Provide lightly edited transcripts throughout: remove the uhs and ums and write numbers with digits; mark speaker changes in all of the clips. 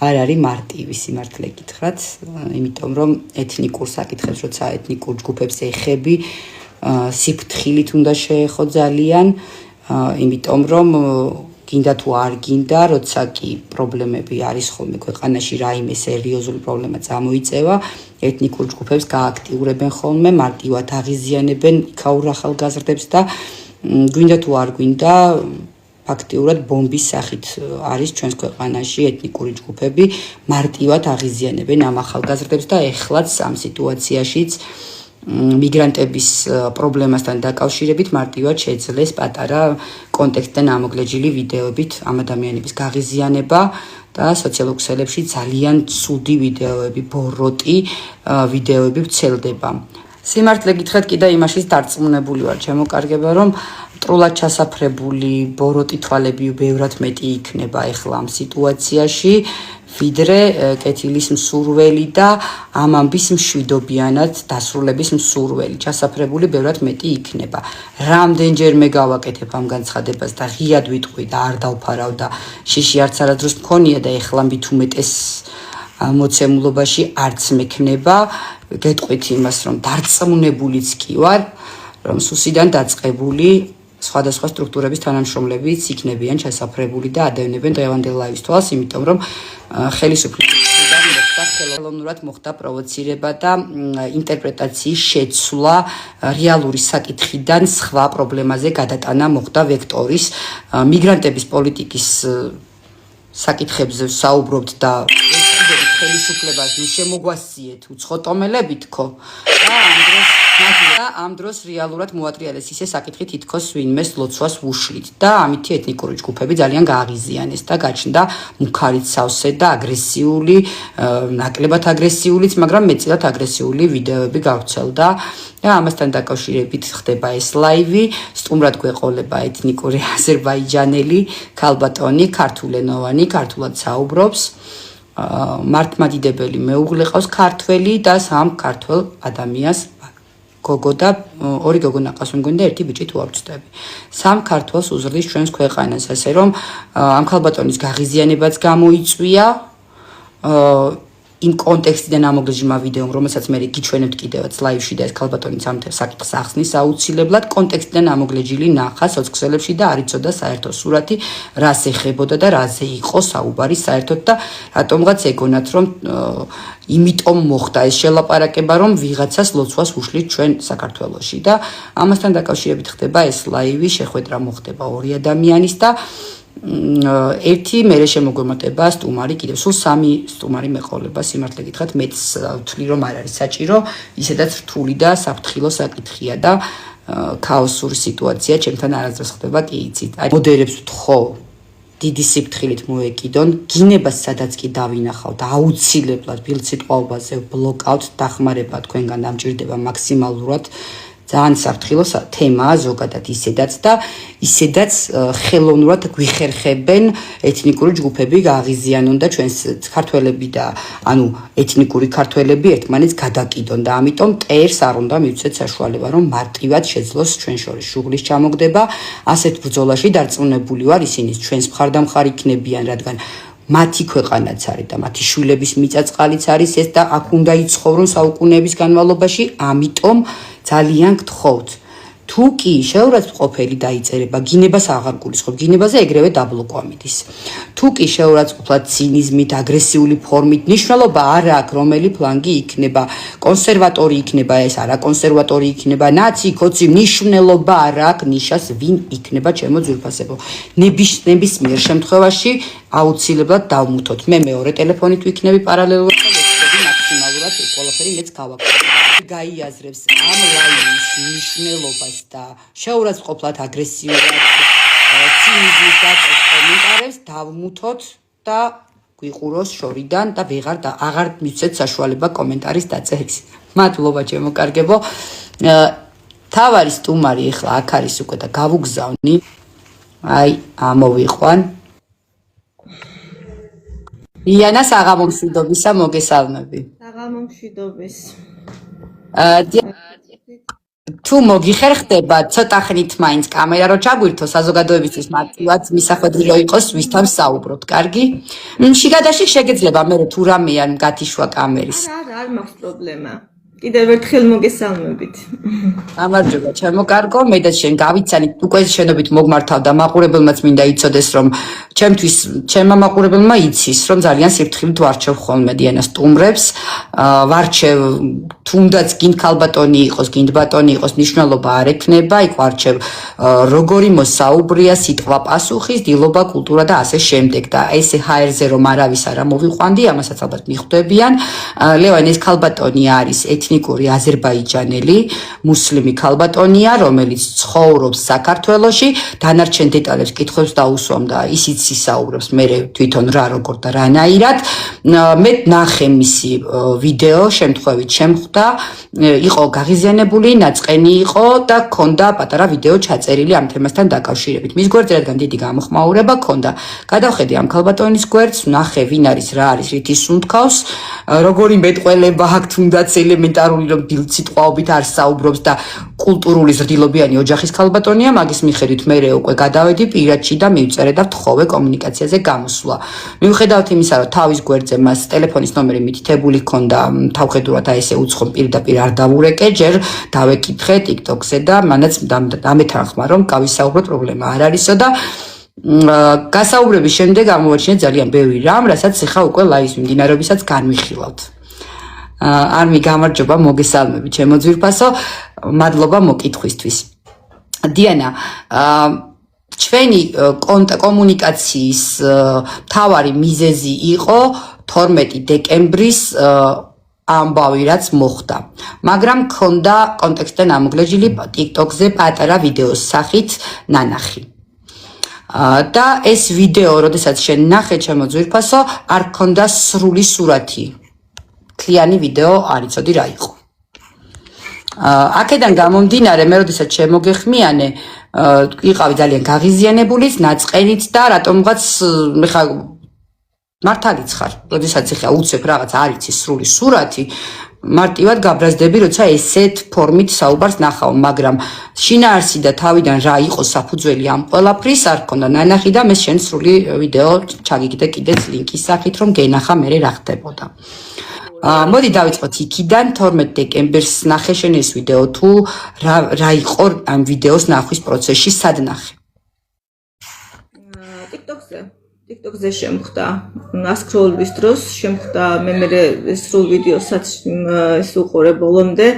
Speaker 1: არ არის მარტივი სიმართლე გითხრათ, იმიტომ რომ ეთნიკურ საკითხებს, როცა ეთნიკურ ჯგუფებს ეხები, სიფრთხილით უნდა შეეხო ძალიან, იმიტომ რომ გინდა თუ არ გინდა, როცა კი პრობლემები არის ხოლმე ქვეყანაში, რაიმე სერიოზული პრობლემა წამოიწევა, ეთნიკურ ჯგუფებს გააქტიურებენ ხოლმე, მარტივად აღიზიანებენ იქაურ ახალგაზრდებს და გვინდა თუ არ გვინდა, ფაქტიურად ბომბის სახით არის ჩვენს ქვეყანაში ეთნიკური ჯგუფები, მარტივად აღიზიანებენ ამ ახალგაზრდებს და ეხლაც ამ სიტუაციაშიც მიგრანტების პრობლემასთან დაკავშირებით მარტივად შეძლეს პატარა კონტექსტიდან ამოგლეჯილი ვიდეოებით ამ ადამიანების გაღიზიანება და სოციალურ ქსელებში ძალიან ცუდი ვიდეოები, ბოროტი ვიდეოები ვრცელდება. სიმართლე გითხრათ, კიდე იმაშიც დარწმუნებული ვარ, ჩემოკარგება, რომ მტრულად ჩასაფრებული ბოროტი თვალები ბევრად მეტი იქნება ეხლა ამ სიტუაციაში, ვიდრე კეთილის მსურველი და ამ ამბის მშვიდობიანად დასრულების მსურველი. ჩასაფრებული ბევრად მეტი იქნება. რამდენჯერმე გავაკეთებ ამ განცხადებას და ღიად ვიტყვი და არ დავფარავ და შიში არც არადროს მქონია და ეხლა მით უმეტეს მოცემულობაში არც მექნება. გეტყვით იმას, რომ დარწმუნებულიც კი ვარ, რომ სუსიდან დაწყებული სხვადასხვა სტრუქტურების თანამშრომლებიც იქნებიან ჩასაფრებული და ადევნებენ დღევანდელ ლაივის თვალს, იმიტომ რომ ხელისუფლებისგან ხელოვნურად მოხდა პროვოცირება და ინტერპრეტაციის შეცვლა რეალური საკითხიდან სხვა პრობლემაზე გადატანა მოხდა ვექტორის მიგრანტების პოლიტიკის საკითხებზე საუბრობთ და ხელისუფლებას მის შემოგვასწიეთ უცხოტომელებით ხო და ამ დროს რეალურად მოატრიალეს ისე საკითხი თითქოს ვინმეს ლოცვას უშლით და ამითი ეთნიკური ჯგუფები ძალიან გააღიზიანეს და გაჩნდა მუქარით სავსე და აგრესიული, ნაკლებად აგრესიულიც, მაგრამ მეტწილად აგრესიული ვიდეოები გავრცელდა და ამასთან დაკავშირებით ხდება ეს ლაივი, სტუმრად გვეყოლება ეთნიკური აზერბაიჯანელი ქალბატონი, ქართულენოვანი, ქართულად საუბრობს. მართლმადიდებელი მეუღლე ყავს ქართველი და სამ ქართველ ადამიანს გოგო და ორი გოგო ნაყავს მგონი და ერთი ბიჭი თუ არ ვწდები. სამ ქართველს უზრდის ჩვენს ქვეყანას, ასე რომ ამ ქალბატონის გაღიზიანებაც გამოიწვია იმ კონტექსტიდან ამოგლეჯილმა ვიდეომ, რომელსაც მე გიჩვენებთ კიდევაც ლაივში და ეს ქალბატონიც ამ საკითხს ახსნის აუცილებლად, კონტექსტიდან ამოგლეჯილი ნახა სოციქსელებში და არ იცოდა საერთო სურათი, რას ეხებოდა და რაზე იყო საუბარი საერთოდ და რატომღაც ეგონათ, რომ იმიტომ მოხდა ეს შელაპარაკება, რომ ვიღაცას ლოცვას უშლით ჩვენ საქართველოში და ამასთან დაკავშირებით ხდება ეს ლაივი, შეხვედრა მოხდება ორი ადამიანის და ერთი მერე შემოგვემატება სტუმარი, კიდევ სულ სამი სტუმარი მეყოლება, სიმართლე გითხრათ, მეც ვთვლი რომ არ არის საჭირო, ისედაც რთული და საფრთხილო საკითხია და ქაოსური სიტუაცია ჩემთან არასდროს ხდება, კი იცით. მოდერებს ვთხოვ დიდი სიფრთხილით მოეკიდონ, გინებას სადაც კი დავინახავთ, აუცილებლად ბილსიტყვაობაზე ბლოკავთ, დახმარება თქვენგან დამჭირდება მაქსიმალურად. ძალიან საფრთხილო თემაა ზოგადად ისედაც და ისედაც ხელოვნურად გვიხერხებენ ეთნიკური ჯგუფები გააღიზიანონ და ჩვენს ქართველები და ანუ ეთნიკური ქართველები ერთმანეთს გადაკიდონ და ამიტომ მტერს არ უნდა მივცეთ საშუალება რომ მარტივად შეძლოს ჩვენ შორის შუღლის ჩამოგდება. ასეთ ბრძოლაში დარწმუნებული ვარ ისინიც ჩვენს მხარდამხარ იქნებიან, რადგან მათი ქვეყანაც არის და მათი შვილების მიწა-წყალიც არის ეს და აქ უნდა იცხოვრონ საუკუნეების განმავლობაში, ამიტომ ძალიან გთხოვთ. თუ კი შეურაცხმყოფელი დაიწერება, გინებას აღარ გულისხმობ, გინებაზე ეგრევე დაბლოკვა მიდის. თუ კი შეურაცხმყოფლად ცინიზმით, აგრესიული ფორმით, ნიშნულობა არ აქვს, რომელი ფლანგი იქნება, კონსერვატორი იქნება ეს, არა კონსერვატორი იქნება, ნაცი, კოცი, ნიშნულობა არ აქვს, ნიშას ვინ იქნება ჩემო ძვირფასებო. ნებისმიერ შემთხვევაში აუცილებლად დავმუთოთ. მე მეორე ტელეფონით ვიქნები პარალელურად და ვეცდები მაქსიმალურად ეს ყველაფერი მეც გავაკეთო. გაიაზრებს ამ ლაივის მნიშვნელობას და შეურაცხმყოფლად აგრესიულად ცინიზმის დაწეს კომენტარებს დავმუთოთ და გვიყუროს შორიდან და აღარ მივცეთ საშუალება კომენტარის დაწერის. მადლობა ჩემო კარგებო. თავარი სტუმარი ეხლა აქ არის უკვე და გავუგზავნი. აი, ამოვიყვან. იანა საღამომშვიდობისა მოგესალმები.
Speaker 2: საღამომშვიდობის.
Speaker 1: თუ მოგიხერხდება ცოტა ხნით მაინც კამერა რო ჩაგვირთო საზოგადოებისთვის მარტივად მისახვედრი რო იყოს ვისთან საუბრობთ კარგი შიგადაში შეგეძლება მე თუ რამეან გათიშვა კამერის
Speaker 2: არ მაქვს პრობლემა კიდევ ერთხელ მოგესალმებით
Speaker 1: გამარჯობა ჩემო კარგო მე და შენ გავიცანით უკვე შენობით მოგმართავდა მაყურებელმაც მინდა იცოდეს რომ ჩემთვის ჩემმა მაყურებელმა იცის რომ ძალიან სიფრთხილით ვარჩევ ხოლმე დიანას სტუმრებს ვარჩევ თუნდაც გინდ ქალბატონი იყოს გინდ ბატონი იყოს ნიშნულობა არ ექნება იქ ვარჩევ როგორი მოსაუბრია სიტყვა პასუხის დილობა კულტურა და ასე შემდეგ და ესე ჰაერზე რომ არავის არ მოვიყვანდი ამასაც ალბათ მიხვდებიან ლევან ეს ქალბატონი არის ეთნიკური აზერბაიჯანელი მუსლიმი ქალბატონია რომელიც ცხოვრობს საქართველოში დანარჩენ დეტალებს კითხვებს დაუსვამ და ისიც ისაუბრებს მე თვითონ რა როგორ და რანაირად მე ნახე მისი ვიდეო შემთხვევით შემხვდა იყო გაღიზიანებული ნაწყენი იყო და ქონდა პატარა ვიდეო ჩაწერილი ამ თემასთან დაკავშირებით მის გვერდზე რადგან დიდი გამოხმაურება ქონდა გადავხედე ამ ქალბატონის გვერდს ნახე ვინ არის რა არის რითი სუნთქავს როგორი მეტყველება აქ თუნდაც ელემენტარული რომ დილციტყვაობით არ საუბრობს და კულტურული ზრდილობიანი ოჯახის ქალბატონია მაგის მიხედვით მე უკვე გადავედი პირადში და მივწერე და ვთხოვე კომუნიკაციაზე გამოსვლა მიუხედავად იმისა რომ თავის გვერდზე მას ტელეფონის ნომერი მითითებული ჰქონდა თავხედურად აი ესე უცხო პირდაპირ არ დავურეკე ჯერ დავეკითხე TikTok-ზე და მანაც დამეთანხმა რომ გავისაუბრო პრობლემა არ არისო და გასაუბრების შემდეგ ამოვაჩინე ძალიან ბევრი რამ რასაც ახლა უკვე ლაივის მიმდინარეობისაც განვიხილავთ არმი გამარჯობა მოგესალმები ჩემო ძვირფასო მადლობა მოკითხვისთვის დიანა ჩვენი კომუნიკაციის მთავარი მიზეზი იყო 12 დეკემბრის ამბავი რაც მოხდა მაგრამ ქონდა კონტექსტთან ამოგლეჯილი TikTok-ზე პატარა ვიდეოს სახით ნანახი და ეს ვიდეო როდესაც შენ ნახე ჩემო ძვირფასო არ ქონდა სრული სურათი კლიანი ვიდეო არ იცოდი რა იყო აქედან გამომდინარე მე როდესაც შემოგეხმიანე იყავი ძალიან გაღიზიანებული ნაწყენით და რატომღაც ხა მართალიც ხარ როდესაც ხა უცებ რაღაც არ იცი სრული სურათი მარტივად გაბრაზდები როცა ესეთ ფორმით საუბარს ნახავ მაგრამ შინაარსი და თავიდან რა იყო საფუძველი ამ ყველაფრის არ ქონდა ნანახი და მე შენ სრული ვიდეო ჩაგიგდე კიდეც ლინკის სახით რომ გენახა მე რა ხდებოდა მოდი დავიწყოთ იქიდან 12 დეკემბერს ნახე შენ ეს ვიდეო თუ რა იყო ამ ვიდეოს ნახვის პროცესში სად ნახე
Speaker 2: TikTok-ზე შემხვდა ასკროლვის დროს შემხვდა მე სრულ ვიდეოსაც ეს უყურე ბოლომდე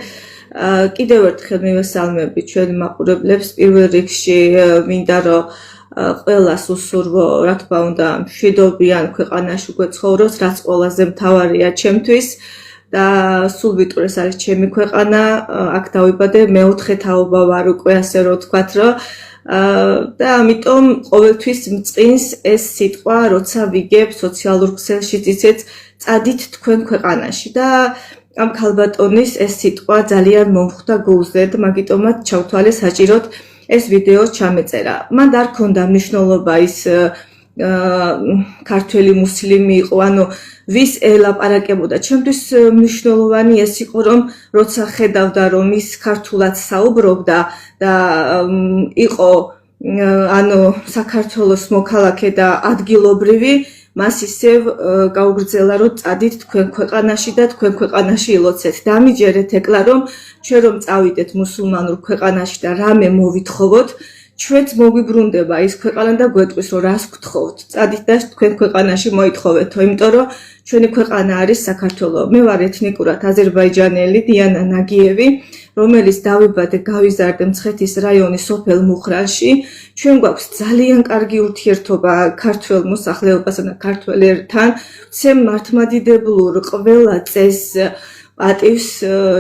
Speaker 2: კიდევ ერთხელ მივესალმები ჩვენ მაყურებლებს პირველ რიგში მინდა რომ ყველას უსურვო რა თქმა უნდა მშვიდობიან ქვეყანაში უკვე ცხოვრობს რაც ყველაზე მთავარია ჩემთვის და სულ ვიტყვი ეს არის ჩემი ქვეყანა აქ დავიბადე მეოთხე თაობა ვარ უკვე ასე რომ ვთქვათ რომ და ამიტომ ყოველთვის მწყინს ეს სიტყვა როცა ვიგებ სოციალურ ქსელში იცით წადით თქვენ ქვეყანაში და ამ ქალბატონის ეს სიტყვა ძალიან მომხვდა გულზე და მაგიტომაც ჩავთვალე საჭიროდ ეს ვიდეო ჩამეწერა მან არ ქონდა მნიშვნელობა ის ქართველი მუსლიმი იყო ანუ ვის ელაპარაკებოდა ჩემთვის მნიშვნელოვანი ეს იყო რომ როცა ხედავდა რომ ის ქართულად საუბრობდა და იყო ანუ საქართველოს მოქალაქე და ადგილობრივი მას ისევ გაუგრძელა რომ წადით თქვენ ქვეყანაში და თქვენ ქვეყანაში ილოცეთ დამიჯერეთ ეკლა რომ ჩვენ რომ წავიდეთ მუსულმანურ ქვეყანაში და რამე მოვითხოვოთ ჩვენც მოგვიბრუნდება ის ქვეყანა და გვეტყვის რომ რას გთხოვთ წადით და თქვენ ქვეყანაში მოითხოვეთო იმიტომ რომ ჩვენი ქვეყანა არის საქართველო მე ვარ ეთნიკურად აზერბაიჯანელი დიანა ნაგიევი რომელიც დავიბადე გავიზარდე მცხეთის რაიონის სოფელ მუხრანში ჩვენ გვაქვს ძალიან კარგი ურთიერთობა ქართველ მოსახლეობასთან და ქართველებთან ვცემ მართლმადიდებლურ ყველა წესს პატივს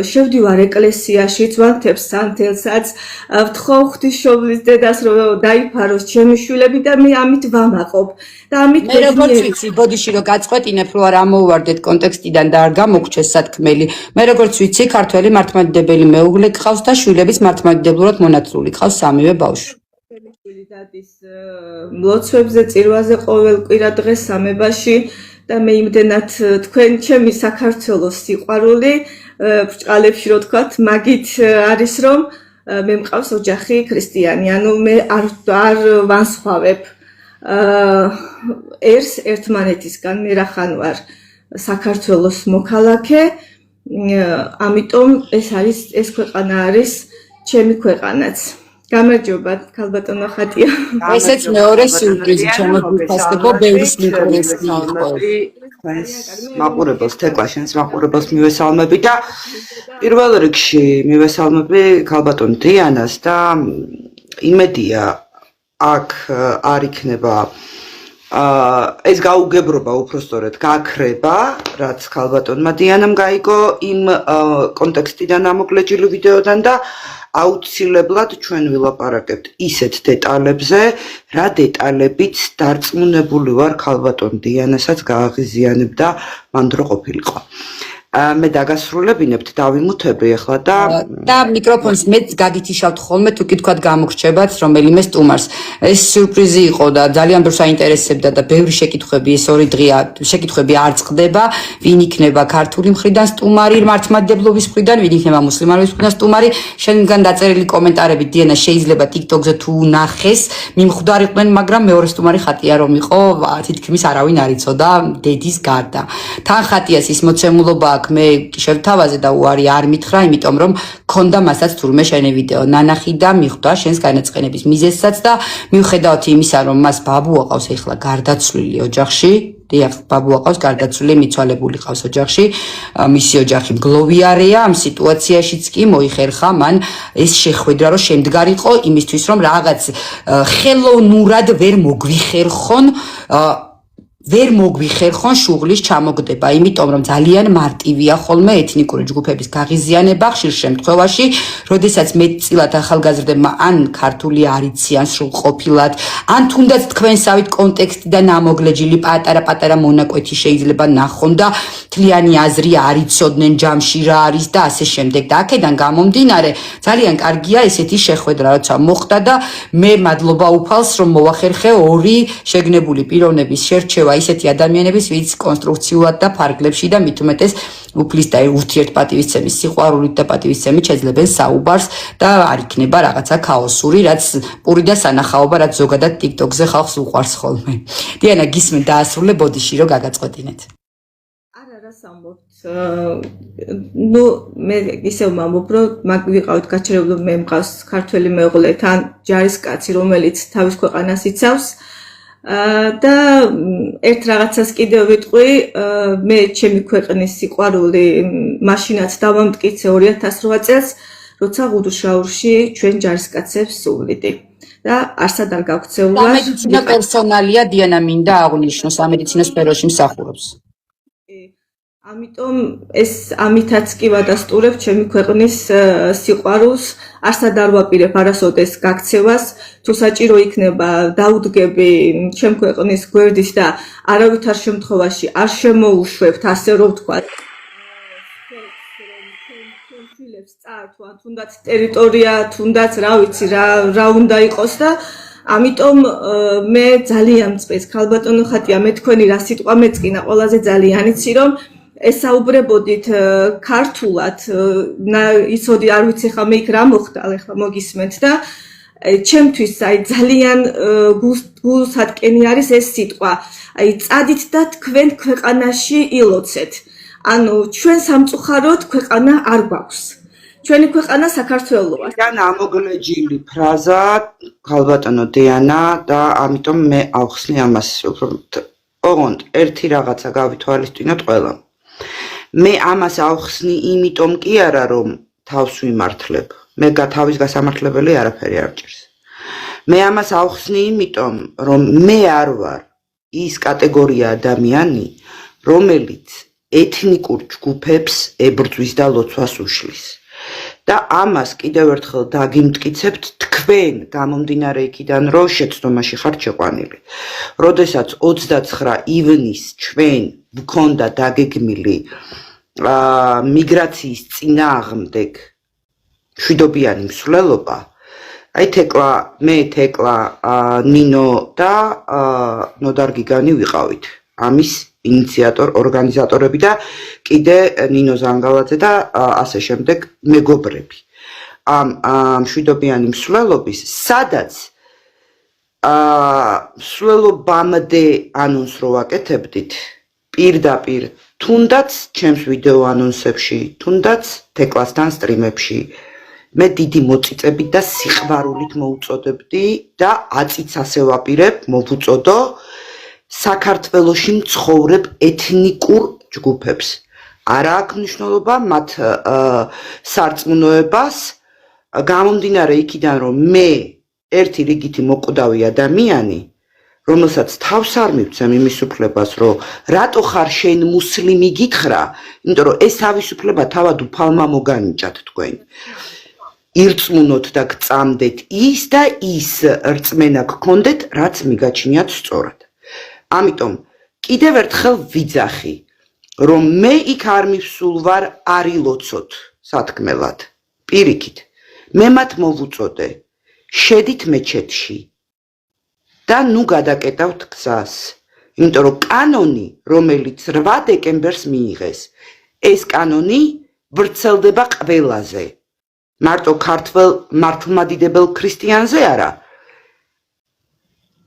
Speaker 2: შევდივარ ეკლესიაში ძვანთებს სანთელსაც ვთხოვ ღვთისმშობლის დედას რომ დაიფაროს ჩემი შვილები და მე ამით ვამაყობ და ამით
Speaker 1: მე როგორც ვიცი ბოდიში რომ გაწყვეტინებ რომ არ ამოუვარდეთ კონტექსტიდან და არ გამოგჩეს სათქმელი მე როგორც ვიცი ქართველი მართლმადიდებელი მეუღლე გყავს და შვილებიც მართლმადიდებლურად მონათლული გყავს სამივე ბავშვი
Speaker 2: შვილი დადის ლოცვებზე წირვაზე ყოველ კვირა დღეს სამებაში და მე იმდენად თქვენ ჩემი საქართველოს სიყვარული ბრჭყალებში რო თქვათ მაგით არის რომ მე მყავს ოჯახი ქრისტიანი, ანუ მე არ ვანსხვავებ ერს ერთმანეთისგან, მე რახან ვარ საქართველოს მოქალაქე, ამიტომ ეს ქვეყანა არის ჩემი ქვეყანაც. გამარჯობა, ქალბატონო ხატია.
Speaker 1: ესეც მეორე სიურპრიზი ჩემო გიფასდებო ბევრის ინტერესი იყო.
Speaker 3: თქვენს მაყურებელს, თეკლა შენს მაყურებელს მივესალმები და პირველ რიგში მივესალმები ქალბატონ დიანას და იმედია აქ არ იქნება ეს გაუგებრობა უпростоრად გაქრება, რაც ქალბატონმა დიანამ გაიგო იმ კონტექსტიდან ამოკლეჯილი ვიდეოდან და აუცილებლად ჩვენ ვილაპარაკებთ ისეთ დეტალებზე, რა დეტალებიც დარწმუნებული ვარ ქალბატონ დიანასაც გააღიზიანებდა მან დრო ყოფილიყო. მე დაგასრულებინებთ, დავიმუთები ახლა
Speaker 1: და მიკროფონს მეც გაგითიშავთ ხოლმე თუ კითხვად გამოგრჩებათ რომელიმე სტუმარს. ეს სიურპრიზი იყო და ძალიან ბევრს აინტერესებდა და ბევრი შეკითხვები ეს ორი დღეა შეკითხვები არ წყდება, ვინ იქნება ქართული მხრიდან სტუმარი, მართლმადიდებლობის მხრიდან, ვინ იქნება მუსლიმანების მხრიდან სტუმარი. შენგან დაწერილი კომენტარები დიანა შეიძლება TikTok-ზე თუ ნახეს, მიმხვდარიყვნენ, მაგრამ მეორე სტუმარი ხატია რომ იყო, თითქმის არავინ არ იცოდა დედის გარდა. თან ხატიას ის მოცემულობა მე შევთავაზე და უარი არ მითხრა, იმიტომ რომ ქონდა მასაც თურმე შენი ვიდეო ნანახი და მიხვდა შენს განაცხენების მიზეზსაც და მიუხედავად იმისა, რომ მას ბაბუ აყავს ეხლა გარდაცვლილი ოჯახში, დიახ, ბაბუ აყავს გარდაცვლილი, მიცვალებული ყავს ოჯახში, მისი ოჯახი მგლოვიარეა, ამ სიტუაციაშიც კი მოიხერხა მან ეს შეხვედრა, რომ შემდგარიყო იმისთვის, რომ რაღაც ხელოვნურად ვერ მოგვიხერხონ შუღლის ჩამოგდება, იმიტომ რომ ძალიან მარტივია ხოლმე ეთნიკური ჯგუფების გაღიზიანება ხშირ შემთხვევაში, როდესაც მეტწილად ახალგაზრდებმა ან ქართული არ იციან სრულყოფილად, ან თუნდაც თქვენსავით კონტექსტიდან ამოგლეჯილი პატარა-პატარა მონაკვეთი შეიძლება ნახონ და თლიანი აზრი არ იცოდნენ ჯამში რა არის და ასე შემდეგ. და აქედან გამომდინარე, ძალიან კარგია ესეთი შეხვედრა, როცა მოხდა და მე მადლობა უფალს, რომ მოახერხე ორი შეგნებული პიროვნების შერჩევა ისეთი ადამიანების, ვინც კონსტრუქციულად და ფარგლებში და მით უმეტეს უფლის და ურთიერთპატივისცემის სიყვარულით და პატივისცემით შეძლებენ საუბარს და არ იქნება რაღაცა ქაოსური, რაც პური და სანახაობა, რაც ზოგადად TikTok-ზე ხალხს უყვარს ხოლმე. დიანა, გისმენ დაასრულე ბოდიში, რომ გაგაწყვეტინეთ.
Speaker 2: არას ამბობთ. ნუ მე ისევ ვამბობ, რომ ვიყავით გაჩერებული, მე მყავს ქართველი მეუღლე, თან ჯარისკაცი, რომელიც თავის ქვეყანას იცავს. და ერთ რაღაცას კიდევ ვიტყვი, მე ჩემი ქვეყნის სიყვარული მაშინაც დავამტკიცე 2008 წელს, როცა ღუდუშაურში ჩვენ ჯარისკაცებს სუვლიდი და არსად არ გავქცეულა.
Speaker 1: სამედიცინო პერსონალია დიანა მინდა აღნიშნოს, სამედიცინო სფეროში მსახურობს.
Speaker 2: ამიტომ ეს ამითაც კი ვადასტურებ ჩემი ქვეყნის სიყვარულს, არსად არ ვაპირებ არასოდეს გაქცევას, თუ საჭირო იქნება დაუდგები ჩემ ქვეყნის გვერდის და არავითარ შემთხვევაში არ შემოუშვებთ, ასე რომ ვთქვა, შვილებს წაართვა, თუნდაც ტერიტორია, თუნდაც რა ვიცი რა უნდა იყოს და ამიტომ მე ძალიან მწყის ქალბატონო ხატია, მე თქვენი რა სიტყვა მეწყინა, ყველაზე ძალიან იცი რომ ესაუბრებოდით ქართულად, იცოდი არ ვიცი ხა მე იქ რა მოხდა, ახლა მოგისმენთ და ჩემთვის აი ძალიან გულსატკენი არის ეს სიტყვა. აი წადით და თქვენ ქვეყანაში ილოცეთ. ანუ ჩვენ სამწუხაროდ ქვეყანა არ გვაქვს. ჩვენი ქვეყანა საქართველოა.
Speaker 3: ძალიან ამოგლეჯილი ფრაზა ქალბატონო დიანა და ამიტომ მე ავხსნი ამას ოღონდ ერთი რაღაცა გავითვალისწინოთ ყველამ. მე ამას ავხსნი იმიტომ კი არა რომ თავს ვიმართლებ. მე თავის გასამართლებელი არაფერი არ ჭირს. მე ამას ავხსნი იმიტომ რომ მე არ ვარ ის კატეგორია ადამიანი, რომელიც ეთნიკურ ჯგუფებს ებრძვის და ლოცვას უშლის. და ამას კიდევ ერთხელ დაგიმტკიცებთ თქვენ გამომდინარე იქიდან რომ შეცდომაში ხართ შეყვანილი. როდესაც 29 ივნისს ჩვენ ვქონდა დაგეგმილი მიგრაციის წინააღმდეგ მშვიდობიანი მსვლელობა, აი თეკლა, ნინო და ნოდარ გიგანი ვიყავით ამის ინიციატორ, ორგანიზატორები და კიდე ნინო ზანგალაძე და ასე შემდეგ მეგობრები. ამ მშვიდობიანი მსვლელობის, სადაც მსვლელობამდე ანონს რო ვაკეთებდით, პირდაპირ, თუნდაც ჩემს ვიდეო ანონსებში, თუნდაც თეკლასთან სტრიმებში, მე დიდი მოწიწებით და სიყვარულით მოუწოდებდი და აწიც ასე ვაპირებ, მოვუწოდო საქართველოში მცხოვრებ ეთნიკურ ჯგუფებს. არა აქვს მნიშვნელობა მათ სარწმუნოებას, გამომდინარე იქიდან, რომ მე ერთი რიგითი მოკვდავი ადამიანი, რომელსაც თავს არ მივცემ იმის უფლებას, რომ რატო ხარ შენ მუსლიმი გითხრა, იმიტომ რომ ეს თავისუფლება თავად უფალმა მოგანიჭათ თქვენ. ირწმუნოთ და გწამდეთ ის და ის რწმენა გქონდეთ, რაც მიგაჩნიათ სწორად. ამიტომ კიდევ ერთხელ ვიძახი, რომ მე იქ არ მივსულ ვარ არილოცოთ, სათქმელად. პირიქით, მე მათ მოვუწოდე, შედით მეჩეთში და ნუ გადაკეტავთ გზას. იმიტომ რომ კანონი, რომელიც 8 დეკემბერს მიიღეს, ეს კანონი ვრცელდება ყველაზე. მარტო ქართველ მართლმადიდებელ ქრისტიანზე არა,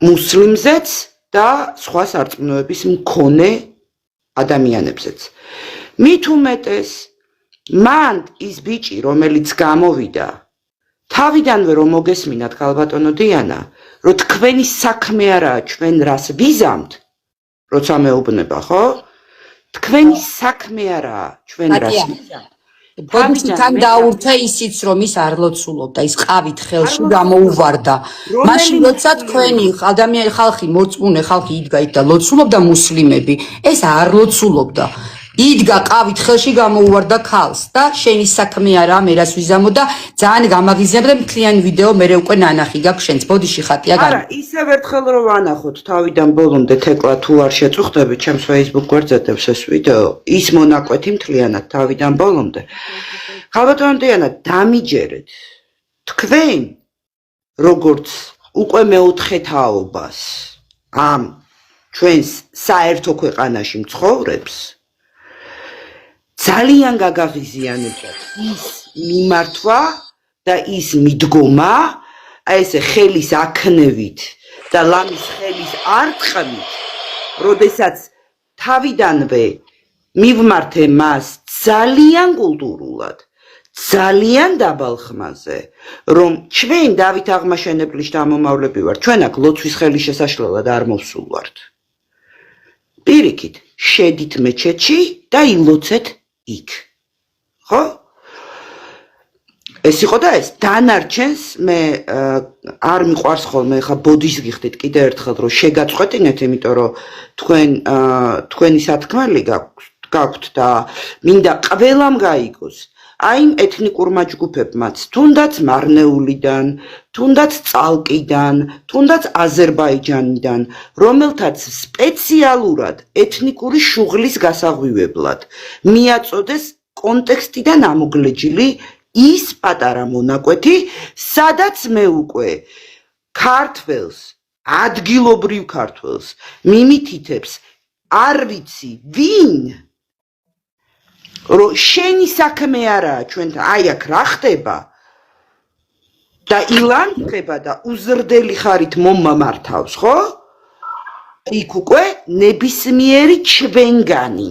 Speaker 3: მუსლიმზეც და სხვა სარწმუნოების მქონე ადამიანებზეც. მით უმეტეს, მან ის ბიჭი, რომელიც გამოვიდა, თავიდანვე რომ მოგესმინათ ქალბატონო დიანა, რომ თქვენი საქმე არაა ჩვენ რას ვიზამთ, როცა მეუბნება, ხო? თქვენი საქმე არაა ჩვენ რას ვიზამთ.
Speaker 1: თან დაურთე ისიც, რომ ის არ ლოცულობდა, ის ყავით ხელში გამოუვარდა. მაშინ როცა თქვენი ადამიანი ხალხი, მორწმუნე ხალხი იდგა იქ და ლოცულობდა მუსლიმები, ეს არ ლოცულობდა. იდგა ყავით ხელში გამოუვარდა ქალს და შენი საქმე არა, მე რას ვიზამო და ძალიან გამაღიზიანებ და მთლიანი ვიდეო მე უკვე ნანახი გაქვს შენც. ბოდიში ხატია
Speaker 3: არა, ისევ ერთხელ რომ ვანახოთ თავიდან ბოლომდე თეკლა თუ არ შეწუხდები, ჩემს Facebook გვერდზე დებს ეს ვიდეო, ის მონაკვეთი მთლიანად თავიდან ბოლომდე. ქალბატონო დიანა, დამიჯერეთ. თქვენ როგორც უკვე მეოთხე თაობას ამ ჩვენს საერთო ქვეყანაში მცხოვრებს ძალიან გაგაღიზიანებთ ის მიმართვა და ის მიდგომა, ესე ხელის აქნევით და ლამის ხელის არტყმით, როდესაც თავიდანვე მივმართე მას ძალიან კულტურულად, ძალიან დაბალ ხმაზე, რომ ჩვენ დავით აღმაშენებლის შთამომავლები ვართ, ჩვენ აქ ლოცვის ხელის შესაშლელად არ მოვსულ ვართ. პირიქით, შედით მეჩეთში და ილოცეთ იქ. ხო? ეს იყო და ეს დანარჩენს მე არ მიყვარს ხოლმე ხა ბოდის გიხდით კიდევ ერთხელ რომ შეგაწყვეტინეთ, იმიტომ რომ თქვენი სათქმელი გაქვთ და მინდა ყველამ გაიგოს. აი იმ ეთნიკურმა ჯგუფებმაც, თუნდაც მარნეულიდან, თუნდაც წალკიდან, თუნდაც აზერბაიჯანიდან, რომელთაც სპეციალურად ეთნიკური შუღლის გასაღვივებლად მიაწოდეს კონტექსტიდან ამოგლეჯილი ის პატარა მონაკვეთი, სადაც მე უკვე ქართველს, ადგილობრივ ქართველს მიმითითებს, არ ვიცი ვინ, რომ შენი საქმე არაა ჩვენთან, აი აქ რა ხდება და ილანძღება და უზრდელი ხარით მომმართავს, ხო? იქ უკვე ნებისმიერი ჩვენგანი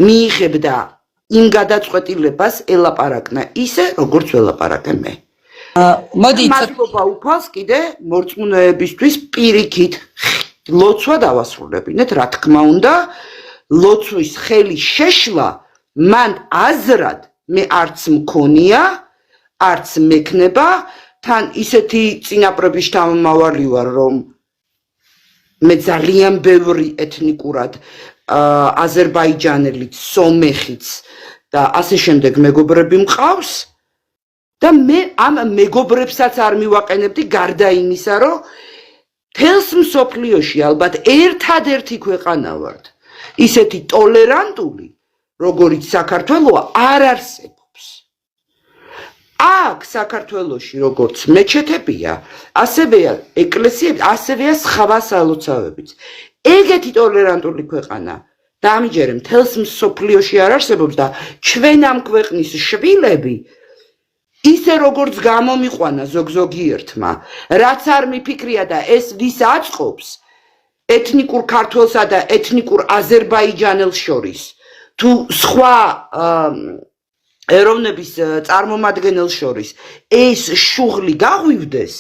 Speaker 3: მიიღებდა იმ გადაწყვეტილებას ელაპარაკნა ისე, როგორც ველაპარაკე მე.
Speaker 1: მოდი
Speaker 3: მადლობა უფალს კიდე მორწმუნეებისთვის პირიქით ლოცვა დავასრულებინეთ, რა თქმა უნდა, ლოცვის ხელის შეშლა მან აზრად მე არც მქონია, არც მექნება, თან ისეთი წინაპრების შთამომავალი ვარ, რომ მე ძალიან ბევრი ეთნიკურად აზერბაიჯანელიც, სომეხიც და ასე შემდეგ მეგობრები მყავს და მე ამ მეგობრებსაც არ მივაყენებდი გარდა იმისა, რომ თელს მსოფლიოში ალბათ ერთადერთი ქვეყანა ვართ ისეთი ტოლერანტული, როგორიც საქართველოა არ არსებობს. აქ საქართველოში როგორც მეჩეთებია, ასევეა ეკლესიები, ასევეა სხვა სალოცავებიც. ეგეთი ტოლერანტული ქვეყანა დამიჯერე მთელს მსოფლიოში არ არსებობს და ჩვენ ამ ქვეყნის შვილები ისე როგორც გამომიყვანა ზოგ-ზოგიერთმა, რაც არ მიფიქრია და ეს ვის აწყობს ეთნიკურ ქართველსა და ეთნიკურ აზერბაიჯანელს შორის, თუ სხვა ეროვნების წარმომადგენელს შორის ეს შუღლი გაღვივდეს,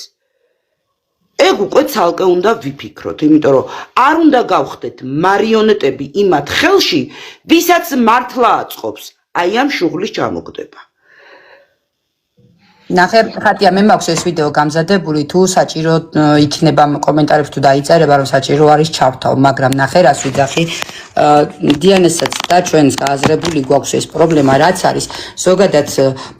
Speaker 3: ეგ უკვე ცალკე უნდა ვიფიქროთ, იმიტომ რომ არ უნდა გავხდეთ მარიონეტები იმათ ხელში, ვისაც მართლა აწყობს აი ამ შუღლის ჩამოგდება.
Speaker 1: ნახე ხატია მე მაქვს ეს ვიდეო გამზადებული თუ საჭირო იქნება კომენტარებში თუ დაიწერება რომ საჭირო არის ჩავთავ მაგრამ ნახე რას ვიძახი დიანესაც და ჩვენს გააზრებული გვაქვს ეს პრობლემა რაც არის ზოგადად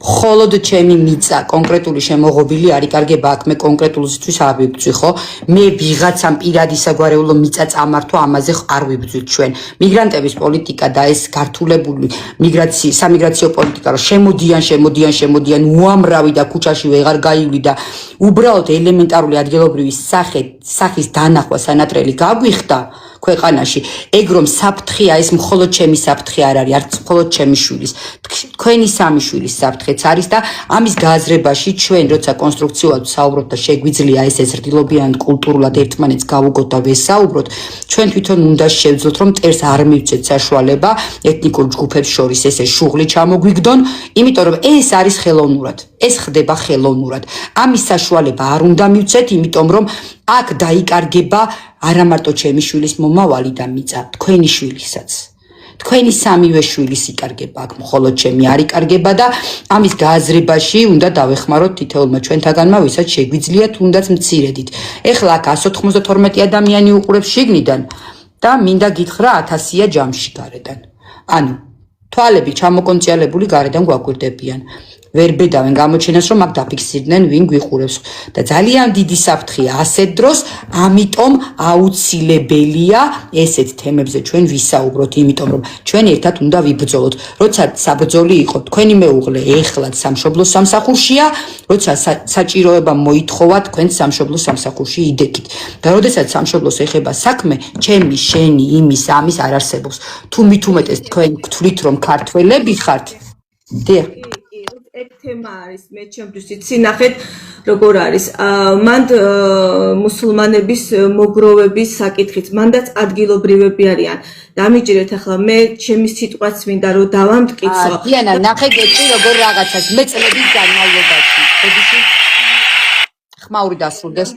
Speaker 1: მხოლოდ ჩემი მიწა კონკრეტული შემოღობილი არ იკარგება აქ მე კონკრეტულისთვის არ ვიბრძვი ხო მე ვიღაცამ პირადი საგვარეულო მიწა წამართვა ამაზე არ ვიბრძვით ჩვენ მიგრანტების პოლიტიკა და ეს გართულებული სამიგრაციო პოლიტიკა რომ შემოდიან უამრავი და ქუჩაში ვეღარ გაივლი და უბრალოდ ელემენტარული ადგილობრივი სახის დანახვა სანატრელი გაგვიხდა ქვეყანაში ეგ რომ საფრთხეა ეს მხოლოდ ჩემი საფრთხე არ არის არც მხოლოდ ჩემი შვილის თქვენი სამი შვილის საფრთხეც არის და ამის გააზრებაში ჩვენ როცა კონსტრუქციულად საუბრობთ და შეგვიძლია ეს ზრდილობიან კულტურულად ერთმანეთს გავუგოთ და ვესაუბროთ ჩვენ თვითონ უნდა შევძლოთ რომ მტერს არ მივცეთ საშუალება ეთნიკურ ჯგუფებს შორის ესე შუღლი ჩამოგვიგდონ იმიტომ რომ ეს არის ხელოვნურად ეს ხდება ხელოვნურად ამის საშუალება არ უნდა მივცეთ იმიტომ რომ აქ დაიკარგება არა მარტო ჩემი შვილის მომავალი და მიწა თქვენი შვილისაც თქვენი სამივე შვილის იკარგება აქ მხოლოდ ჩემი არ იკარგება და ამის გააზრებაში უნდა დავეხმაროთ თითოეულმა ჩვენთაგანმა ვისაც შეგვიძლია თუნდაც მცირედით ეხლა აქ 192 ადამიანი უყურებს შიგნიდან და მინდა გითხრა 1000-ია ჯამში გარედან ანუ თვალები ჩამოკონციალებული გარედან გვაკვირდებიან ვერ ბედავენ გამოჩენას რომ აქ დაფიქსირდნენ ვინ გვიყურებს და ძალიან დიდი საფრთხეა ასეთ დროს ამიტომ აუცილებელია ესეთ თემებზე ჩვენ ვისაუბროთ იმიტომ რომ ჩვენ ერთად უნდა ვიბრძოლოთ როცა საბრძოლი იყო თქვენი მეუღლე ეხლაც სამშობლოს სამსახურშია როცა საჭიროება მოითხოვა თქვენ სამშობლოს სამსახურში იდეკით და როდესაც სამშობლოს ეხება საქმე ჩემი შენი იმის ამის არ არსებობს თუ მით უმეტეს თქვენ გთვლით რომ ქართველები ხართ დიახ
Speaker 2: ეგ თემა არის მე ჩემთვის იცი ნახეთ როგორ არის მანდ მუსულმანების მოგროვების საკითხით მანდაც ადგილობრივები არიან დამიჯერეთ ახლა მე ჩემი სიტყვაც მინდა რომ დავამტკიცო
Speaker 1: დიანა ნახე გეტყვი როგორ რაღაცას მე წლების განმავლობაში ხედიში ხმაური დასრულდეს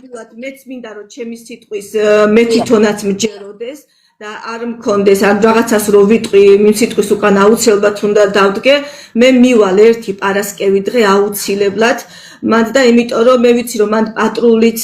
Speaker 2: მეც მინდა რომ ჩემი სიტყვის მე თვითონაც მჯეროდეს და არ მქონდეს ან რაღაცას რო ვიტყვი მის სიტყვის უკან აუცილებლად უნდა დავდგე მე მივალ ერთი პარასკევი დღე აუცილებლად მანდ და იმიტომ რომ მე ვიცი რომ მანდ პატრულიც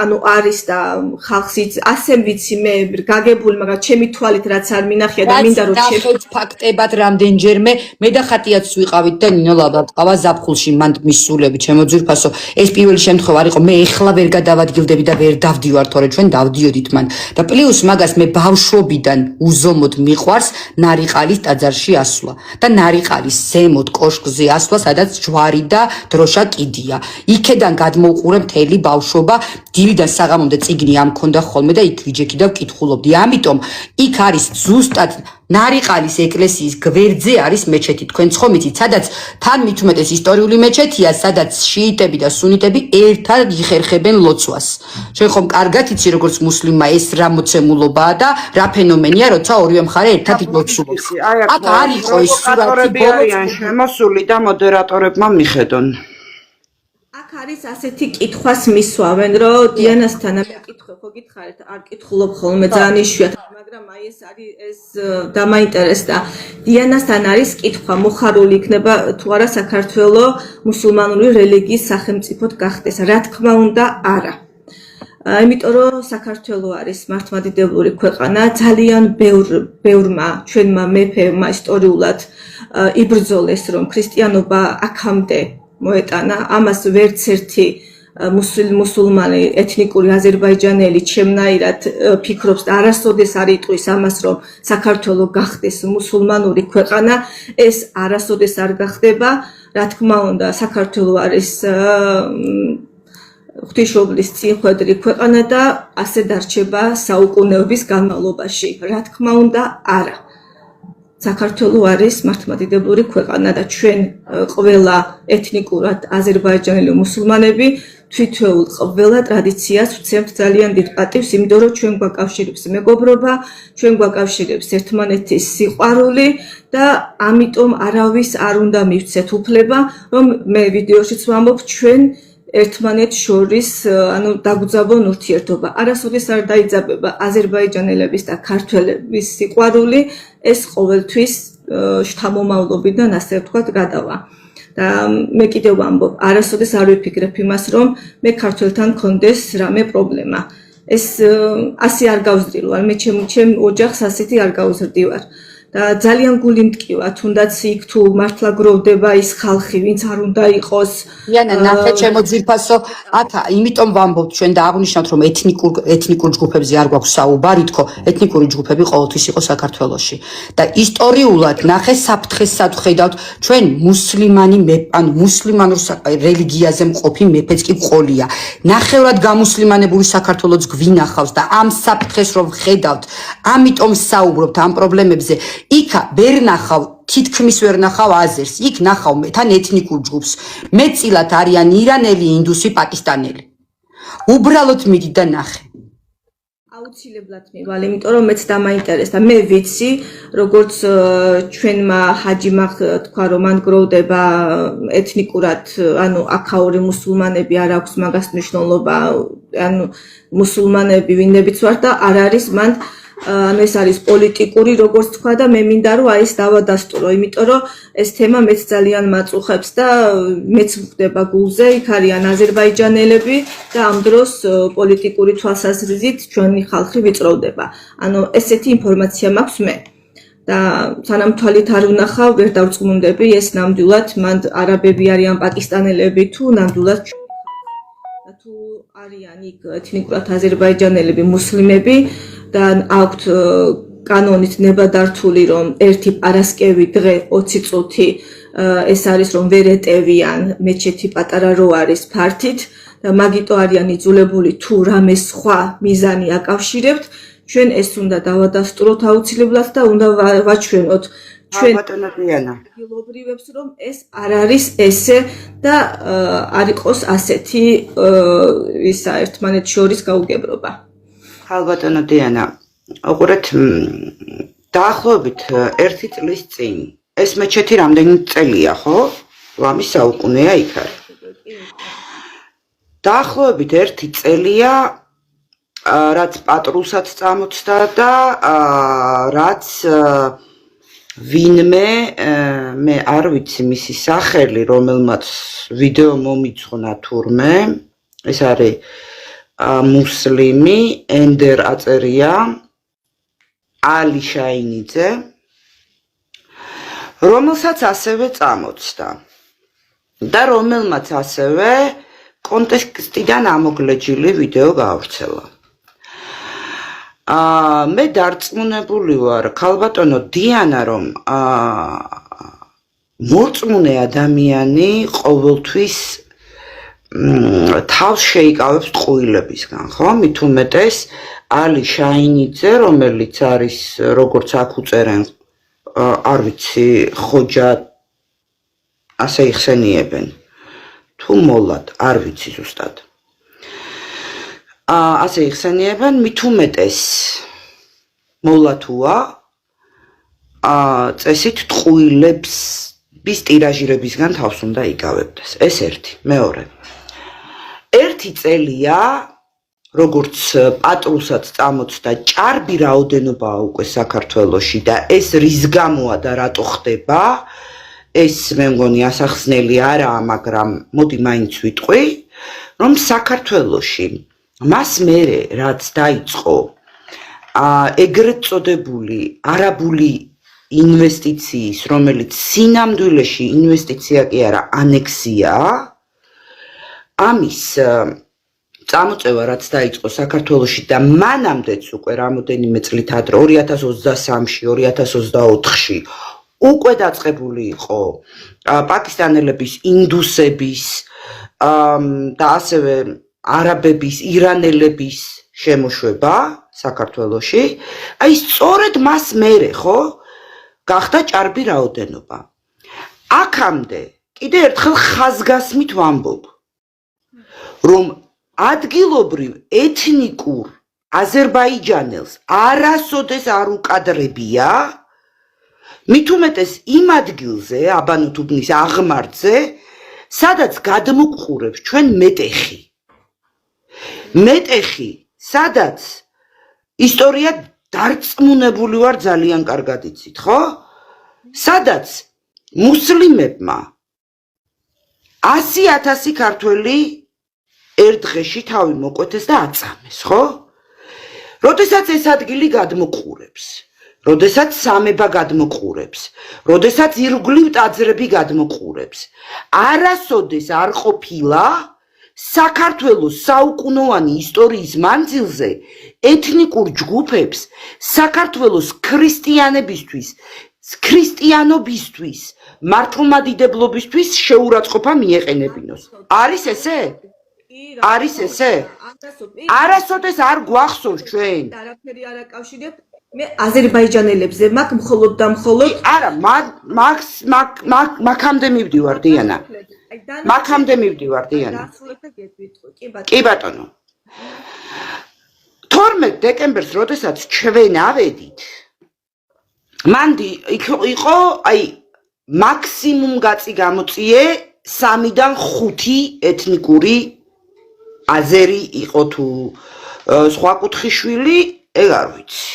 Speaker 2: ანუ არის და ხალხიც ასე ვიცი მე გაგებული მაგრამ ჩემი თვალით რაც არ მინახია და მინდა რომ
Speaker 1: ჩემს ფაქტებად რამდენჯერმე მე და ხატიაც ვიყავით და ნინო ლაბატყავა ზაფხულში მანდ მისულები ჩემო ძვირფასო ეს პირველი შემთხვევა არ იყო მე ეხლა ვერ გადავადგილდები და ვერ დავდივარ თორე ჩვენ დავდიოდით მან და პლუს მაგას მე ბავშვობიდან უზომოდ მიყვარს ნარიყალის ტაძარში ასვლა და ნარიყალის ზემოთ კოშკზე ასვლა სადაც ჯვარი და დროშა კიდია იქედან გადმოვყურე მთელი ბავშვობა დილიდან საღამომდე წიგნი ამ მქონდა ხოლმე და იქ ვიჯექი და ვკითხულობდი ამიტომ იქ არის ზუსტად ნარიყალის ეკლესიის გვერდზე არის მეჩეთი თქვენ ხომ იცით სადაც თან მით უმეტეს ისტორიული მეჩეთია სადაც შიიტები და სუნიტები ერთად იხერხებენ ლოცვას ჩვენ ხომ კარგად იცი როგორც მუსლიმმა ეს რა მოცემულობაა და რა ფენომენია როცა ორივე მხარე ერთად ლოცულობს აქ არ იყო ის სურათი
Speaker 3: არიან შემოსული და მოდერატორებმა მიხედონ
Speaker 2: აქ არის ასეთი კითხვას მისვავენ რომ დიანასთან მეკითხე ხო გითხარით არ კითხულობ ხოლმე ძალიან იშვიათად მაგრამ აი ეს არის ეს დამაინტერესდა დიანასთან არის კითხვა მოხარული იქნება თუ არა საქართველო მუსულმანური რელიგიის სახელმწიფოდ გახდეს რა თქმა უნდა არა იმიტომ რომ საქართველო არის მართლმადიდებლური ქვეყანა ძალიან ბევრმა ჩვენმა მეფეებმა ისტორიულად იბრძოლეს რომ ქრისტიანობა აქამდე მოეტანა ამას ვერც ერთი მუსულმანი ეთნიკური აზერბაიჯანელი ჩემნაირად ფიქრობს და არასოდეს არ იტყვის ამას რომ საქართველო გახდეს მუსულმანური ქვეყანა ეს არასოდეს არ გახდება რა თქმა უნდა საქართველო არის ღვთისმშობლის წინხვედრი ქვეყანა და ასე დარჩება საუკუნეების განმავლობაში რა თქმა უნდა არა საქართველო არის მართლმადიდებლური ქვეყანა და ჩვენ ყველა ეთნიკურად აზერბაიჯანელი მუსულმანები თვითეულ ყველა ტრადიციას ვცემთ ძალიან დიდ პატივს, იმიტომ რომ ჩვენ გვაკავშირებს მეგობრობა, ჩვენ გვაკავშირებს ერთმანეთის სიყვარული და ამიტომ არავის არ უნდა მივცეთ უფლება, რომ მე ვიდეოშიც ვამბობ ჩვენ ერთმანეთს შორის დაგუძაბონ ურთიერთობა. არასოდეს არ დაიძაბება აზერბაიჯანელების და ქართველების სიყვარული, ეს ყოველთვის შთამომავლობიდან ასე ვთქვათ გადავა. და მე კიდევ ვამბობ, არასოდეს არ ვიფიქრებ იმას, რომ მე ქართველთან მქონდეს რამე პრობლემა. ეს ასე არ გავზრდილვარ, მე ჩემ ოჯახს ასეთი არ გავზრდივარ. და ძალიან გული მტკივა, თუნდაც იქ თუ მართლა გროვდება ის ხალხი, ვინც არ უნდა იყოს.
Speaker 1: იანა, ნახე ჩემო ძვირფასო, ათა, იმიტომ ვამბობთ ჩვენ და აღნიშნავთ, რომ ეთნიკურ ჯგუფებზე არ გვაქვს საუბარი, თქო, ეთნიკური ჯგუფები ყოველთვის იყო საქართველოში. და ისტორიულად ნახე საფრთხესაც ხედავთ, ჩვენ მუსლიმანურ რელიგიაზე მყოფი მეფეც კი ყოლია. ნახევრად გამუსლიმანებული საქართველოც გვინახავს და ამ საფრთხეს რომ ხედავთ, ამიტომ საუბრობთ ამ პრობლემებზე. იქა ვერ ნახავ, თითქმის ვერ ნახავ აზერს, იქ ნახავ თან ეთნიკურ ჯგუფს. მეტწილად არიან ირანელი, ინდუსი, პაკისტანელი. უბრალოდ მიდი და ნახე.
Speaker 2: აუცილებლად მივალ, იმიტომ რომ მეც დამაინტერესდა. მე ვიცი, როგორც ჩვენმა ჰაჯიმა თქვა, რომ მან გროვდება ეთნიკურად, აქაური მუსულმანები არ აქვს მაგას მნიშვნელობა, მუსულმანები ვინებიც ვარ და არ არის მან ეს არის პოლიტიკური, როგორც თქვა და მე მინდა რომ ეს დავადასტურო, იმიტომ რომ ეს თემა მეც ძალიან მაწუხებს და მეც ვხვდება გულზე, იქ არიან აზერბაიჯანელები და ამ დროს პოლიტიკური თვალსაზრისით ჩვენი ხალხი ვიწროვდება. ესეთი ინფორმაცია მაქვს მე. და სანამ თვალით არ ვნახავ, ვერ დავწმუნდები, ეს ნამდვილად მან არაბები არიან, პაკისტანელები თუ ნამდვილად თუ არიან იქ ეთნიკურად აზერბაიჯანელები, მუსლიმები და აქვთ კანონით ნებადართული, რომ ერთი პარასკევი დღე 20 წუთი ეს არის, რომ ვერ ეტევიან მეჩეთი პატარა რო არის ფართით და მაგიტო არიან იძულებული თუ რამე სხვა მიზანი აკავშირებთ, ჩვენ ეს უნდა დავადასტუროთ აუცილებლად და უნდა ვაჩვენოთ ჩვენ ადგილობრივებს, რომ ეს არ არის ესე და არ იყოს ასეთი ისა ერთმანეთს შორის გაუგებრობა.
Speaker 3: ხალბატონო დიანა, უყურეთ, დაახლოებით 1 წლის წინ ეს მეჩეთი რამდენი წელია, ხო? ლამის საუკუნეა იქ არის. დაახლოებით 1 წელია, რაც პატრულსაც წამოწდა და რაც ვინმე, მე არ ვიცი მისი სახელი, რომელმაც ვიდეო მომიძღვნა თურმე, ეს არის მუსლიმი, ენდერ აწერია, ალი შაინიძე, რომელსაც ასევე წამოწდა და რომელმაც ასევე კონტექსტიდან ამოგლეჯილი ვიდეო გაავრცელა. მე დარწმუნებული ვარ, ქალბატონო დიანა, რომ მორწმუნე ადამიანი ყოველთვის თავს შეიკავებს ტყუილებისგან, ხო? მით უმეტეს ალი შაინიძე, რომელიც არის, როგორც აქ უწერენ, არ ვიცი, ხოჯა ასე იხსენიებენ. თუ მოლად, არ ვიცი ზუსტად. ასე იხსენიებენ, მით უმეტეს მოლათუა წესით ტყუილებს ტირაჟირებისგან თავს უნდა იკავებდეს. ეს ერთი, მეორე. 1 წელია, როგორც პატრულსაც წამოწდა, ჭარბი რაოდენობა უკვე საქართველოში და ეს რის გამოა და რატო ხდება, ეს მე მგონი ასახსნელი არაა, მაგრამ მოდი მაინც ვიტყვი, რომ საქართველოში მას მერე რაც დაიწყო ეგრეთ წოდებული არაბული ინვესტიციის, რომელიც სინამდვილეში ინვესტიცია კი არა, ანექსიაა, ამის წამოწევა რაც დაიწყო საქართველოში და მანამდეც უკვე რამოდენიმე წლით ადრე 2023-ში, 2024-ში უკვე დაწყებული იყო პაკისტანელების, ინდუსების და ასევე არაბების, ირანელების შემოშვება საქართველოში. აი სწორედ მას მერე, ხო? გახდა ჭარბი რაოდენობა. აქამდე კიდე ერთხელ ხაზგასმით ვამბობ, რომ ადგილობრივ ეთნიკურ აზერბაიჯანელს არასოდეს არ უკადრებია, მით უმეტეს იმ ადგილზე, აბანოთუბნის აღმართზე, სადაც გადმოყურებს ჩვენ მეტეხი. მეტეხი, სადაც ისტორია დარწმუნებული ვარ ძალიან კარგად იცით, ხო? სადაც მუსლიმებმა 100,000 ქართველი ერთ დღეში თავი მოკვეთეს და აწამეს, ხო? როდესაც ეს ადგილი გადმოყურებს, როდესაც სამება გადმოყურებს, როდესაც ირგვლივ ტაძრები გადმოყურებს, არასოდეს არ ყოფილა საქართველოს საუკუნოვანი ისტორიის მანძილზე ეთნიკურ ჯგუფებს საქართველოს ქრისტიანობისთვის, მართლმადიდებლობისთვის შეურაცხყოფა მიეყენებინოს. არის ესე? არის ესე? არასოდეს არ გვახსოვს ჩვენ.
Speaker 2: არაფერი არ აკავშირებ მე აზერბაიჯანელებზე მაგ მხოლოდ და მხოლოდ
Speaker 3: არა, მაგამდე მივდივარ დიანა. მაგამდე მივდივარ დიანა. კი ბატონო. 12 დეკემბერს, როდესაც ჩვენ ავედით, მანდი იყო, მაქსიმუმ გაწი გამოწიე 3-დან 5 ეთნიკური აზერი იყო თუ სხვა კუთხიშვილი, ეგ არ ვიცი.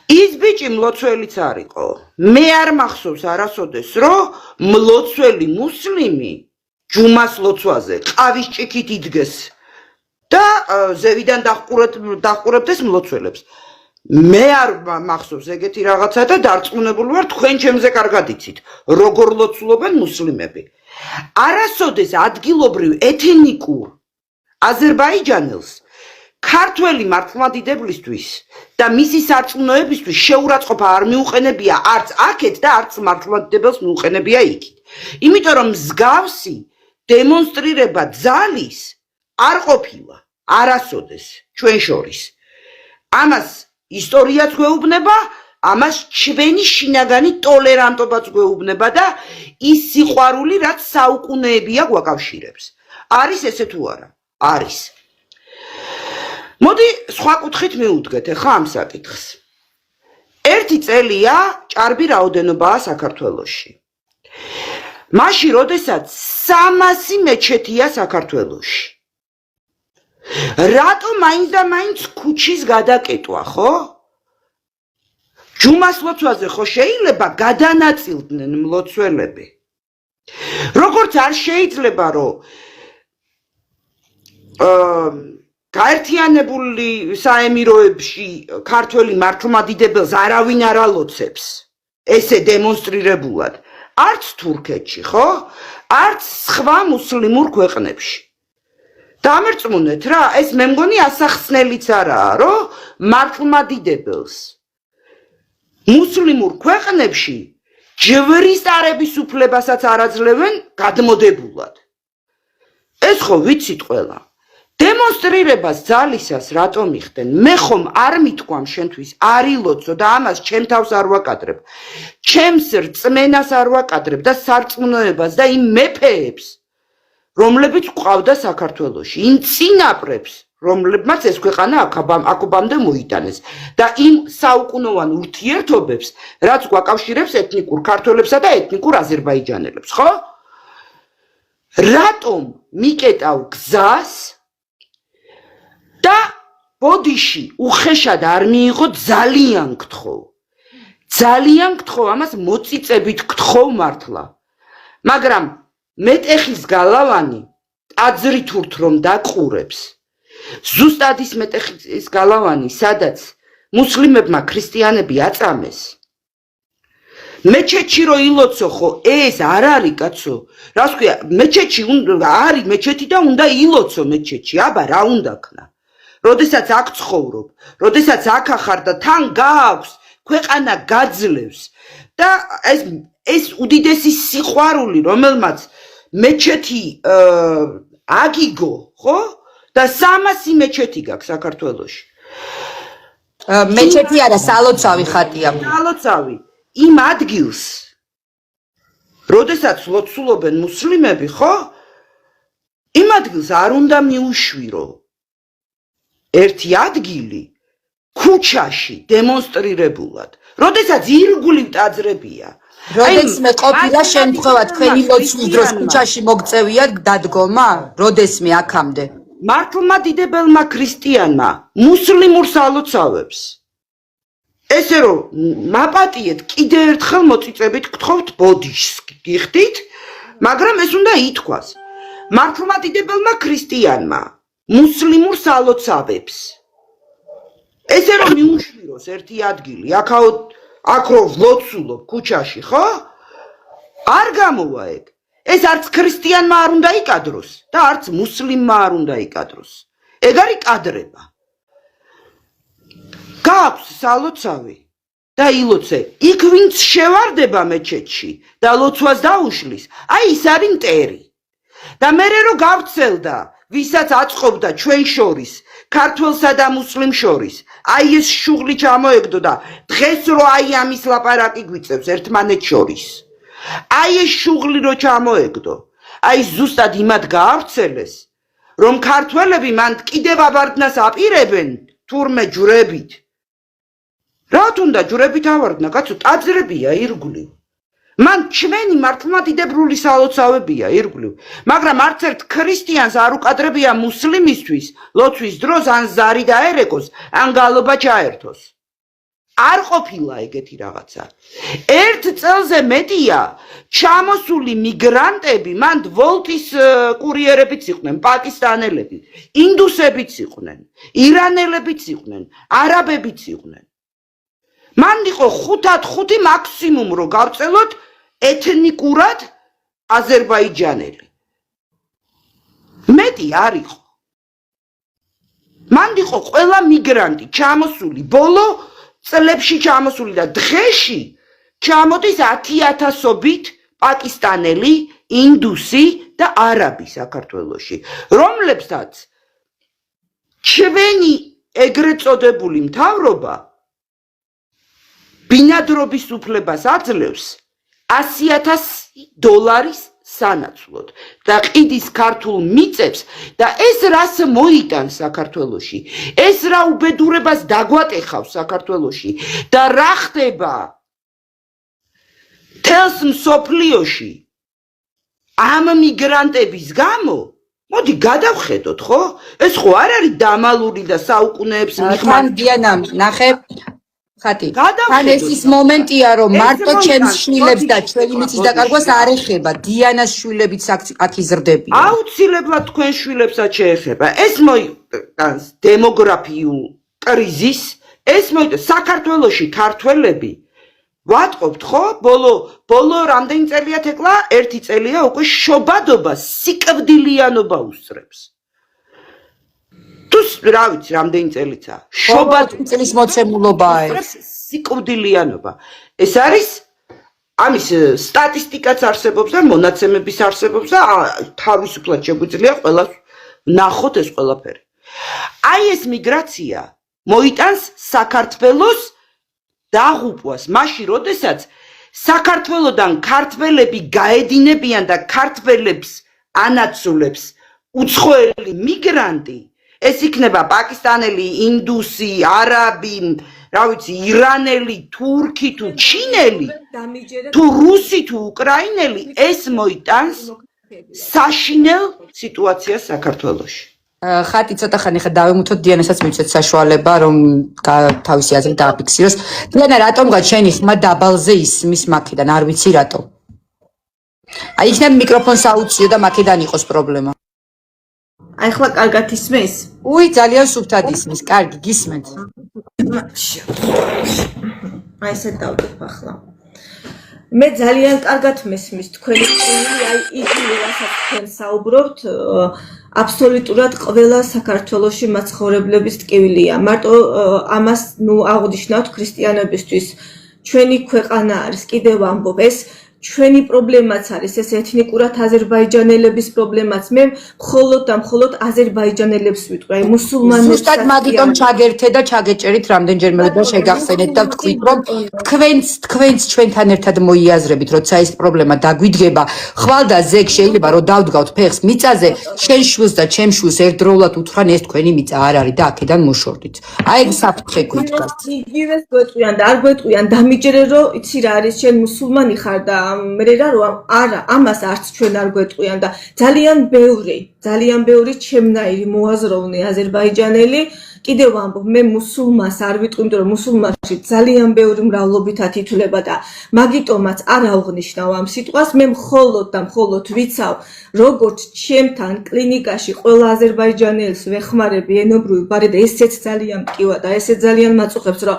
Speaker 3: ის ბიჭი მლოცველიც არ იყო. მე არ მახსოვს არასოდეს, რომ მლოცველი მუსლიმი ჯუმას ლოცვაზე ყავის ჭიქით იდგეს და ზევიდან დაჰყურებდეს მლოცველებს. მე არ მახსოვს ეგეთი რაღაცა და დარწმუნებული ვარ, თქვენ ჩემზე კარგად იცით, როგორ ლოცულობენ მუსლიმები. არასოდეს ადგილობრივ ეთნიკურ აზერბაიჯანელს ქართველი მართლმადიდებლისთვის და მისი სარწმუნოებისთვის შეურაცხყოფა არ მიუყენებია არც აქეთ და არც მართლმადიდებელს მიუყენებია იქით. იმიტომ რომ მსგავსი დემონსტრირება ძალის არ ყოფილა არასოდეს ჩვენ შორის. ამას ისტორიაც გვეუბნება, ამას ჩვენი შინაგანი ტოლერანტობაც გვეუბნება და ის სიყვარული, რაც საუკუნეებია გვაკავშირებს. არის ესე თუ არა? არის. მოდი სხვა კუთხით მივუდგეთ ახლა ამ საკითხს. ერთი წელია ჭარბი რაოდენობაა საქართველოში. მაშინ, როდესაც 300 მეჩეთია საქართველოში. რატომ მაინც და მაინც ქუჩის გადაკეტვა, ხო? ჯუმას ლოცვაზე ხო შეიძლება გადანაწილდნენ მლოცველები. როგორც არ შეიძლება, რომ გაერთიანებული საემიროებში ქართველი მართლმადიდებელს არავინ არ ალოცებს ესე დემონსტრირებულად. არც თურქეთში, ხო? არც სხვა მუსლიმურ ქვეყნებში. დამერწმუნეთ რა, ეს მე მგონი ასახსნელიც არაა, რომ მართლმადიდებელს მუსლიმურ ქვეყნებში ჯვრის არების უფლებასაც არ აძლევენ გადმოდებულად. ეს ხო ვიცით ყველა. დემონსტრირებას ძალისას რატომ იხდენ? მე ხომ არ მithქვამ შენთვის არ ილოცო და ამას ჩემ თავს არ ვაკადრებ. ჩემს რწმენას არ ვაკადრებ და სარწმუნოებას და იმ მეფეებს, რომლებიც ყავდა საქართველოში, იმ წინაპრებს, რომლებმაც ეს ქვეყანა აქობამდე მოიტანეს და იმ საუკუნოვან ურთიერთობებს, რაც გვაკავშირებს ეთნიკურ ქართველებსა და ეთნიკურ აზერბაიჯანელებს, ხო? რატომ მიკეტავ გზას და ბოდიში უხეშად არ მიიღო ძალიან გთხოვ. ძალიან გთხოვ, ამას მოწიწებით გთხოვ მართლა. მაგრამ მეტეხის გალავანი ტაძრით ურთ რომ დაყურებს. ზუსტად ის მეტეხის გალავანი, სადაც მუსლიმებმა ქრისტიანები აწამეს. მეჩეთში რო ილოცო ხო, ეს არ არის კაცო. რას ქვია, მეჩეთში არის მეჩეთი და უნდა ილოცო მეჩეთში, აბა რა უნდა ქნა. როდესაც აქ ცხოვრობ, როდესაც აქ ახარ და თან გააქვს, ქვეყანა გაძლევს და ეს უდიდესი სიყვარული, რომელმაც მეჩეთი აგიგო, ხო? და 300 მეჩეთი გაქვს საქართველოში.
Speaker 1: მეჩეთი არა, სალოცავი ხატია.
Speaker 3: სალოცავი. იმ ადგილს როდესაც ლოცულობენ მუსლიმები, ხო? იმ ადგილს არ უნდა მიუშვირო ერთი ადგილი ქუჩაში დემონსტრირებულად, როდესაც ირგვლივ ტაძრებია.
Speaker 1: როდესმე ყოფილა შემთხვევა თქვენი ლოცვის დროს ქუჩაში მოგწევიათ დადგომა? როდესმე აქამდე?
Speaker 3: მართლმა დიდებელმა ქრისტიანმა მუსლიმურ სალოცავებს ესე რომ მაპატიეთ კიდე ერთხელ მოწიწებით გთხოვთ ბოდიშს გიხდით, მაგრამ ეს უნდა ითქვას. მართლმა დიდებელმა ქრისტიანმა მუსლიმურ სალოცავებს ესე რომ მიუშვიროს ერთი ადგილი, აქ რომ ვლოცულობ ქუჩაში, ხო? არ გამოვა ეგ. ეს არც ქრისტიანმა არ უნდა იკადროს და არც მუსლიმმა არ უნდა იკადროს. ეგ არის კადრება. გაქვს სალოცავი და ილოცე, იქ ვინც შევარდება მეჩეთში და ლოცვას დაუშლის, აი ის არის მტერი. და მერე რომ გავცელდა, ვისაც აწყობდა ჩვენ შორის, ქართველსა და მუსლიმ შორის, აი ეს შუღლი ჩამოეგდო და დღეს რო აი ამის ლაპარაკი გვიწევს ერთმანეთ შორის. აი ეს შუღლი რო ჩამოეგდო, აი ზუსტად იმად გაავრცელეს, რომ ქართველები მან კიდევ აბარდნას აპირებენ თურმე ჯვრებით. რა თუნდა ჯვრებით ავარდნა, კაცო, ტაძრებია ირგვლივ. მან ჩვენი მართლმადიდებლური სალოცავებია ირგვლივ, მაგრამ არც ერთ ქრისტიანს არ უკადრებია მუსლიმისთვის ლოცვის დროს ან ზარი დაერეკოს, ან გალობა ჩაერთოს. არ ყოფილა ეგეთი რაღაცა. ერთ წელზე მეტია ჩამოსული მიგრანტები, მან ვოლტის კურიერებიც იყვნენ, პაკისტანელები, ინდუსებიც იყვნენ, ირანელებიც იყვნენ, არაბებიც იყვნენ. მან იყო 5-5 მაქსიმუმ რო გავწელოთ ეთნიკურად აზერბაიჯანელი. მეტი არ იყო. მან იყო ყველა მიგრანტი ჩამოსული ბოლო წლებში ჩამოსული და დღეში ჩამოდის 10,000-ობით პაკისტანელი, ინდუსი და არაბი საქართველოში, რომლებსაც ჩვენი ეგრეთ წოდებული მთავრობა ბინადრობის უფლებას აძლევს $100,000 სანაცვლოდ და ყიდის ქართულ მიწებს და ეს რას მოიტანს საქართველოში, ეს რა უბედურებას დაგვატეხავს საქართველოში და რა ხდება თელს მსოფლიოში ამ მიგრანტების გამო, მოდი გადავხედოთ, ხო? ეს ხო არ არის დამალული და საუკუნეებს
Speaker 1: თან დიანა, ნახე ხათი. თან ეს ის მომენტია, რომ მარტო ჩემს შვილებს და ჩვენი მიწის დაკარგვას არ ეხება. დიანას შვილებიც აქ იზრდებიან.
Speaker 3: აუცილებლად თქვენ შვილებსაც შეეხება. ეს მოიტანს დემოგრაფიულ კრიზისს, ეს მოიტანს საქართველოში ქართველები ვატყობთ, ხო? ბოლო რამდენი წელია თეკლა? 1 წელია უკვე შობადობა, სიკვდილიანობა უსწრებს. რა ვიცი, რამდენი წელიწა?
Speaker 1: წლის მოცემულობაა ეს.
Speaker 3: სიკვდილიანობა. ეს არის ამის სტატისტიკაც არსებობს და მონაცემების არსებობს და თავისუფლად შეგვიძლია ყველას ნახოთ ეს ყველაფერი. აი ეს მიგრაცია მოიტანს საქართველოს დაღუპვას, მაშინ როდესაც საქართველოდან ქართველები გაედინებიან და ქართველებს ანაცვლებს უცხოელი მიგრანტი, ეს იქნება პაკისტანელი, ინდუსი, არაბი, რა ვიცი, ირანელი, თურქი თუ ჩინელი, თუ რუსი თუ უკრაინელი, ეს მოიტანს საშინელ სიტუაციას საქართველოში.
Speaker 1: ხათი ცოტა ხანი ხა დავემუთოთ დიანასაც მივცეთ საშუალება რომ თავისი აზრი დააფიქსიროს. დიანა რატომღა შენი ხმა დაბალზე ისმის მაქედან, არ ვიცი რატო. აი იქნებ მიკროფონს აუციო და მაქედან იყოს პრობლემა.
Speaker 2: აი ხლა კარგად ისმის?
Speaker 1: უი, ძალიან სუფთად ისმის. კარგი, გისმენთ.
Speaker 2: აი ესე დავდებ ახლა. მე ძალიან კარგად მესმის თქვენი წვლილი, აი იგივე რასაც თქვენ საუბრობთ, აბსოლუტურად ყველა საქართველოში მაცხოვრებლების ტკივილია. მარტო ამას აღვნიშნავთ ქრისტიანებისთვის. ჩვენი ქვეყანა არის, კიდევ ამბობ, ეს ჩვენი პრობლემაც არის ეს ეთნიკურად აზერბაიჯანელების პრობლემაც. მე მხოლოდ და მხოლოდ აზერბაიჯანელებს ვიტყვი, აი მუსულმანებს.
Speaker 1: ზუსტად მაგიტომ ჩაგერთე და ჩაგეჭერით რამდენჯერმე და შეგახსენეთ და ვთქვით რომ თქვენც ჩვენთან ერთად მოიაზრებით, როცა ეს პრობლემა დაგვიდგება, ხვალ და ზეგ შეიძლება რომ დავდგავთ ფეხს მიწაზე, შენ შვილს და ჩემ შვილს ერთდროულად უთხრან ეს თქვენი მიწა არ არის და აქედან მოშორდით. აი ეს საფრთხე გვიდგას.
Speaker 2: იგივეს გვეტყვიან და არ გვეტყვიან დამიჯერე რომ იცი რა არის შენ მუსულმანი ხარ და მე რა რომ არა ამას არც ჩვენ არ გვეტყვიან და ძალიან ბევრი ჩემნაირი მოაზროვნე აზერბაიჯანელი კიდევ ვამბობ მე მუსულმანს არ ვიტყვი იმიტომ რომ მუსულმანში ძალიან ბევრი მრავლობითად ითვლება და მაგიტომაც არ ავღნიშნავ ამ სიტყვას მე მხოლოდ ვიცავ როგორც ჩემთან კლინიკაში ყველა აზერბაიჯანელს ვეხმარები ენობრივი ბარი და ესეც ძალიან მტკივა და ესეც ძალიან მაწუხებს რომ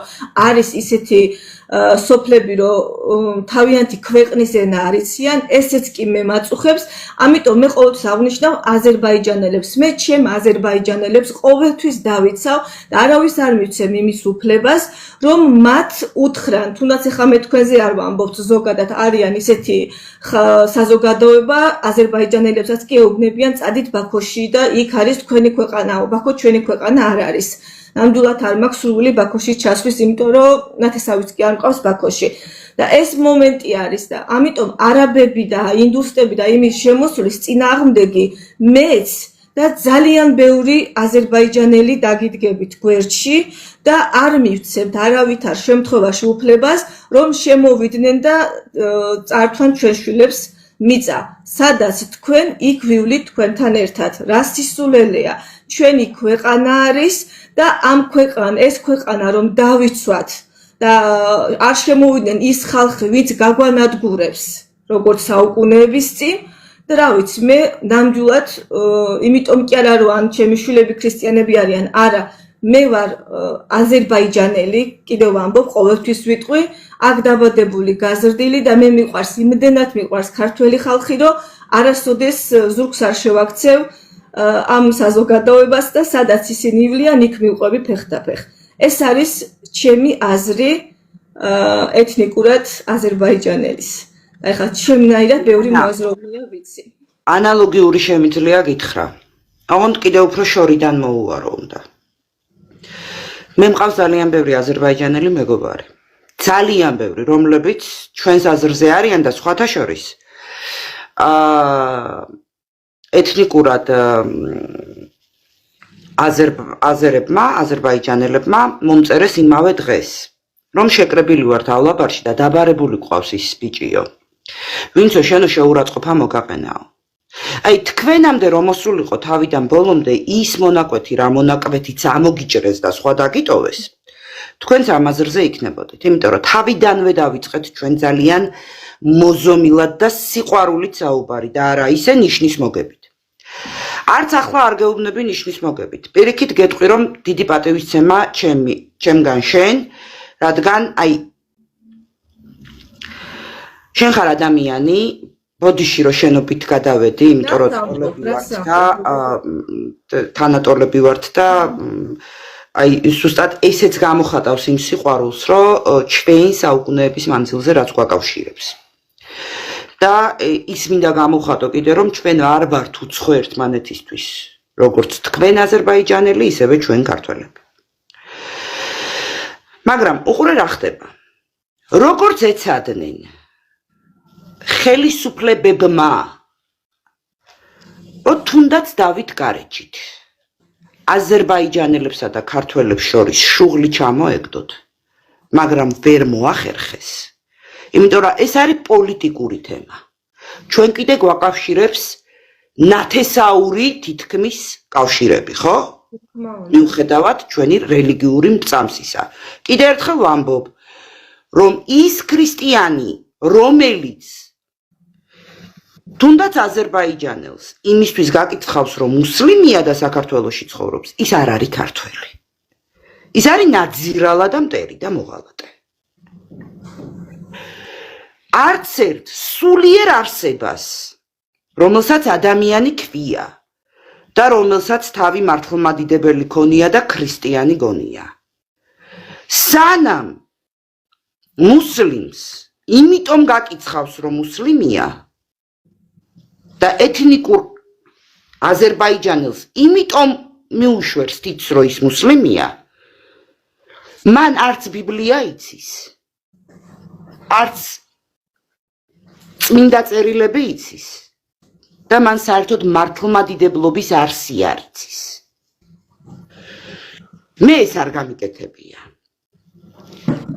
Speaker 2: არის ისეთი სოფლები რომ თავიანთი ქვეყნის ენა არიციან ესეც კი მე მაწუხებს ამიტომ მე ყოველთვის აღნიშნავ აზერბაიჯანელებს მე ჩემ აზერბაიჯანელებს ყოველთვის დავიცავ და არავის არ მივცემ იმის უფლებას რომ მათ უთხრან თუნდაც ახლა მე თქვენზე არ ვამბობთ ზოგადად არიან ისეთი საზოგადოება აზერბაიჯანელებსაც კი ეუბნებიან წადით ბაქოში და იქ არის თქვენი ქვეყანაო ბაქო ჩვენი ქვეყანა არ არის ნამდვილად არ მაქვს სურვილი ბაქოში ჩასვლის, იმიტომ რომ ნათესავიც კი არ მყავს ბაქოში. და ეს მომენტი არის და ამიტომ არაბები და ინდუსები და იმის შემოსulis წინააღმდეგი მეც და ძალიან ბევრი აზერბაიჯანელი დაგიდგებით გვერდში და არ მივცემთ არავითარ შემთხვევაში უფლებას, რომ შემოვიდნენ და წართვან ჩვენ შვილებს მიწა. სადაც თქვენ იქ ვივლით თქვენთან ერთად. რა სისულელეა ჩვენი ქვეყანა არის და ამ ეს ქვეყანა რომ დავიცვათ და არ შემოვიდნენ ის ხალხი ვინც გაგვანადგურებს როგორც საუკუნეების წინ და რა ვიცი მე ნამდვილად იმიტომ კი არა რომ ან ჩემი შვილები ქრისტიანები არიან არა მე ვარ აზერბაიჯანელი კიდევ ვამბობ ყოველთვის ვიტყვი აქ დაბადებული გაზრდილი და მე მიყვარს იმდენად მიყვარს ქართველი ხალხი რომ არასოდეს ზურგს არ შევაქცევ ამ საზოგადოებას და სადაც ისინი ივლიან იქ მივყვები ფეხდაფეხ. ეს არის ჩემი აზრი ეთნიკურად აზერბაიჯანელის. ეხლა ჩემნაირად ბევრი მოაზროვნეა ვიცი.
Speaker 3: ანალოგიური შემიძლია გითხრა. ოღონდ კიდევ უფრო შორიდან მოუვარო უნდა. მე მყავს ძალიან ბევრი აზერბაიჯანელი მეგობარი. ძალიან ბევრი, რომლებიც ჩვენს აზრზე არიან და სხვათა შორის ეთნიკურად აზერებმა, აზერბაიჯანელებმა მომწერეს იმავე დღეს, რომ შეკრებილი ვართ ავლაბარში და დაბარებული ყავს ის ბიჭიო. ვინცო შენო შეურაცხყოფა მოგაყენაო. აი თქვენამდე რომ მოსულიყო თავიდან ბოლომდე ის მონაკვეთი რა მონაკვეთიც ამოგიჭრეს და სხვა დაგიტოვეს, თქვენც ამ აზრზე იქნებოდით, იმიტომ რომ თავიდანვე დავიწყეთ ჩვენ ძალიან მოზომილად და სიყვარულით საუბარი და არა ისე ნიშნის მოგებით. არც ახლა არ გეუბნები ნიშნის მოგებით. პირიქით გეტყვი რომ დიდი პატივისცემა ჩემგან შენ, რადგან აი შენ ხარ ადამიანი, ბოდიში რომ შენობით გადავედი, იმიტომ რომ თანატოლები ვართ და აი ზუსტად ესეც გამოხატავს იმ სიყვარულს, რომ ჩვენ საუკუნეების მანძილზე რაც გვაკავშირებს. და ის მინდა გამოვხატო კიდე რომ ჩვენ არ ვართ უცხო ერთმანეთისთვის, როგორც თქვენ აზერბაიჯანელი, ისევე ჩვენ ქართველები. მაგრამ უყურე რა ხდება. როგორც ეცადნენ ხელისუფლებებმა თუნდაც დავით გარეჯით აზერბაიჯანელებსა და ქართველებს შორის შუღლი ჩამოეგდოთ, მაგრამ ვერ მოახერხეს. იმიტომ რომ ეს არის პოლიტიკური თემა. ჩვენ კიდე გვაკავშირებს ნათესაური თითქმის კავშირები, ხო? მიუხედავად ჩვენი რელიგიური მწამსისა. კიდე ერთხელ ვამბობ, რომ ის ქრისტიანი, რომელიც თუნდაც აზერბაიჯანელს იმისთვის გაკითხავს, რომ მუსლიმია და საქართველოში ცხოვრობს, ის არ არის ქართველი. ის არის ნაძირალა და მტერი და მოღალატე. არც ერთ სულიერ არსებას, რომელსაც ადამიანი ქვია და რომელსაც თავი მართლმადიდებელი ქონია და ქრისტიანი გონია. სანამ მუსლიმს იმიტომ გაკიცხავს რომ მუსლიმია და ეთნიკურ აზერბაიჯანელს იმიტომ მიუშვერს თითს რომ ის მუსლიმია მან არც ბიბლია იცის არც წმინდა წერილები იცის და მან საერთოდ მართლმადიდებლობის არსი არ იცის მე ეს არ გამიკეთებია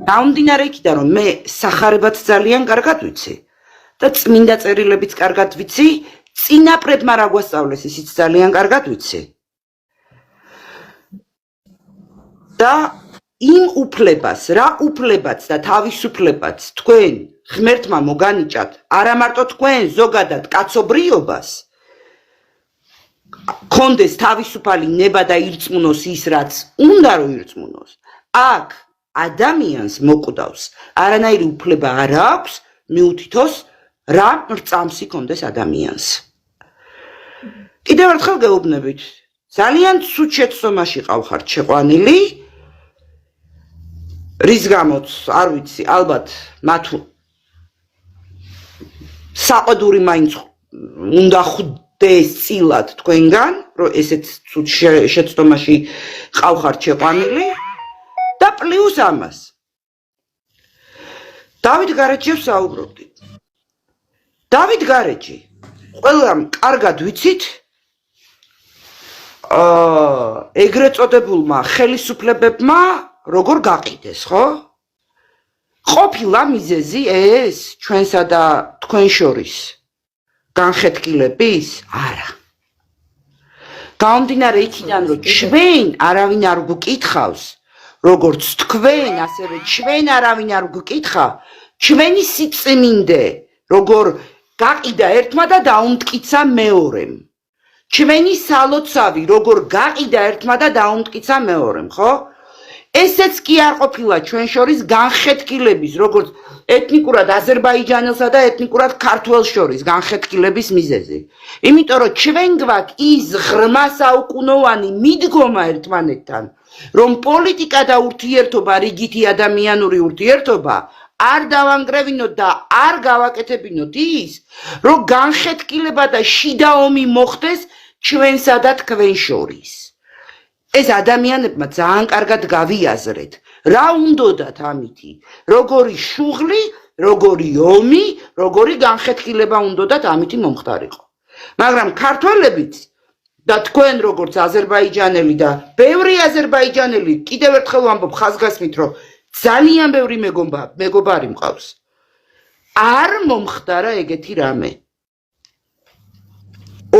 Speaker 3: დაუნდინარე იქიდან რომ მე სახარებაც ძალიან კარგად ვიცი და წმინდა წერილებიც კარგად ვიცი წინაპრებმა რა გვასწავლეს ისიც ძალიან კარგად ვიცი და იმ უფლებას რა უფლებაც და თავისუფლებაც თქვენ ღმერთმა მოგანიჭათ არა მარტო თქვენ ზოგადად კაცობრიობას კონდეს თავისუფალი ნება და ირწმუნოს ის რაც უნდა რომ ირწმუნოს აქ ადამიანს მოკვდავს არანაირი უფლება არ აქვს მიუთითოს რა მრწამსი კონდეს ადამიანს კიდევ ერთხელ გეუბნებით ძალიან ცუდ შეცდომაში ყავხართ შეყვანილი რის გამოც არ ვიცი ალბათ მათ საყდური მაინც უნდა ხვდეს წილად თქვენგან რომ ესეც ცუდ შეცდომაში ყავხართ შეყვანილი და პლუს ამას დავით გარეჯებს საუბრობდით დავით გარეჯი ყველამ კარგად ვიცით ეგრეთ წოდებულმა ხელისუფლებებმა როგორ გაყიდეს ხო ყოფილა მიზეზი ეს ჩვენსა და თქვენ შორის განხეთქილების არა გამომდინარე იქიდან რომ ჩვენ არავინ არ გვკითხავს როგორც თქვენ ასევე ჩვენ არავინ არ გვკითხა ჩვენი სიწმინდე როგორ გაყიდა ერთმა და დაუმტკიცა მეორემ ჩვენი სალოცავი როგორ გაყიდა ერთმა და დაუმტკიცა მეორემ ხო ესეც კი არ ყოფილა ჩვენ შორის განხეთქილების როგორც ეთნიკურად აზერბაიჯანელსა და ეთნიკურად ქართველს შორის განხეთქილების მიზეზი იმიტომ რომ ჩვენ გვაქვს ის ღრმა საუკუნოვანი მიდგომა ერთმანეთთან რომ პოლიტიკა და ურთიერთობა რიგითი ადამიანური ურთიერთობა არ დავანგრევინოთ და არ გავაკეთებინოთ ის რომ განხეთქილება და შიდა ომი მოხდეს ჩვენსა და თქვენ შორის ეს ადამიანებმა ძალიან კარგად გავიაზრეთ რა უნდათ ამითი როგორი შუღლი როგორი ომი როგორი განხეთქილება უნდათ ამითი მომხდარიყო მაგრამ ქართველებიც და თქვენ როგორც აზერბაიჯანელი და ბევრი აზერბაიჯანელი კიდევ ერთხელ ვამბობ ხაზგასმით რომ ძალიან ბევრი მეგობარი მყავს არ მომხდარა ეგეთი რამე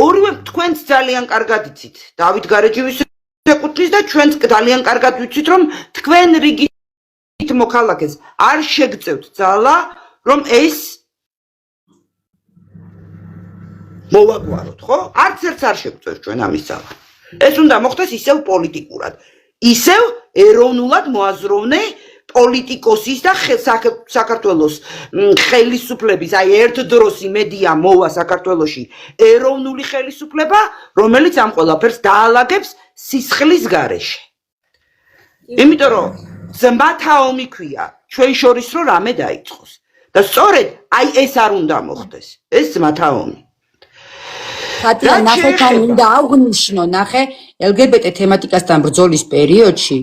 Speaker 3: ორივე თქვენც ძალიან კარგად იცით დავით გარეჯივის ეკუთვნის და ჩვენც ძალიან კარგად ვიცით რომ თქვენ რიგით მოქალაქეს არ შეგწევთ ძალა რომ ეს მოვაგვაროთ ხო არც ერთს არ შეგწევთ ჩვენ ამის ძალა ეს უნდა მოხდეს ისევ პოლიტიკურად ისევ ეროვნულად მოაზროვნე პოლიტიკოსის და საქართველოს ხელისუფლების აი ერთ დროს იმედია მოვა საქართველოში ეროვნული ხელისუფლება რომელიც ამ ყველაფერს დაალაგებს სისხლის გარეშე იმიტომ რომ ზმათა ომი ქვია ჩვენ შორის რომ რამე დაიწყოს და სწორედ აი ეს არ უნდა მოხდეს ეს ზმათა ომი
Speaker 1: ხატია ნახე თან უნდა აღვნიშნო ნახე LGBT თემატიკასთან ბრძოლის პერიოდში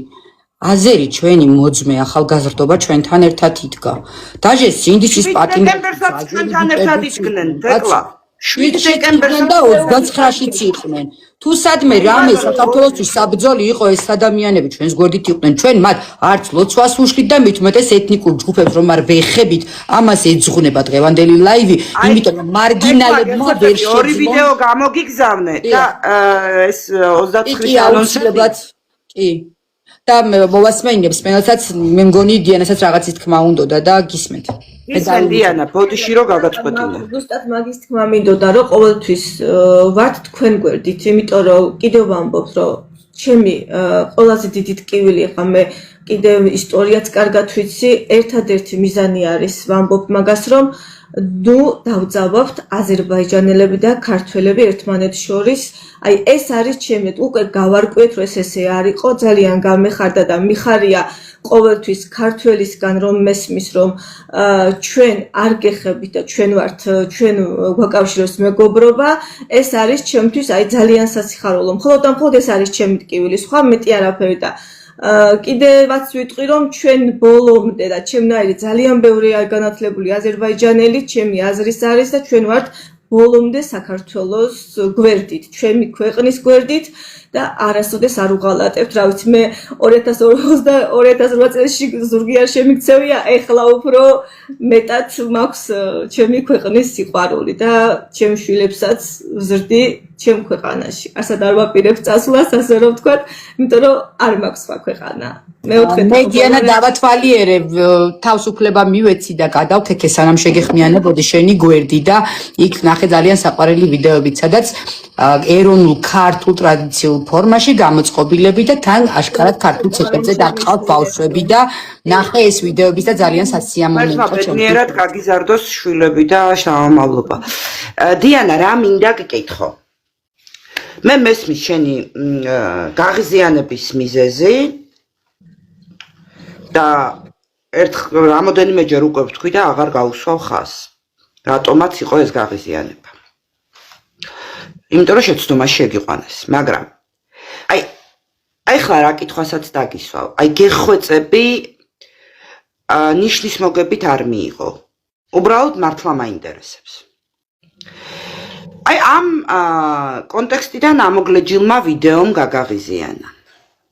Speaker 1: აზერი ჩვენი მოძმე ახალგაზრდობა ჩვენთან ერთად იდგა დაჟე სინდისის
Speaker 3: პატიმრებსაც ჩვენთან ერთად იდგნენ დეკლა
Speaker 1: 7 დეკემბერს და 29-შიც იყვნენ თუ სადმე რამე საქართველოსთვის საბრძოლი იყო ეს ადამიანები ჩვენს გვერდით იყვნენ ჩვენ მათ არც ლოცვას უშლით და მით უმეტეს ეთნიკურ ჯგუფებს რომ არ ვეხებით ამას ეძღვნება დღევანდელი ლაივი იმიტომ რომ მარგინალებმა ვერ შეძლო
Speaker 3: ორი ვიდეო გამოგიგზავნე და ეს 29-ის
Speaker 1: ანონსებად კი და მოვასმენებს მეცაც მე მგონი დიანასაც რაღაცის თქმა უნდოდა და გისმენთ
Speaker 3: ისენ დიანა ბოდიში რო გაგაწყვეტინა
Speaker 2: ზუსტად მაგის თქმა მინდოდა რომ ყოველთვის ვართ თქვენ გვერდით იმიტომ რომ კიდევ ვამბობ რომ ჩემი ყველაზე დიდი ტკივილი ხა მე კიდევ ისტორიაც კარგად ვიცი ერთადერთი მიზანი არის ვამბობ მაგას რომ ნუ დავძაბავთ აზერბაიჯანელები და ქართველები ერთმანეთს შორის აი ეს არის ჩემი უკვე გავარკვიეთ რომ ეს ესე არ იყო ძალიან გამეხარდა და მიხარია ყოველთვის ქართველისგან რომ მესმის რომ ჩვენ არ გეხებით და ჩვენ გვაკავშირებს მეგობრობა, ეს არის ჩემთვის აი ძალიან სასიხარულო. მხოლოდ და მხოლოდ ეს არის ჩემი ტკივილი, სხვა მეტი არაფერი და კიდევაც ვიტყვი რომ ჩვენ ბოლომდე და ჩემნაირი ძალიან ბევრი განათლებული აზერბაიჯანელი ჩემი აზრის არის და ჩვენ ვართ ბოლომდე საქართველოს გვერდით, ჩემი ქვეყნის გვერდით და არასოდეს არ უღალატებთ, რა ვიცი მე 2008 წელს ზურგი არ შემიქცევია, ეხლა უფრო მეტად მაქვს ჩემი ქვეყნის სიყვარული და ჩემ შვილებსაც ვზრდი ჩემ ქვეყანაში. ასად არ ვაპირებ წასვლას, ასე რომ ვთქვათ, იმიტომ რომ არ მაქვს სხვა ქვეყანა.
Speaker 1: მე დიანა დავათვალიერებ, თავისუფლება მივეცი და გადავთექე სანამ შეგეხმიანებოდი შენი გვერდი და იქ ნახე ძალიან საყვარელი ვიდეოებით, სადაც ეროვნულ ქართულ ტრადიციულ ფორმაში გამოწყობილები და თან აშკარად ქართულ ცეკვებზე დაყავთ ბავშვები და ნახე ეს ვიდეოები და ძალიან სასიამოვნო იყო.
Speaker 3: ბედნიერად გაგიზარდოს შვილები და შავამავლობა. დიანა, რა მინდა გკითხო? მე მესმის შენი გაღიზიანების მიზეზი და რამოდენიმეჯერ უკვე ვთქვი და აღარ გაუსვავ ხაზს. რატომაც იყო ეს გაღიზიანება? იმიტომ რომ შეცდომაში შეგიყვანეს, მაგრამ აი ხლა რა კითხვასაც დაგისვავ. აი გეხვეწები ნიშნის მოგებით არ მიიღო. უბრალოდ მართლა მაინტერესებს. აი ამ კონტექსტიდან ამოგლეჯილმა ვიდეომ გაგაღიზიანა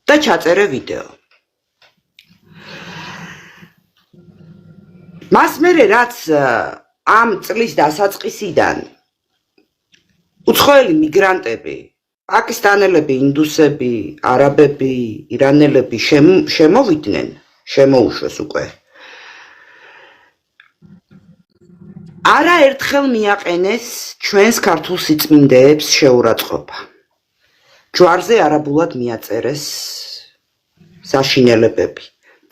Speaker 3: და ჩაწერე ვიდეო. მას მერე რაც ამ წლის დასაწყისიდან უცხოელი მიგრანტები, პაკისტანელები, ინდუსები, არაბები, ირანელები შემოვიდნენ, შემოუშვეს უკვე. არაერთხელ მიაყენეს ჩვენს ქართულ სიწმინდეებს შეურაცხყოფა. ჯვარზე არაბულად მიაწერეს საშინელებები.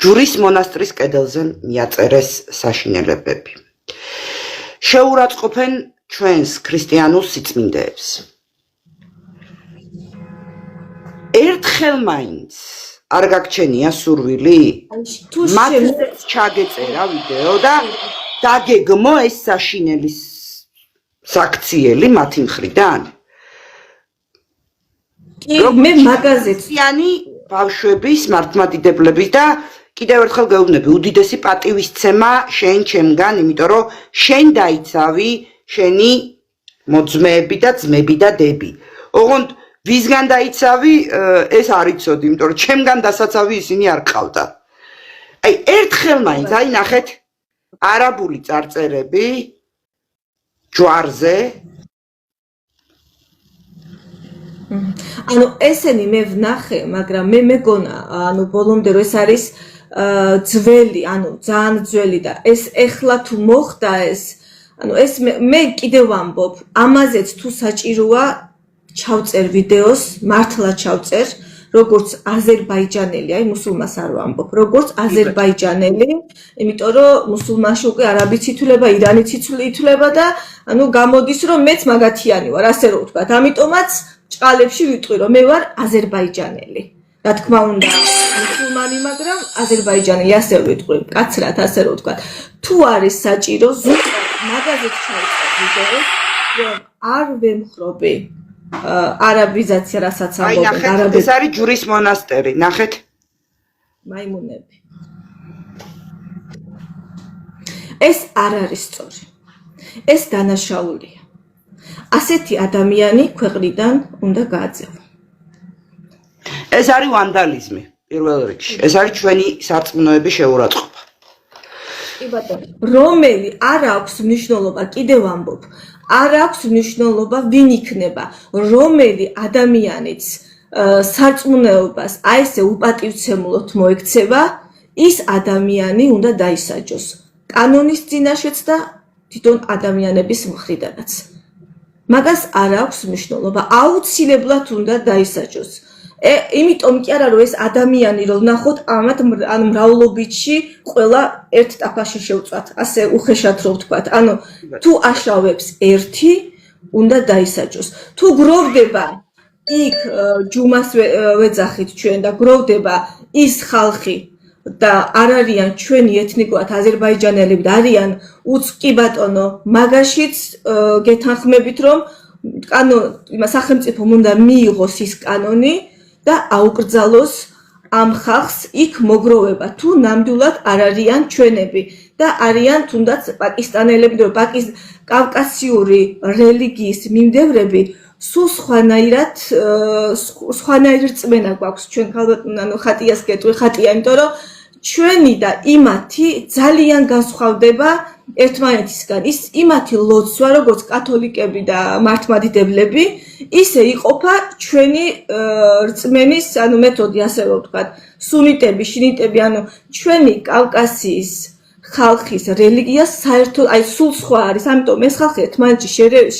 Speaker 3: ჯვრის მონასტრის კედელზე მიაწერეს საშინელებები. შეურაცხყოფენ ჩვენს ქრისტიანულ სიწმინდეებს. ერთხელ მაინც არ გაგჩენია სურვილი? მათაც ჩაგეწერა ვიდეო და დაგეგმო ეს საშინელის საქციელი მათი მხრიდან?
Speaker 2: მე მაგაზეც
Speaker 3: იანი ბავშვების მართლმადიდებლების და კიდევ ერთხელ გეუბნები, უდიდესი პატივისცემა შენ ჩემგან, იმიტომ რომ შენ დაიცავი შენი მოძმეები და ძმები და დები. ოღონდ ვისგან დაიცავი, ეს არ იცოდი, იმიტომ რომ ჩემგან დასაცავი ისინი არ ყავდა. აი ერთხელ მაინც აი ნახეთ არაბული წარწერები ჯვარზე.
Speaker 2: ანუ ესენი მე ვნახე, მაგრამ მე მეგონა, ანუ ბოლომდე რომ ეს არის ძველი, ანუ ძალიან ძველი და ეს ეხლა თუ მოხდა ეს, ანუ ეს მე კიდევ ვამბობ, ამაზეც თუ საჭიროა ჩავწერ ვიდეოს, მართლა ჩავწერ, როგორც აზერბაიჯანელი, აი მუსულმანს არ ვამბობ, როგორც აზერბაიჯანელი, იმიტომ რომ მუსულმანში უკვე არაბიც ითვლება, ირანიც ითვლება და ანუ გამოდის რომ მეც მაგათიანი ვარ, ასე რომ ვთქვათ. ამიტომაც ჭყალებში ვიტყვი რომ მე ვარ აზერბაიჯანელი. რა თქმა უნდა, მუსულმანი, მაგრამ აზერბაიჯანელი, ასე ვიტყვი, კაცრად, ასე რომ ვთქვათ. თუ არის საჭირო, ზუსტად მაგაზეც ჩავწერ ვიდეოს, რომ არ ვემხრობი არაბიზაცია, რასაც ამბობენ არაბები.
Speaker 3: ეს არის ჯვრის მონასტერი, ნახეთ.
Speaker 2: მაიმუნები. ეს არ არის სწორი. ეს დანაშაულია. ასეთი ადამიანი ქვეყნიდან უნდა გააძევა.
Speaker 3: ეს არის ვანდალიზმი, პირველ რიგში. ეს არის ჩვენი სარწმუნოების შეურაცხყოფა.
Speaker 2: კი ბატონო, რომელი არ აქვს მნიშვნელობა, კიდევ ვამბობ, არ აქვს მნიშვნელობა ვინ იქნება, რომელი ადამიანიც სარწმუნოებას აი ესე უპატივცემულოდ მოექცევა, ის ადამიანი უნდა დაისაჯოს. კანონის წინაშეც და თვითონ ადამიანების მხრიდანაც. მაგას არ აქვს მნიშვნელობა, აუცილებლად უნდა დაისაჯოს. იმიტომ კი არა რომ ეს ადამიანი რომ ნახოთ ამათ ანუ მრავლობითში ყველა ერთ ტაფაში შევწვათ, ასე უხეშად რომ ვთქვათ. ანუ თუ აშავებს ერთი, უნდა დაისაჯოს. თუ გროვდება იქ ჯუმას ვეძახით ჩვენ და გროვდება ის ხალხი, და არ არიან ჩვენი ეთნიკურად აზერბაიჯანელები და არიან კი ბატონო მაგაშიც გეთანხმებით რომ სახელმწიფომ უნდა მიიღოს ის კანონი და აუკრძალოს ამ ხალხს იქ მოგროვება თუ ნამდვილად არ არიან ჩვენები და არიან თუნდაც პაკისტანელები და კავკასიური რელიგიის მიმდევრები სულ სხვანაირ რწმენა გვაქვს ჩვენ ხატიას გეტყვი ხატია იმიტომ რომ ჩვენი და იმათი ძალიან განსხვავდება ერთმანეთისგან ის იმათი ლოცვა როგორც კათოლიკები და მართლმადიდებლები ისე იყოფა ჩვენი რწმენის მეთოდი ასე რომ ვთქვათ სუნიტები შინიტები ჩვენი კავკასიის ხალხის რელიგია საერთოდ სულ სხვა არის ამიტომ ეს ხალხი ერთმანეთში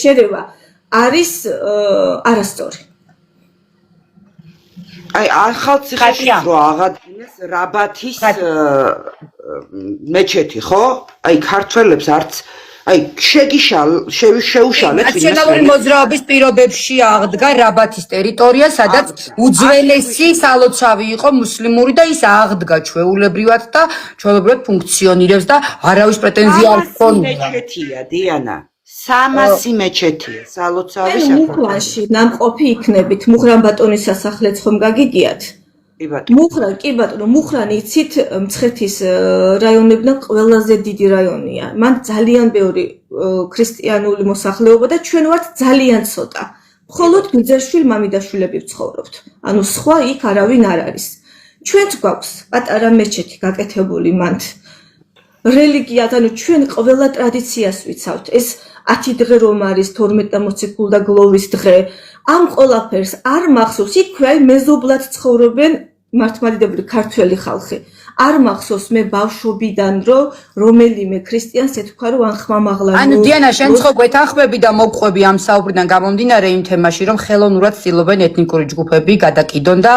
Speaker 2: შერევა არის არასწორი
Speaker 3: ახალ ციხეში რო აღადგინეს რაბათის მეჩეთი ხო? ქართველებს არც შეუშალეთ
Speaker 1: ნაციონალური მოძრაობის პირობებში აღდგა რაბათის ტერიტორია, სადაც უძველესი სალოცავი იყო მუსლიმური და ის აღდგა ჩვეულებრივად და ჩვეულებრივად ფუნქციონირებს და არავის პრეტენზია არ ჰქონდა.
Speaker 3: მეჩეთია დიანა 300 მეჩეთია სალოცავი
Speaker 2: მუხრანში ნამყოფი იქნებით მუხრან ბატონის სასახლეც ხომ გაგიგიათ? კი ბატონო მუხრანი იცით მცხეთის რაიონებიდან ყველაზე დიდი რაიონია მან ძალიან ბევრი ქრისტიანული მოსახლეობა და ჩვენ ვართ ძალიან ცოტა მხოლოდ ბიძაშვილ მამიდაშვილები ვცხოვრობთ სხვა იქ არავინ არ არის ჩვენც გვაქვს პატარა მეჩეთი გაკეთებული მანდ რელიგიად ჩვენ ყველა ტრადიციას ვიცავთ ეს 10 დღე რომ არის 12 მოციქულ და გლოვის დღე ამ ყველაფერს არ მახსოვს იქვე მეზობლად ცხოვრობენ მართლმადიდებლური ქართველი ხალხი არ მახსოვს მე ბავშვობიდან რომ რომელიმე ქრისტიანს ეთქვა რომ ანხმამაღლანი
Speaker 1: დიანა შენ ხო გვეთანხმები და მოგყვები ამ საუბრიდან გამომდინარე იმ თემაში რომ ხელოვნურად ცდილობენ ეთნიკური ჯგუფები გადაკიდონ და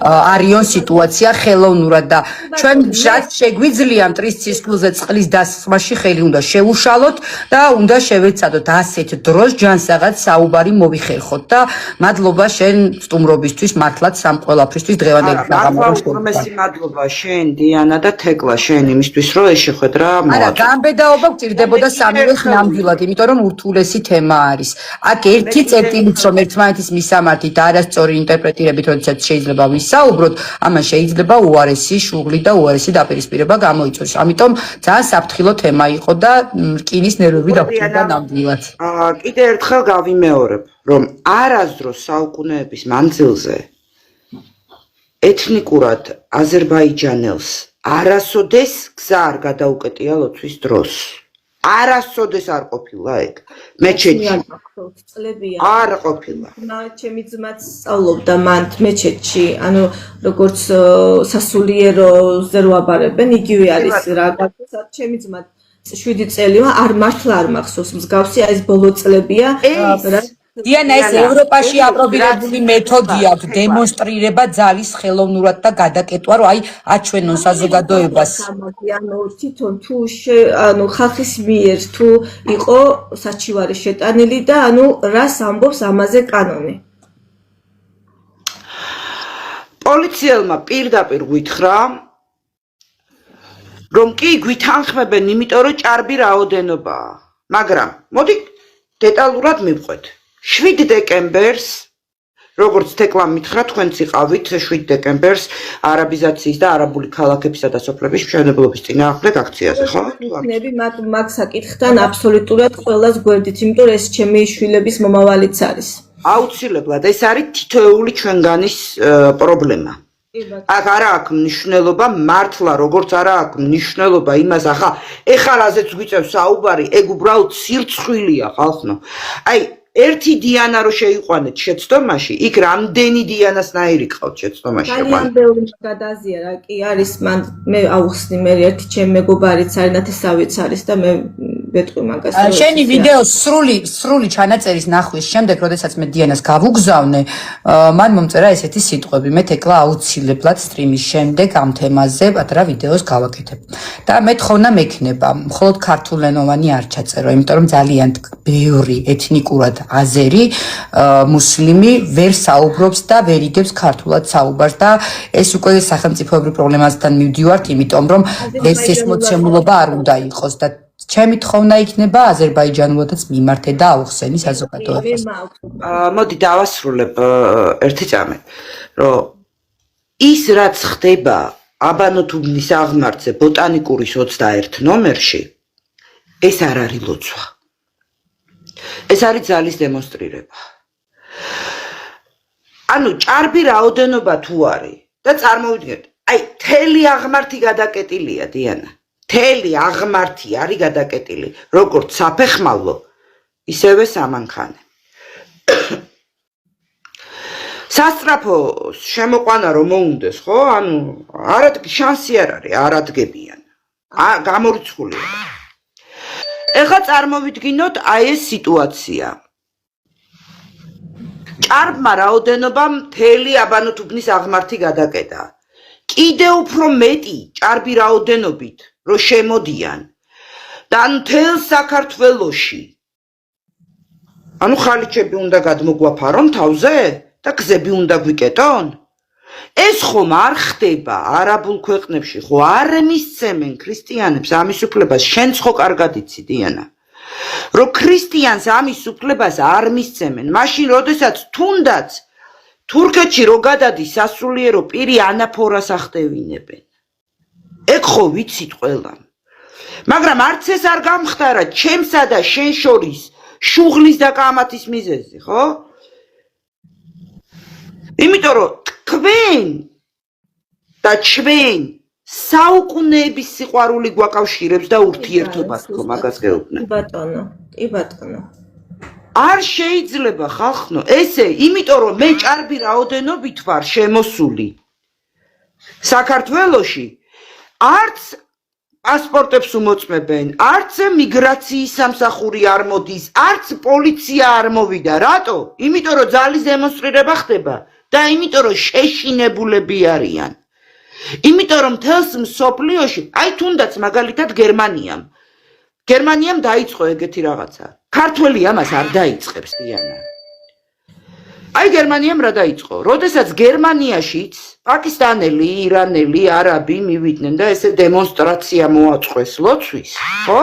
Speaker 1: არიონ სიტუაცია ხელოვნურად და ჩვენ რაც შეგვიძლია მტრის ცისკვილზე წყლის დასხმაში ხელი უნდა შევუშალოთ და უნდა შევეცადოთ ასეთ დროს ჯანსაღად საუბარი მოვიხერხოთ და მადლობა შენ სტუმრობისთვის მართლაც ამ ყველაფრისთვის დღევანდელი
Speaker 3: მადლობა შენ დიანა და თეკლა შენ იმისთვის რომ ეს შეხვედრა
Speaker 1: არა გამბედაობა გწირდებოდა სამივეს ნამდვილად იმიტომ რომ ურთულესი თემა არის აქ ერთი წერტილიც რომ ერთმანეთის მისამართით არასწორი ინტერპრეტირებით როდესაც შეიძლება ვისაუბროთ ამან შეიძლება უარესი შუღლი და უარესი დაპირისპირება გამოიწვიოს ამიტომ ძალიან საფრთხილო თემა იყო და რკინის ნერვები დაგვჭირდა ნამდვილად
Speaker 3: კიდე ერთხელ გავიმეორებ რომ არასდროს საუკუნეების მანძილზე ეთნიკურად აზერბაიჯანელს არასოდეს გზა არ გადაუკეტია ლოცვის დროს. არასოდეს არ ყოფილა ეგ. მეჩეთში არ ყოფილა.
Speaker 2: ჩემი ძმაც სწავლობდა მან მეჩეთში, როგორც სასულიეროზე რო აბარებენ, იგივე არის რა. ჩემი ძმა 7 წელია, მართლა არ მახსოვს მსგავსი, ეს ბოლო წლებია.
Speaker 1: დიანა ეს ევროპაში აპრობირებული მეთოდია დემონსტრირება ძალის ხელოვნურად და გადაკეტვა რომ აჩვენონ საზოგადოებას
Speaker 2: თვითონ თუ ხალხის მიერ თუ იყო საჩივარი შეტანილი და რას ამბობს ამაზე კანონი
Speaker 3: პოლიციელმა პირდაპირ გვითხრა რომ კი გვითანხმებენ იმიტომ რომ ჭარბი რაოდენობაა მაგრამ მოდი დეტალურად მივყვეთ 7 დეკემბერს, როგორც თეკლამ მითხრა, თქვენც იყავით 7 დეკემბერს არაბიზაციის და არაბული ქალაქებისა და სოფლების მშენებლობის წინააღმდეგ აქციაზე, ხო?
Speaker 2: ნები მაგ საკითხთან აბსოლუტურად ყველას გვერდით, იმიტომ ეს ჩემი შვილების მომავალიც არის.
Speaker 3: აუცილებლად, ეს არის თითოეული ჩვენგანის პრობლემა. აქ არა აქვს მნიშვნელობა მართლა, როგორც არა აქვს მნიშვნელობა იმას, ეხლა რაზეც გვიწევს საუბარი, ეგ უბრალოდ სირცხვილია ხალხო. ერთი დიანა რო შეიყვანეთ შეცდომაში, იქ რამდენი დიანასნაირი ყავთ შეცდომაში?
Speaker 2: ძალიან ბევრი გადაზიარა, კი არის, მე აუხსნი მე ერთი ჩემი მეგობარიც არის, ნათესავიც არის და მე ბეტყვი მაგას.
Speaker 1: შენი ვიდეოს სრული ჩანაწერის ნახვის შემდეგ, როდესაც მე დიანას გავუგზავნე, მან მომწერა ესეთი სიტყვები: მე თეკლა აუცილებლად სტრიმის შემდეგ ამ თემაზე პატარა ვიდეოს გავაკეთებ. და მე თხოვნა მექნება, მხოლოდ ქართულენოვანი არ ჩაწერო, იმიტომ რომ ძალიან ბევრი ეთნიკურად აზერი მუსლიმი ვერ საუბრობს და ვერ იგებს ქართულად საუბარს და ეს უკვე სახელმწიფოებრივ პრობლემასთან მივდივართ, იმიტომ რომ ეს მოცემულობა არ უნდა იყოს და ჩემი თხოვნა იქნება აზერბაიჯანულადაც მიმართე და აუხსენი საზოგადოებას.
Speaker 3: მოდი დავასრულებ ერთი წამი, რომ ის რაც ხდება აბანოთუბნის აღმართზე ბოტანიკურის 21 ნომერში, ეს არ არის ლოცვა. ეს არის ძალის დემონსტრირება. ანუ ჭარბი რაოდენობა თუ არის და წარმოვიდგინეთ, აი მთელი აღმართი გადაკეტილია დიანა. მთელი აღმართი არის გადაკეტილი, როგორც საფეხმავლო, ისევე სამანქანე. სასტრაფო შემოყვანა რომ მოუნდეს, ხო? ანუ შანსი არ არის, არ ადგებიან. გამორიცხულია. ეხლა წარმოვიდგინოთ აი ეს სიტუაცია. ჭარბმა რაოდენობამ მთელი აბანოთუბნის აღმართი გადაკეტა. კიდევ უფრო მეტი ჭარბი რაოდენობით რომ შემოდიან და მთელ საქართველოში ანუ ხალიჩები უნდა გადმოგვაფარონ თავზე და გზები უნდა გვიკეტონ? ეს ხომ არ ხდება არაბულ ქვეყნებში, ხო არ მისცემენ ქრისტიანებს ამის უფლებას, შენც ხო კარგად იცი დიანა, რომ ქრისტიანს ამის უფლებას არ მისცემენ, მაშინ როდესაც თუნდაც თურქეთში რო გადადის სასულიერო პირი ანაფორას ახდევინებენ. ეგ ხო ვიცით ყველამ. მაგრამ არც ეს არ გამხდარა ჩემსა და შენ შორის შუღლის და კამათის მიზეზი, ხო? იმიტომ რომ თქვენ და ჩვენ საუკუნეების სიყვარული გვაკავშირებს და ურთიერთობას თქო მაგას გეუბნებ.
Speaker 2: კი ბატონო.
Speaker 3: არ შეიძლება ხალხნო, ესე, იმიტომ რომ მე ჭარბი რაოდენობით ვარ შემოსული საქართველოში, არც პასპორტებს უმოწმებენ, არც მიგრაციის სამსახური არ მოდის, არც პოლიცია არ მოვიდა. რატო? იმიტომ რომ ძალის დემონსტრირება ხდება და იმიტომ რომ შეშინებულები არიან. იმიტომ რომ მთელს მსოფლიოში, აი თუნდაც მაგალითად გერმანიამ დაიწყო ეგეთი რაღაცა. ქართველი ამას არ დაიწყებს დიანა. აი გერმანიამ რა დაიწყო? როდესაც გერმანიაშიც პაკისტანელი, ირანელი, არაბი მივიდნენ და ესე დემონსტრაცია მოაწყვეს ლოცვის, ხო?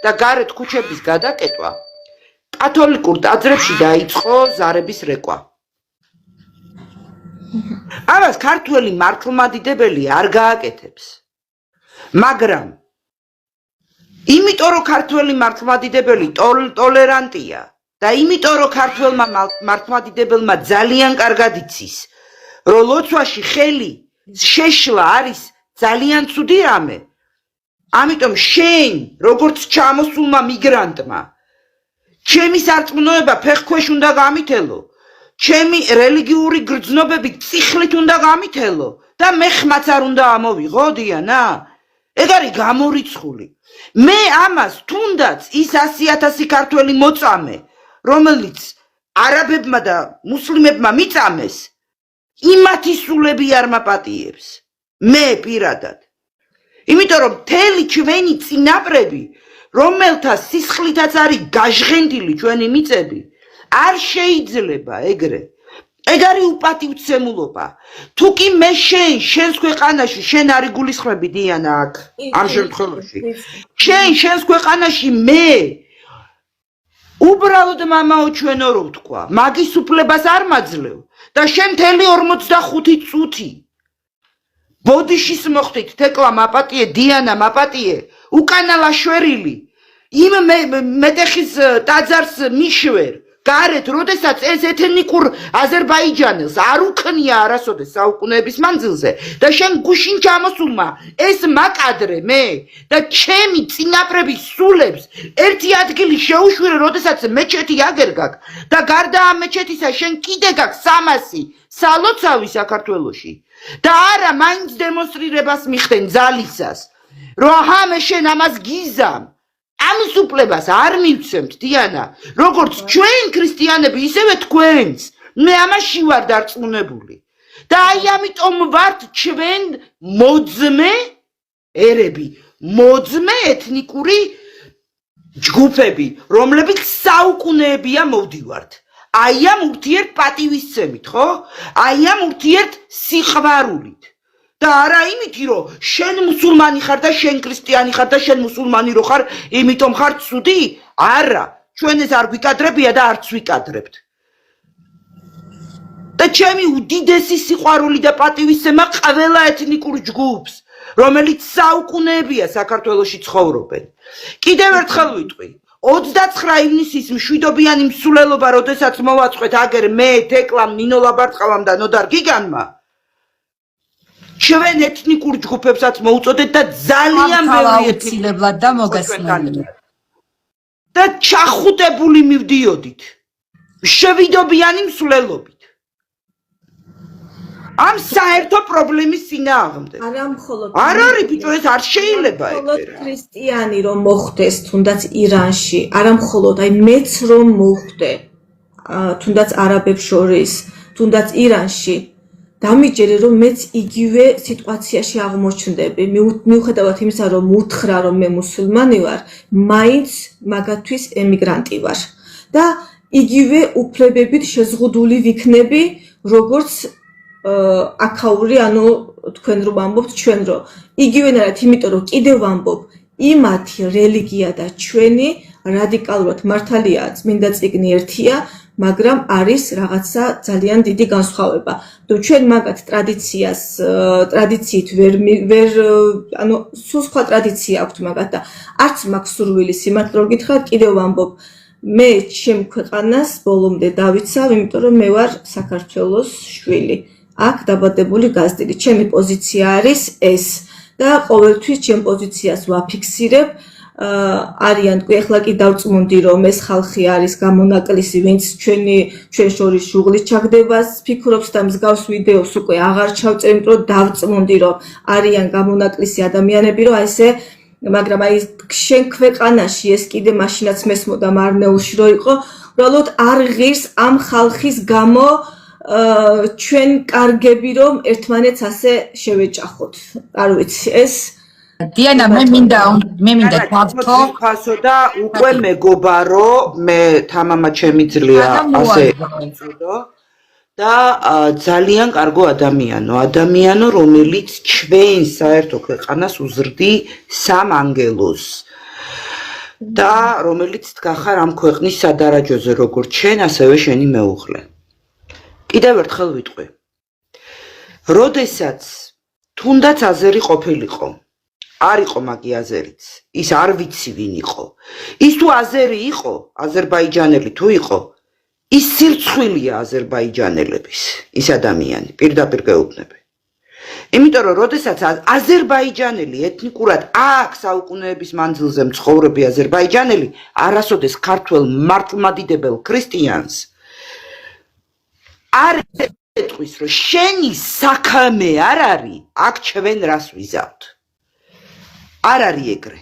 Speaker 3: და გარეთ ქუჩების გადაკეტვა, კათოლიკურ ტაძრებში დაიწყო ზარების რეკვა. ამას ქართველი მართლმადიდებელი არ გააკეთებს. მაგრამ იმიტომ რომ ქართველი მართლმადიდებელი ტოლერანტია და იმიტომ რომ ქართველმა მართლმადიდებელმა ძალიან კარგად იცის, რომ ლოცვაში ხელი შეშლა არის ძალიან ცუდი რამე, ამიტომ შენ როგორც ჩამოსულმა მიგრანტმა ჩემი სარწმუნოება ფეხქვეშ უნდა გამითელო, ჩემი რელიგიური გრძნობები ციხლით უნდა გამითელო და მე ხმაც არ უნდა ამოვიღო დიანა. ეგ არის გამორიცხული. მე ამას თუნდაც ის 100,000 ქართველი მოწამე, რომელიც არაბებმა და მუსლიმებმა მიწამეს, იმათი სულები არ მაპატიებს. მე პირადად. იმიტომ რომ მთელი ჩვენი წინაპრები, რომელთა სისხლითაც არის გაჟღენდილი ჩვენი მიწები, არ შეიძლება ეგრე. ეგ არის უპატივცემულობა. თუ კი მე შენს ქვეყანაში შენ არ იგულისხმები დიანა აქ ამ შემთხვევაში. შენს ქვეყანაში მე უბრალოდ მამაო ჩვენო რო ვთქვა, მაგის უფლებას არ მაძლევ და შენ მთელი 45 წუთი ბოდიშის მოხდით თეკლა მაპატიე, დიანა მაპატიე, უკანა ლაშვერილი, იმ მეტეხის ტაძარს მიშვერ. გარეთ, როდესაც ეს ეთნიკურ აზერბაიჯანელს არ უქნია არასოდეს საუკუნეების მანძილზე და შენ გუშინ ჩამოსულმა ეს მაკადრე მე და ჩემი წინაპრების სულებს ერთი ადგილი შეუშვირე, როდესაც მეჩეთი აგერგაკ და გარდა ამ მეჩეთისა შენ კიდე გაქვს 300 სალოცავი საქართველოში და არა მაინც დემონსტრირებას მიხდენ ძალისას, რომ აჰა მე შენ ამას გიზამ. ამის უფლებას არ მივცემთ დიანა, როგორც ჩვენ ქრისტიანები, ისევე თქვენს. მე ამაში ვარ დარწმუნებული. და აი ამიტომ ვართ ჩვენ მოძმე ერები, მოძმე ეთნიკური ჯგუფები, რომლებიც საუკუნეებია მოვდივართ. აი ამ ურთიერთ პატივისცემით, ხო? აი ამ ურთიერთ სიყვარულით. და არა იმითი, რომ შენ მუსულმანი ხარ და შენ ქრისტიანი ხარ და შენ მუსულმანი რო ხარ, იმიტომ ხარ ცუდი? არა, ჩვენ ეს არ გვიკადრებია და არც ვიკადრებთ. და ჩემი უდიდესი სიყვარული და პატივისცემა ყველა ეთნიკურ ჯგუფს, რომელიც საუკუნეებია საქართველოში ცხოვრობენ. კიდევ ერთხელ ვიტყვი, 29 ივნისის მშვიდობიანი მსვლელობა, როდესაც მოვაწყვეთ აგერ მე, თეკლამ, ნინო ლაბარტყავამ და ნოდარ გიგანმა, ჩვენ ეთნიკურ ჯგუფებსაც მოუწოდეთ და ძალიან ბევრი
Speaker 1: ეთნიკურად და მოგესმენთ.
Speaker 3: და ჩახუტებული მივდიოდით. მშვიდობიანი მსვლელობით. ამ საერთო პრობლემის წინააღმდეგ.
Speaker 2: არა მხოლოდ
Speaker 3: არ არის ბიჭო, ეს არ შეიძლება
Speaker 2: მხოლოდ ქრისტიანი რომ მოხვდეს თუნდაც ირანში, არა მხოლოდ აი მეც რომ მოვხვდე თუნდაც არაბებს შორის, თუნდაც ირანში, დამიჯერე რომ მეც იგივე სიტუაციაში აღმოჩნდები. მიუხედავად იმისა რომ უთხრა რომ მე მუსულმანი ვარ, მაინც მაგათვის ემიგრანტი ვარ. და იგივე უფლებებით შეზღუდული ვიქნები, როგორც აქაური, ანუ თქვენ რომ ამბობთ ჩვენ რომ იგივენაირად, იმიტომ რომ კიდევ ვამბობ, იმათი რელიგია და ჩვენი რადიკალურად მართალია, წმინდა წიგნი ერთია, მაგრამ არის რაღაცა ძალიან დიდი განსხვავება. თუ ჩვენ მაგათ ტრადიციით ვერ ანუ სულ სხვა ტრადიცია აქვთ მაგათ და არც მაქვს სურვილი სიმართლე რომ გითხრათ, კიდევ ვამბობ, მე ჩემ ქვეყანას ბოლომდე დავიცავ, იმიტომ რომ მე ვარ საქართველოს შვილი. აქ დაბადებული გაზრდილი. ჩემი პოზიცია არის ეს და ყოველთვის ჩემ პოზიციას ვაფიქსირებ. არიან თქვი, ახლა კი დავწმუნდი რომ ეს ხალხი არის გამონაკლისი, ვინც ჩვენ შორის შუღლის ჩაგდებას ფიქრობს და მსგავს ვიდეოს უკვე აღარ ჩავწერ, იმიტომ რომ დავწმუნდი რომ არიან გამონაკლისი ადამიანები, რომ ესე, მაგრამ აი შენ ქვეყანაში ეს კიდე მაშინაც მესმოდა მარნეულში რო იყო, უბრალოდ არ ღირს ამ ხალხის გამო ჩვენ კარგები რომ ერთმანეთს ასე შევეჭახოთ. არ ვიცი, ეს
Speaker 1: დიანა, მე მინდა თქვა
Speaker 3: ფასო და უკვე მეგობარო, მე თამამა ჩემი ძლია ასე წოდო და ძალიან კარგო ადამიანო, რომელიც ჩვენ საერთო ქვეყანას უზრდი სამ ანგელოზს და რომელიც დგახარ ამ ქვეყნის სადარაჯოზე, როგორც შენ, ასევე შენი მეუღლე. კიდევ ერთხელ ვიტყვი. როდესაც თუნდაც აზერი ყოფილიყო, არ იყო მაგი აზერიც, ის არ ვიცი ვინ იყო. ის თუ აზერი იყო, აზერბაიჯანელი თუ იყო, ის სირცხვილია აზერბაიჯანელების, ის ადამიანი, პირდაპირ გეუბნები. იმიტომ რომ როდესაც აზერბაიჯანელი ეთნიკურად აქ საუკუნეების მანძილზე მცხოვრები აზერბაიჯანელი არასოდეს ქართველ მართლმადიდებელ ქრისტიანს არ ეტყვის, რომ შენი საქმე არ არის, აქ ჩვენ რას ვიზავთ. არ არის ეგრე.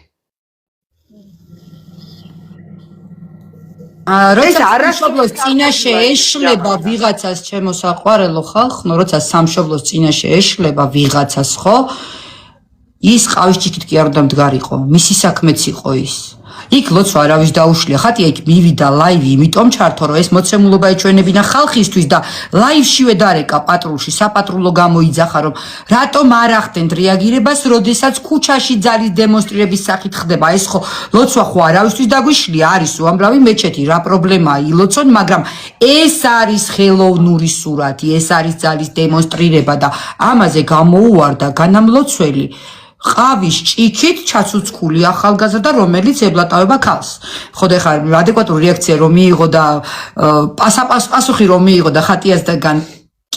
Speaker 1: როცა სამშობლოს წინაშე ეშლება ვიღაცას ჩემო საყვარელო ხალხო, როცა სამშობლოს წინაშე ეშლება ვიღაცას, ხო? ის ყავის ჭიქით კი არ უნდა მდგარიყო, მისი საქმეც იყო ის. იქ ლოცვა არავის დაუშლია. ხათია იქ მივიდა ლაივი, იმიტომ ჩართო რომ ეს მოცემულობა ეჩვენებინა ხალხისთვის და ლაივშივე დარეკა პატრულში, საპატრულო გამოიძახა რომ რატომ არ ახდენთ რეაგირებას, როდესაც ქუჩაში ძალის დემონსტრირების სახით ხდება. ეს ხო ლოცვა ხო არავისთვის დაგვიშლია, არის უამრავი მეჩეთი, რა პრობლემაა ილოცონ, მაგრამ ეს არის ხელოვნური სურათი, ეს არის ძალის დემონსტრირება და ამაზე გამოუვარდა განამლოცველი ყავის ჭიქით ჩაცუცქული ახალგაზრდა, რომელიც ებლატავება ქალს. ხო და ხა ადეკვატური რეაქცია რომ მიიღო და პასუხი რომ მიიღო და ხატიასგან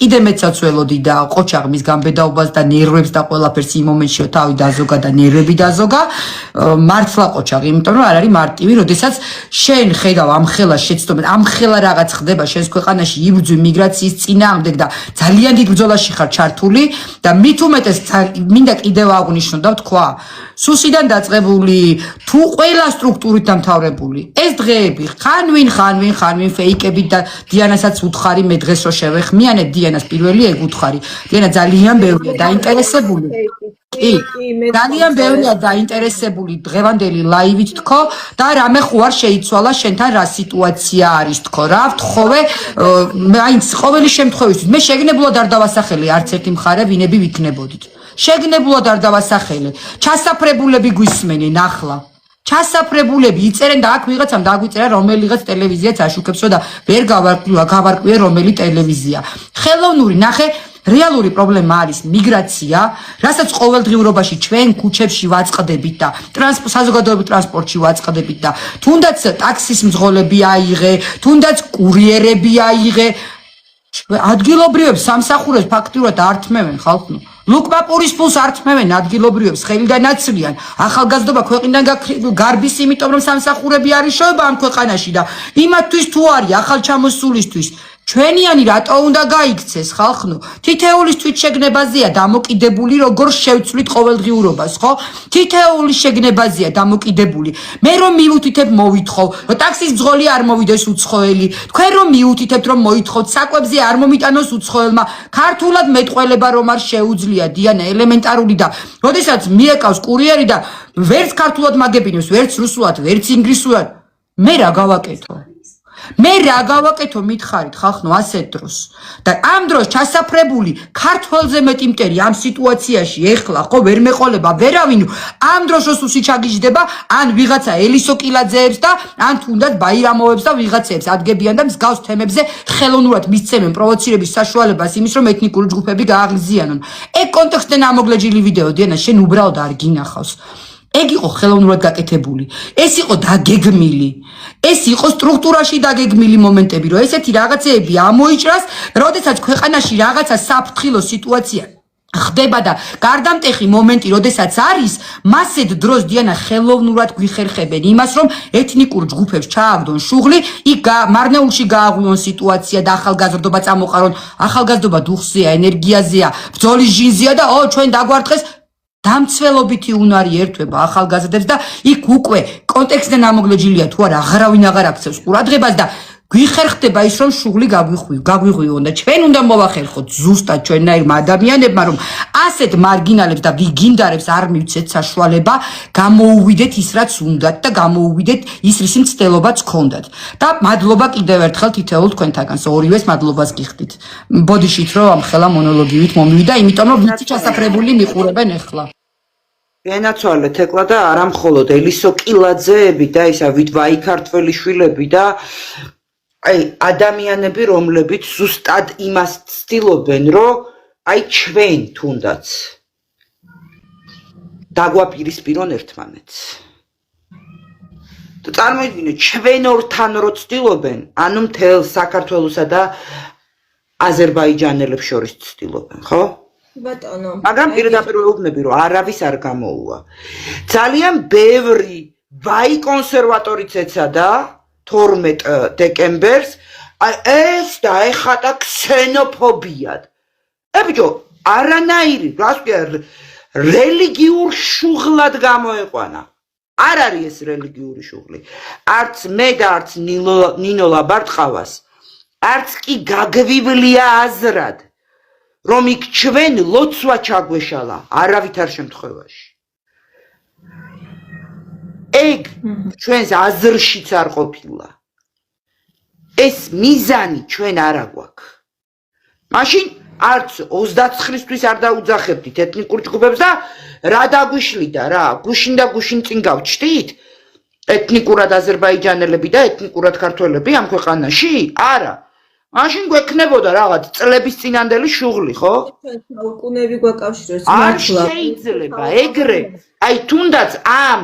Speaker 1: კიდე მეცაც ველოდი და ყოჩაღ მის გამბედაობას და ნერვებს და ყველაფერს იმ მომენტში თავი დაზოგა და ნერვები დაზოგა მართლა ყოჩაღ იმიტომ რომ არ არის მარტივი როდესაც შენ ხედავ ამ ხელა შეცდომენ ამ ხელა რაღაც ხდება შენს ქვეყანაში იბრძვი მიგრაციის წინააღმდეგ და ძალიან დიდ ბრძოლაში ხარ ჩართული და მით უმეტეს მინდა კიდევ აღნიშნო და ვთქვა სუსიდან დაწყებული თუ ყველა სტრუქტურით დამთავრებული ეს დღეები ხან ვინ ფეიკებით და დიანასაც უთხარი მე დღეს რო შევეხმიანებ დიანას პირველი ეგ უთხარი დიანა ძალიან ბევრია დაინტერესებული კი ძალიან ბევრია დაინტერესებული დღევანდელი ლაივით თქო და რამე ხوار შეიცვალა შენთან რა სიტუაცია არის თქო რა ვთხოვე მაინც ყოველი შემთხვევისთვის მე შეგნებულად არ დავასახელე არც ერთი მხარე ვინები ვიქნებოდით შეგნებულად არ დავასახელე ჩასაფრებულები გვისმენენ ახლა ჩასაფრებულები იწერენ და აქ ვიღაცამ დაგვიწერა რომელიღაც ტელევიზიაც აშუქებსო და ვერ გავარკვიე რომელი ტელევიზია ხელოვნური ნახე რეალური პრობლემა არის მიგრაცია, რასაც ყოველდღიურობაში ჩვენ ქუჩებში ვაწყდებით და საზოგადოებრივ ტრანსპორტში ვაწყდებით და თუნდაც ტაქსის მძღოლები აიღე, თუნდაც კურიერები აიღე, ადგილობრივებს სამსახურებს ფაქტიურად არ თმევენ ხალხო. ლუკპაპურის ფულს არ თმევენ ადგილობრივებს, ხელიდან აცლიან. ახალგაზრდობა ქვეყნიდან გარბის, იმიტომ რომ სამსახურები არის შოება ამ ქვეყანაში და იმათთვის თუ არის ახალჩამოსულისთვის ჩვენიანი რატო უნდა გაიქცეს ხალხო? თითეულის თვითშეგნებაზეა დამოკიდებული, როგორ შევცვლით ყოველდღიურობას, ხო? თითეული შეგნებაზეა დამოკიდებული. მე რომ მიუთითებ მოვითხოვ, რომ ტაქსის მძღოლი არ მოვიდეს უცხოელი, თქვენ რომ მიუთითებთ რომ მოითხოვთ, საკვებზე არ მომიტანოს უცხოელმა, ქართულად მეტყველება რომ არ შეუძლია დიანა ელემენტარული და როდესაც მიეკავს კურიერი და ვერც ქართულად მაგებინებს, ვერც რუსულად, ვერც ინგლისურად, მე რა გავაკეთო? მე რა გავაკეთო მითხარით ხალხო ასეთ დროს და ამ დროს ჩასაფრებული ქართველზე მეტი მტერი ამ სიტუაციაში ეხლა ხო ვერ მეყოლება ვერავინ ამ დროს როსუსი ჩაგიждდება ან ვიღაცა ელისო კილაძეებს და ან თუნდაც ბაირამოვებს და ვიღაცებს ადგებიან და მსგავს თემებზე ხელოვნურად მისცემენ პროვოცირების საშუალებას იმის რომ ეთნიკური ჯგუფები გააღიზიანონ ეგ კონტექსტიდან ამოგლეჯილი ვიდეო დიანა შენ უბრალოდ არ გინახავს ეგ იყო ხელოვნურად გაკეთებული ეს იყო დაგეგმილი ეს იყო სტრუქტურაში დაგეგმილი მომენტები რომ ესეთი რაღაცეები ამოიჭრას როდესაც ქვეყანაში რაღაცა საფრთხილო სიტუაცია ხდება და გარდამტეხი მომენტი როდესაც არის მასეთ დროს დიანა ხელოვნურად გვიხერხებენ იმას რომ ეთნიკურ ჯგუფებს ჩააგდონ შუღლი იქ მარნეულში გააღვიონ სიტუაცია და ახალგაზრდობა წამოყარონ ახალგაზრდობა დუხზეა ენერგიაზეა ბრძოლის ჟინზეა და ჩვენ დაგვარტყეს დამცველობითი უნარი ერთვება ახალგაზრდებს და იქ უკვე კონტექსტიდან ამოგლეჯილია თუ არა აღარავინ აღარ აქცევს ყურადღებას და გვიხერხდება ის რომ შუღლი გაგვიღვიონ და ჩვენ უნდა მოვახერხოთ ზუსტად ჩვენნაირმა ადამიანებმა რომ ასეთ მარგინალებს და ვიგინდარებს არ მივცეთ საშუალება გამოუვიდეთ ის რაც უნდათ და გამოუვიდეთ ის რის მცდელობაც გქონდათ და მადლობა კიდევ ერთხელ თითოეულ თქვენთაგანს ორივეს მადლობას გიხდით ბოდიშით რომ ამ ხელა მონოლოგივით მომივიდა იმიტომ რომ ვიცი ჩასაფრებული მიყურებენ ახლა
Speaker 3: ენაცვალეთ ეკლა და არა მხოლოდ ელისო კილაძეები და ისა ვაი ქართველი შვილები და აი ადამიანები რომლებიც ზუსტად იმას ცდილობენ რომ აი ჩვენ თუნდაც დაგვაპირისპირონ ერთმანეთს და წარმოიდგინეთ ჩვენ ორთან რო ცდილობენ ანუ მთელ საქართველოსა და აზერბაიჯანელებს შორის ცდილობენ ხო
Speaker 2: ბატონო
Speaker 3: მაგრამ პირდაპირ ვეუბნები რომ არავის არ გამოუვა ძალიან ბევრი ვაი კონსერვატორიც ეცადა 12 დეკემბერს ეს დაეხატა ქსენოფობიად. ბიჭო, არანაირი, რას ვქია, რელიგიურ შუღლად გამოეყვანა. არ არის ეს რელიგიური შუღლი. არც მე და არც ნინო ლაბარტყავას, არც კი გაგვივლია აზრად, რომ იქ ჩვენ ლოცვა ჩაგვეშალა, არავითარ შემთხვევაში. ეგ ჩვენს აზრშიც არ ყოფილა. ეს მიზანი ჩვენ არ აგვაქვს. მაშინ არც 29-ისთვის არ დაუძახებდით ეთნიკურ ჯგუფებს და რა დაგვიშლიდა რა, გუშინ და გუშინ წინ გავჩდით? ეთნიკურად აზერბაიჯანელები და ეთნიკურად ქართველები ამ ქვეყანაში? არა. მაშინ გვექნებოდა რაღაც წლების წინანდელი შუღლი, ხო?
Speaker 2: საუკუნეები გვაკავშირებს
Speaker 3: მართლა. არ შეიძლება ეგრე. აი თუნდაც ამ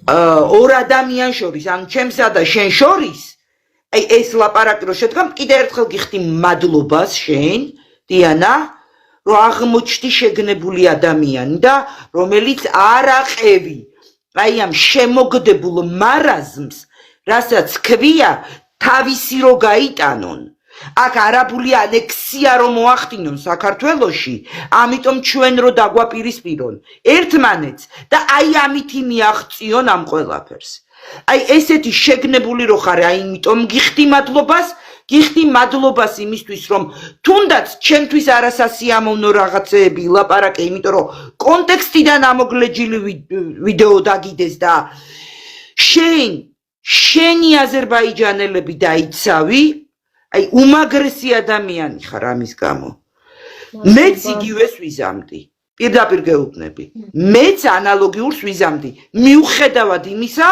Speaker 3: ორ ადამიანს შორის, ან ჩემსა და შენ შორის აი ეს ლაპარაკი რო შედგამ, კიდე ერთხელ გიხდი მადლობას შენ, დიანა, რომ აღმოჩნდი შეგნებული ადამიანი და რომელიც არ აყევი აი ამ შემოგდებულ მარაზმს, რასაც ქვია თავისი რო გაიტანონ. აქ არაბული ანექსია რომ მოახდინონ საქართველოში, ამიტომ ჩვენ რო დაგვაპირისპირონ ერთმანეთს და აი ამითი მიაღწიონ ამ ყველაფერს. აი ესეთი შეგნებული რო ხარ, აი იმიტომ გიხდი მადლობას იმისთვის, რომ თუნდაც ჩემთვის არასასიამოვნო რაღაცეები ლაპარაკე, იმიტომ რომ კონტექსტიდან ამოგლეჯილი ვიდეო დაგიდეს და შენი აზერბაიჯანელები დაიცავი, აი უმაგრესი ადამიანი ხარ ამის გამო. მეც იგივეს ვიზამდი. პირდაპირ გეუბნები. მეც ანალოგიურს ვიზამდი. მიუხედავად იმისა,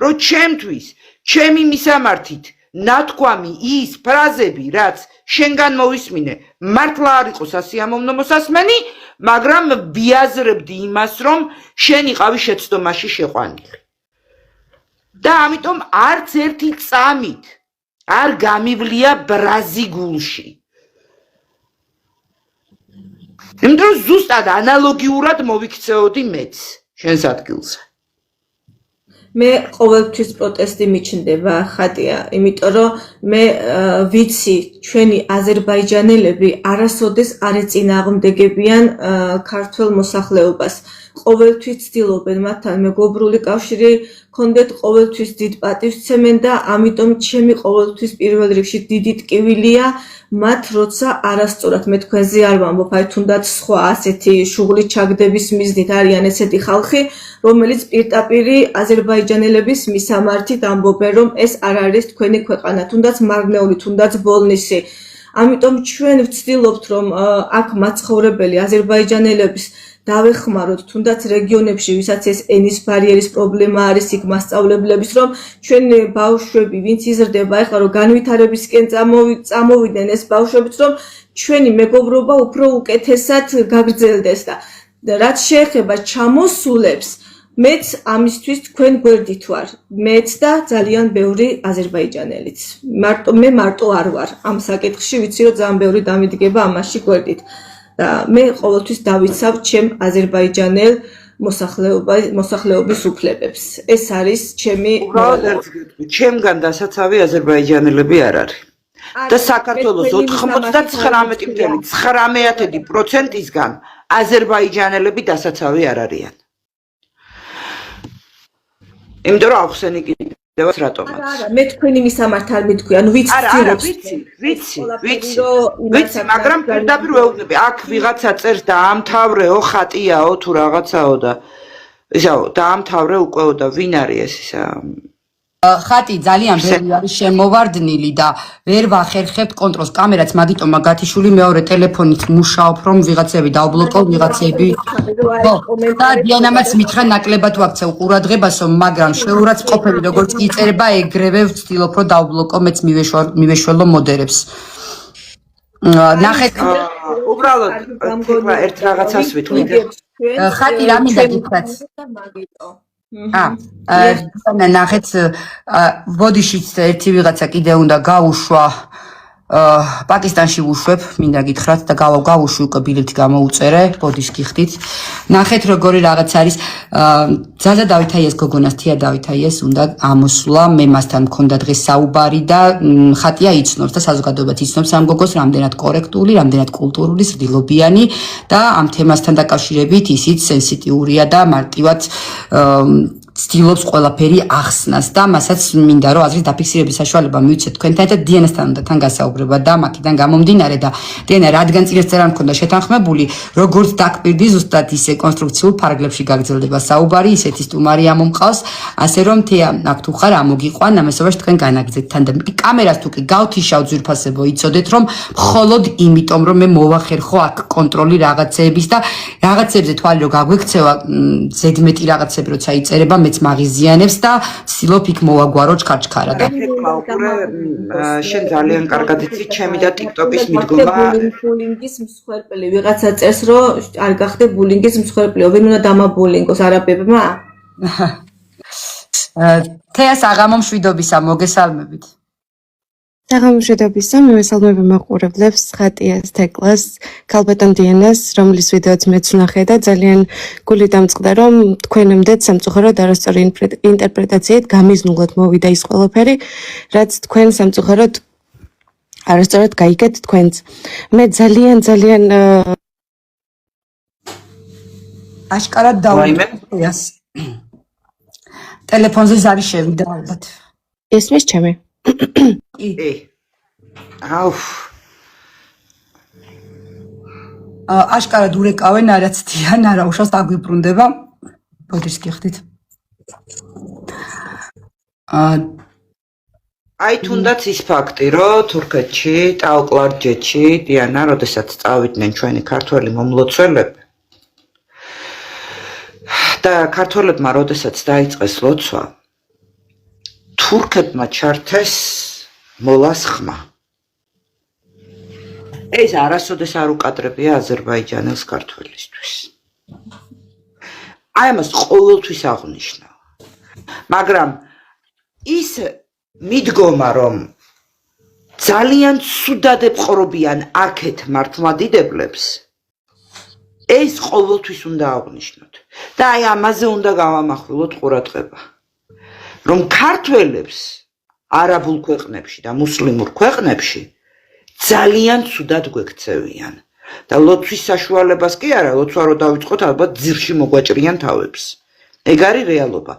Speaker 3: რომ ჩემთვის, ჩემი მისამართით ნათქვამი ის ფრაზები, რაც შენგან მოვისმინე, მართლა არ იყო სასიამოვნო მოსასმენი, მაგრამ ვიაზრებდი იმას, რომ შენ იყავი შეცდომაში შეყვანილი. და ამიტომ არც ერთი წამით არ გამივლია ბრაზი გულში. იმიტომ რომ ზუსტად ანალოგიურად მოვიქცეოდი მეც შენს ადგილზე.
Speaker 2: მე ყოველთვის პროტესტი მიჩნდება, ხატია, იმიტომ რომ მე ვიცი ჩვენი აზერბაიჯანელები არასოდეს არ ეწინააღმდეგებიან ქართველ მოსახლეობას. ყოველთვის ცდილობენ მათთან მეგობრული კავშირი ქონდეთ, ყოველთვის დიდ პატივს სცემენ და ამიტომ ჩემი ყოველთვის პირველ რიგში დიდი ტკივილია მათ, როცა არასწორად მე თქვენზე არ ვამბობ, აი თუნდაც სხვა ასეთი შუღლით ჩაგდების მიზნით არიან ესეთი ხალხი, რომელიც პირდაპირი აზერბაიჯანელების მისამართით ამბობენ, რომ ეს არ არის თქვენი ქვეყანა, თუნდაც მარნეული, თუნდაც ბოლნისი. ამიტომ ჩვენ ვცდილობთ, რომ აქ მაცხოვრებელი აზერბაიჯანელების დავეხმაროთ, თუნდაც რეგიონებში, ვისაც ეს ენის ბარიერის პრობლემა არის, იქ მასწავლებლების, რომ ჩვენ ბავშვები, ვინც იზრდება, ეხლა რომ განვითარებისკენ წამოვიდნენ ეს ბავშვებიც, რომ ჩვენი მეგობრობა უფრო უკეთესად გაგრძელდეს და რაც შეეხება ჩამოსულებს, მეც ამისთვის თქვენ გვერდით ვარ, მეც და ძალიან ბევრი აზერბაიჯანელიც. მე მარტო არ ვარ ამ საკითხში, ვიცი რომ ძალიან ბევრი დამიდგება ამაში გვერდით. და მე ყოველთვის დავიცავ ჩემ აზერბაიჯანელ მოსახლეობის უფლებებს. ეს არის ჩემი
Speaker 3: ჩემგან დასაცავი აზერბაიჯანელები არ არის. და საქართველოს 99.9%-ისგან აზერბაიჯანელები დასაცავი არ არიან. იმიტომ რომ ახსენი კიდევაც რატომაც.
Speaker 2: არა, მე თქვენი მისამართ არ მითქვი, ანუ ვიცი,
Speaker 3: მაგრამ პირდაპირ ვეუბნები, აქ ვიღაცა წერს დაამთავრეო, ხატიაო თუ რაღაცაო და ისაო, დაამთავრე უკეო და ვინ არის ეს ისა?
Speaker 1: ხატი ძალიან ბევრი არის შემოვარდნილი და ვერ ვახერხებთ კონტროლს კამერაც, მაგიტომ მაგათიშული მეორე ტელეფონით მუშაობ, რომ ვიღაცები დაუბლოკო, ვიღაცები. და დიანამაც მითხრა ნაკლებად ვაქცევ ყურადღებასო, მაგრამ შეურაცხყოფელი როგორც იწერება, ეგრევე ვცდილობ, რომ დაუბლოკო, მეც მივეშველო მოდერებს. ნახეთ,
Speaker 3: უბრალოდ ერთ რაღაცას ვიტყვი.
Speaker 1: ხატი რა მინდა გითხრათ? ნახეთ, ბოდიშიც ერთი ვიღაცა კიდე უნდა გაუშვა პაკისტანში ვუშვებ, მინდა გითხრათ და გავუშვი უკვე ბილეთი გამოუწერე, ბოდიშს გიხდით. ნახეთ როგორი რაღაც არის. ზაზა დავითაიას გოგონას თია დავითაიას უნდა ამოსვლა, მე მასთან მქონდა დღეს საუბარი და ხატია იცნობს და საზოგადოებაც იცნობს ამ გოგოს, რამდენად კორექტული, რამდენად კულტურული, სრდილობიანი და ამ თემასთან დაკავშირებით ისიც სენსიტიურია და მარტივად ცდილობს ყველაფერი ახსნას და მასაც მინდა რომ აზრის დაფიქსირების საშუალება მივიცეთ თქვენთან და დიანასთან უნდა თან გასაუბრება და მაქედან გამომდინარე და დიანა რადგან წინასწარ არ მქონდა შეთანხმებული, როგორც დაკპირდი ზუსტად ისე კონსტრუქციულ ფარგლებში გაგრძელდება საუბარი, ისეთი სტუმარი ამომყავს, ასე რომ თეა აქ თუ ხარ ამოგიყვან, ამასობაში თქვენ განაგზეთ თან და კამერას თუ კი გავთიშავ ძვირფასებო, იცოდეთ რომ მხოლოდ იმიტომ რომ მე მოვახერხო აქ კონტროლი რაღაცეების და რაღაცებზე თვალი რომ გაგვექცევა, ზედმეტი რაღაცები როცა იწერება მეც მაღიზიანებს და ვცდილობ იქ მოვაგვარო ჩქარჩქარა და
Speaker 3: შენ ძალიან კარგად იცი ჩემი და TikTok-ის მიდგომა
Speaker 2: ბულინგის მსხვერპლი ვიღაცა წერს რომ არ გახდე ბულინგის მსხვერპლი, ვინ უნდა დამაბულინგოს არაბებმა?
Speaker 1: თეას აღამო მშვიდობისა, მოგესალმებით.
Speaker 4: საღამოშედობისა მივესალმები მაყურებლებს ხატიას თეკლას ქალბატონ დიანას რომლის ვიდეოც მეც ვნახე და ძალიან გული დამწყდა რომ თქვენამდეც სამწუხაროდ არასწორი ინტერპრეტაციით გამიზნულად მოვიდა ის ყველაფერი რაც თქვენ სამწუხაროდ არასწორად გაიგეთ თქვენც მე ძალიან
Speaker 1: აშკარად დავიწყეს ტელეფონზე ზარი შევიდა ალბათ
Speaker 4: ესმის ჩემი
Speaker 3: აუφ
Speaker 1: აშკარად ურეკავენ არაც დიან არა უშავს აგვიბრუნდება ბოდიშს გიხდით
Speaker 3: აი თუნდაც ის ფაქტი რომ თურქეთში ტაოკლარჯეთში დიანა როდესაც წავიდნენ ჩვენი ქართველი მომლოცველები და ქართველებმა როდესაც დაიწყეს ლოცვა თურქებმა ჩართეს მოლას ხმა ეს არასოდეს არ უკადრებია აზერბაიჯანელს ქართველისთვის აი ამას ყოველთვის აღნიშნავ მაგრამ ის მიდგომა რომ ძალიან ცუდად ეპყრობიან აქეთ მართლმადიდებლებს ეს ყოველთვის უნდა აღნიშნოთ და აი ამაზე უნდა გავამახვილოთ ყურადღება რომ ქართველებს არაბულ ქვეყნებში და მუსლიმურ ქვეყნებში ძალიან ცუდად გვექცევიან და ლოცვის საშუალებას კი არა ლოცვა რო დავიწყოთ ალბათ ძირში მოგვაჭრიან თავებს ეგ არის რეალობა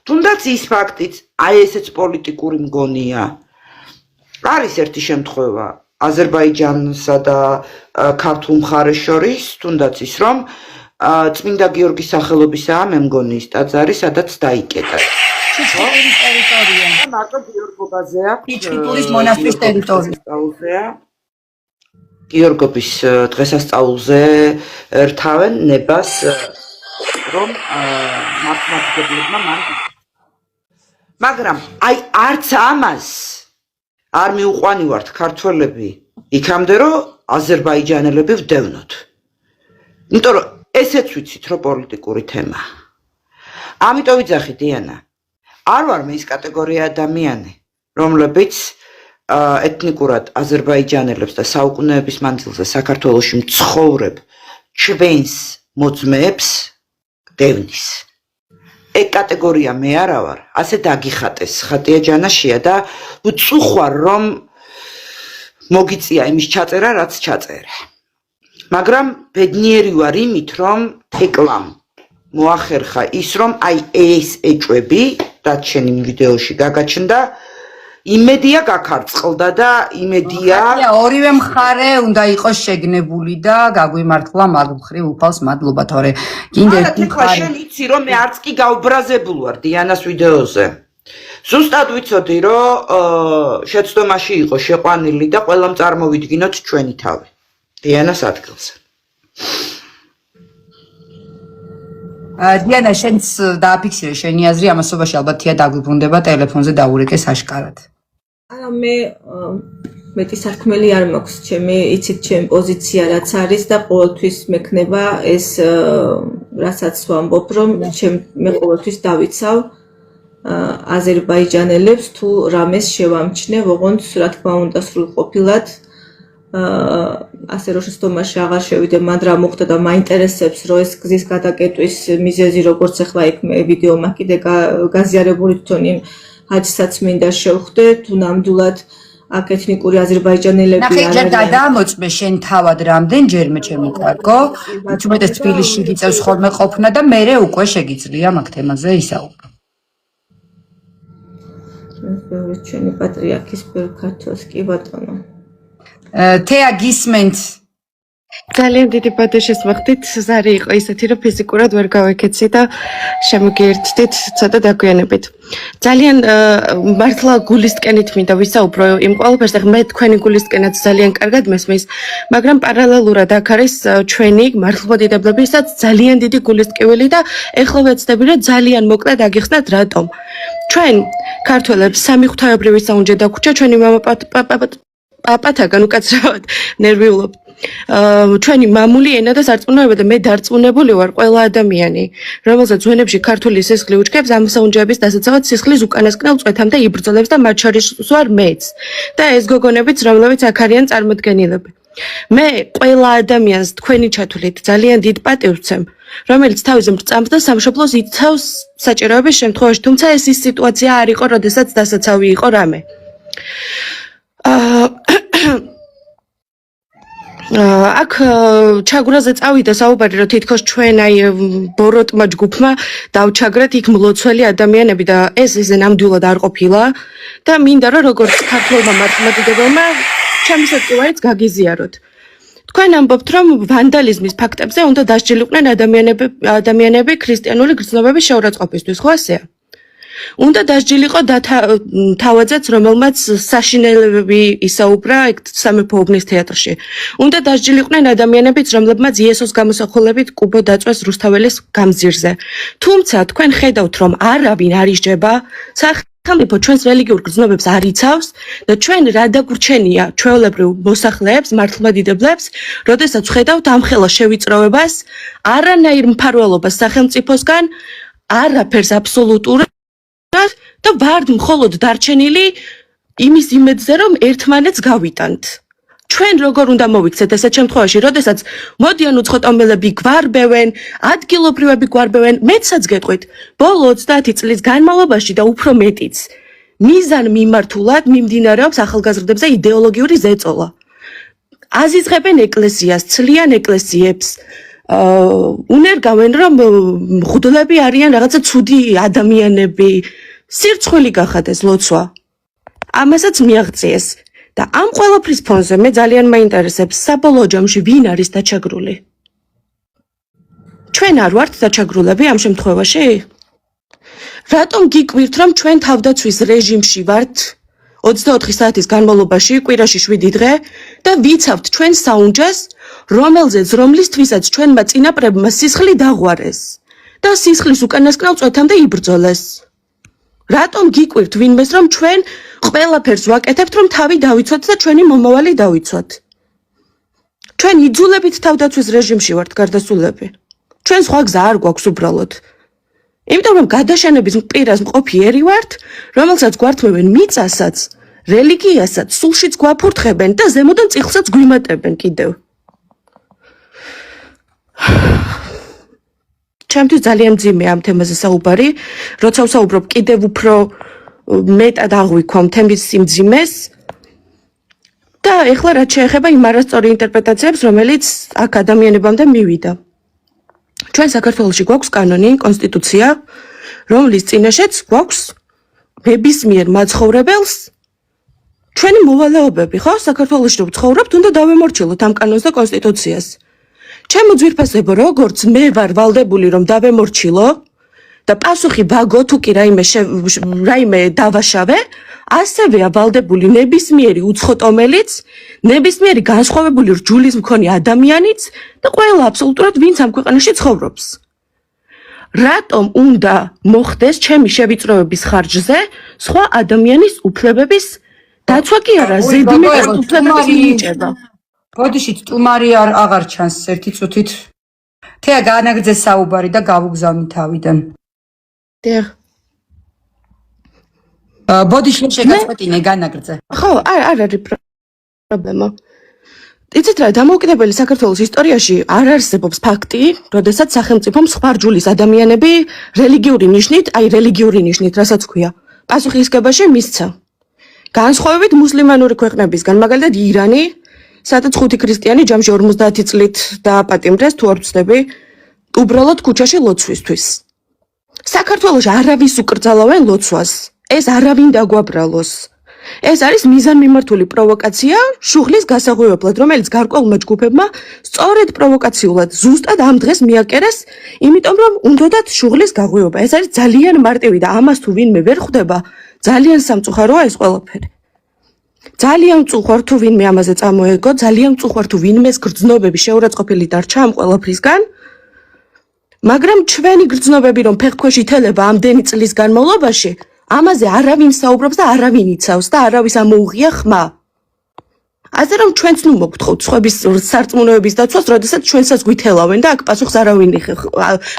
Speaker 3: თუნდაც ის ფაქტიც აი ესეც პოლიტიკური მგონია არის ერთი შემთხვევა აზერბაიჯანსა და ქართულ მხარეს შორის თუნდაც ის რომ წმინდა გიორგის სახელობისაა მე მგონი ის ტაძარი სადაც დაიკეტა
Speaker 1: ჩიჩიპურის ტერიტორია
Speaker 3: მარტო გიორგობაზეა
Speaker 1: ჩიჩიპურის მონასტრის ტერიტორია
Speaker 3: გიორგობის დღესასწაულზე ერთავენ ნებას რომ მართლმადიდებლებმა მან მაგრამ აი არც ამას არ მიუყვანივართ ქართველები იქამდე რომ აზერბაიჯანელები ვდევნოთ იმიტომ რომ ესეც ვიცით რომ პოლიტიკური თემა ამიტომ ვიძახი დიანა არ ვარ მე ის კატეგორია ადამიანი რომლებიც ეთნიკურად აზერბაიჯანელებს და საუკუნეების მანძილზე საქართველოში მცხოვრებ ჩვენს მოძმეებს დევნის ეგ კატეგორია მე არა ვარ ასე დაგიხატეს ხატია ჯანაშია და ვწუხვარ რომ მოგიწია იმის ჩაწერა რაც ჩაწერა მაგრამ ბედნიერი ვარ იმით რომ თეკლამ მოახერხა ის რომ აი ეს ეჭვები რაც შენ იმ ვიდეოში გაგაჩნდა იმედია გაქარწყლდა და იმედია
Speaker 1: ორივე მხარე უნდა იყოს შეგნებული და გაგვიმართლა მაგ მხრივ უფალს მადლობა თორე კიდე
Speaker 3: ერთი მხარე შენ იცი რომ მე არც კი გავბრაზებული ვარ დიანას ვიდეოზე ზუსტად ვიცოდი რომ შეცდომაში იყო შეყვანილი და ყველამ წარმოვიდგინოთ ჩვენი თავი დიანას ადგილზე
Speaker 1: დიანა შენც დააფიქსირე შენი აზრი ამასობაში ალბათ თია დაგვიბრუნდება ტელეფონზე დაურეკეს აშკარად
Speaker 2: არა მე მეტი სარქმელი არ მაქვს ჩემი იცით ჩემი პოზიცია რაც არის და ყოველთვის მექნება ეს რასაც ვამბობ რომ მე ყოველთვის დავიცავ აზერბაიჯანელებს თუ რამეს შევამჩნევ ოღონდ რა თქმა უნდა სრულყოფილად ასე რომ შეცდომაში აღარ შევიდე მან რა მოხდა და მაინტერესებს რომ ეს გზის გადაკეტვის მიზეზი როგორც ახლა იქ მე ვიდეო მაქვს კიდე გაზიარებული თვითონ იმ ჰაჯსაც მინდა შევხვდე თუ ნამდვილად აქ ეთნიკური აზერბაიჯანელები
Speaker 1: ნახე ჯერ გადამოწმე შენ თავად რამდენჯერმე ჩემო კარგო უმეტეს თბილისში გიწევს ხოლმე ყოფნა და მე უკვე შეგიძლია მაგ თემაზე ისაუბრო
Speaker 2: ბევრი ჩვენი პატრიარქის ბევრ ქართველს კი ბატონო
Speaker 1: თეა გისმენთ
Speaker 4: ძალიან დიდი ბადეშეს მოხდით ზარი იყო ისეთი რომ ფიზიკურად ვერ გავეკეცი და შემოგიერთდით ცოტა დაგვიანებით ძალიან მართლა გულისკენით მინდა ვისაუბრო იმ ყველაფერს და მე თქვენი გულისკენაც ძალიან კარგად მესმის მაგრამ პარალელურად აქ არის ჩვენი მართლმადიდებლებისაც ძალიან დიდი გულისკეველი და ეხლა ვეცდები რომ ძალიან მოკლედ აგიხსნათ რატომ ჩვენ ქართველებს სამი ღვთაებრივი საუნჯე დაგვრჩა ჩვენი მამაპატაგან უკაცრავად ნერვიულობ ჩვენი მამული ენა და სარწმუნოება და მე დარწმუნებული ვარ ყველა ადამიანი, რომელსაც ზვენებში ქართული სისხლი უჩქებს, ამ საუნჯების დასაცავად სისხლის უკანასკნელ წვეთამდე იბრძოლებს და მათ შორის ვარ მეც. და ეს გოგონებიც, რომლებიც აქ არიან წარმოდგენილები. მე ყველა ადამიანს თქვენი ჩათვლით ძალიან დიდ პატივს ვცემ, რომელიც თავის მრწამს და სამშობლოს იცავს საჭიროების შემთხვევაში, თუმცა ეს ის სიტუაცია არ იყო, როდესაც დასაცავი იყო რამე. აქ ჩაგვრაზე წავიდა საუბარი, რომ თითქოს ჩვენ აი ბოროტმა ჯგუფმა დავჩაგრეთ იქ მლოცველი ადამიანები და ეს ნამდვილად არ ყოფილა და მინდა რომ როგორც ქართველმა მართლმადიდებელმა ჩემი საწვავით გაგიზიაროთ. თქვენ ამბობთ, რომ ვანდალიზმის ფაქტებზე უნდა დასჯილიყვნენ ადამიანები ქრისტიანული გრძნობების შეურაცხყოფისთვის, ხო ასეა? უნდა დასჯილიყო თავაძეც, რომელმაც საშინელები ისაუბრა სამეფო უბნის თეატრში. უნდა დასჯილიყვნენ ადამიანებიც, რომლებმაც იესოს გამოსახულებით კუბო დაწვეს რუსთაველის გამზირზე. თუმცა თქვენ ხედავთ, რომ არავინ არ ისჯება, სახელმწიფო ჩვენს რელიგიურ გრძნობებს არ იცავს და ჩვენ რა დაგვრჩენია ჩვეულებრივ მოსახლეებს, მართლმადიდებლებს, როდესაც ხედავთ ამხელა შევიწროვებას, არანაირ მფარველობას სახელმწიფოსგან, არაფერს აბსოლუტურად და ვართ მხოლოდ დარჩენილი იმის იმედზე, რომ ერთმანეთს გავიტანთ. ჩვენ როგორ უნდა მოვიქცეთ ესეთ შემთხვევაში, როდესაც მოდიან უცხოტომელები გვარბევენ, ადგილობრივები გვარბევენ, მეცაც გეტყვით, ბოლო 30 წლის განმავლობაში და უფრო მეტიც, მიზან მიმართულად მიმდინარეობს ახალგაზრდებზე იდეოლოგიური ზეწოლა. აზიზღებენ ეკლესიას, ცლიან ეკლესიებს, უნერგავენ, რომ მღვდლები არიან რაღაცა ცუდი ადამიანები, სირცხვილი გახადეს ლოცვა. ამასაც მიაღწიეს და ამ ყველაფრის ფონზე მე ძალიან მაინტერესებს საბოლოო ჯამში ვინ არის დაჩაგრული. ჩვენ არ ვართ დაჩაგრულები ამ შემთხვევაში? რატომ გიკვირთ, რომ ჩვენ თავდაცვის რეჟიმში ვართ 24 საათის განმავლობაში, კვირაში 7 დღე და ვიცავთ ჩვენ საუნჯას, რომლისთვისაც ჩვენმა წინაპრებმა სისხლი დაღვარეს და სისხლის უკანასკნელ წვეთამდე იბრძოლეს. რატომ გიკვირთ ვინმეს, რომ ჩვენ ყველაფერს ვაკეთებთ, რომ თავი დავიცვათ და ჩვენი მომავალი დავიცვათ? ჩვენ იძულებით თავდაცვის რეჟიმში ვართ გარდასულები. ჩვენ სხვა გზა არ გვაქვს უბრალოდ. იმიტომ რომ გადაშენების პირას მყოფი ერი ვართ, რომელსაც გვართმევენ მიწასაც, რელიგიასაც, სულშიც გვაფურთხებენ და ზემოდან წიხლსაც გვიმატებენ კიდევ. ჩემთვის ძალიან მძიმეა ამ თემაზე საუბარი, როცა ვსაუბრობ კიდევ უფრო მეტად აღვიქვამ თემის სიმძიმეს და ეხლა რაც შეეხება იმ არასწორი ინტერპრეტაციებს, რომელიც აქ ადამიანებამდე მივიდა. ჩვენ საქართველოში გვაქვს კანონი, კონსტიტუცია, რომლის წინაშეც გვაქვს ნებისმიერ მაცხოვრებელს ჩვენი მოვალეობები, ხო? საქართველოში რომ ვცხოვრობთ, უნდა დავემორჩილოთ ამ კანონს და კონსტიტუციას. ჩემო ძვირფასებო, როგორც მე ვარ ვალდებული რომ დავემორჩილო და პასუხი ვაგო თუ კი რაიმე დავაშავე, ასევეა ვალდებული ნებისმიერი უცხოტომელიც, ნებისმიერი განსხვავებული რჯულის მქონე ადამიანიც და ყველა აბსოლუტურად ვინც ამ ქვეყანაში ცხოვრობს. რატომ უნდა მოხდეს ჩემი შევიწროების ხარჯზე სხვა ადამიანის უფლებების დაცვა კი არა, ზედმეტად უფლებების მინიჭება?
Speaker 1: ბოდიშით სტუმარი აღარ ჩანს ერთი წუთით. თეა განაგრძე საუბარი და გავუგზავნი თავიდან.
Speaker 4: დიახ.
Speaker 1: ბოდიში შეგაწყვეტინე განაგრძე.
Speaker 4: ხო, არ არის პრობლემა. იცით რა, დამოუკიდებელი საქართველოს ისტორიაში არ არსებობს ფაქტი, როდესაც სახელმწიფომ სხვა რჯულის ადამიანები რელიგიური ნიშნით, რასაც ქვია, პასუხისგებაში მისცა. განსხვავებით მუსლიმანური ქვეყნებისგან, მაგალითად ირანი, სადაც 5 ქრისტიანი ჯამში 50 წლით დააპატიმრეს, თუ არ ვცდები, უბრალოდ ქუჩაში ლოცვისთვის. საქართველოში არავის უკრძალავენ ლოცვას. ეს არავინ დაგვაბრალოს. ეს არის მიზანმიმართული პროვოკაცია შუღლის გასაღვივებლად, რომელიც გარკვეულმა ჯგუფებმა სწორედ პროვოკაციულად ზუსტად ამ დღეს მიაკერეს, იმიტომ რომ უნდათ შუღლის გაღვივება. ეს არის ძალიან მარტივი და ამას თუ ვინმე ვერ ხვდება, ძალიან სამწუხაროა ეს ყველაფერი. ძალიან მწუხვარ თუ ვინმე ამაზე წამოეგო, ძალიან მწუხვარ თუ ვინმეს გრძნობები შეურაცხყოფილი დარჩა ამ ყველაფრისგან, მაგრამ ჩვენი გრძნობები რომ ფეხქვეშ ითელება ამდენი წლის განმავლობაში, ამაზე არავინ საუბრობს და არავინ იცავს და არავის ამოუღია ხმა. ასე რომ ჩვენც ნუ მოგთხოვთ სხვების სარწმუნოების დაცვას, როდესაც ჩვენსაც გვითელავენ და აქ პასუხს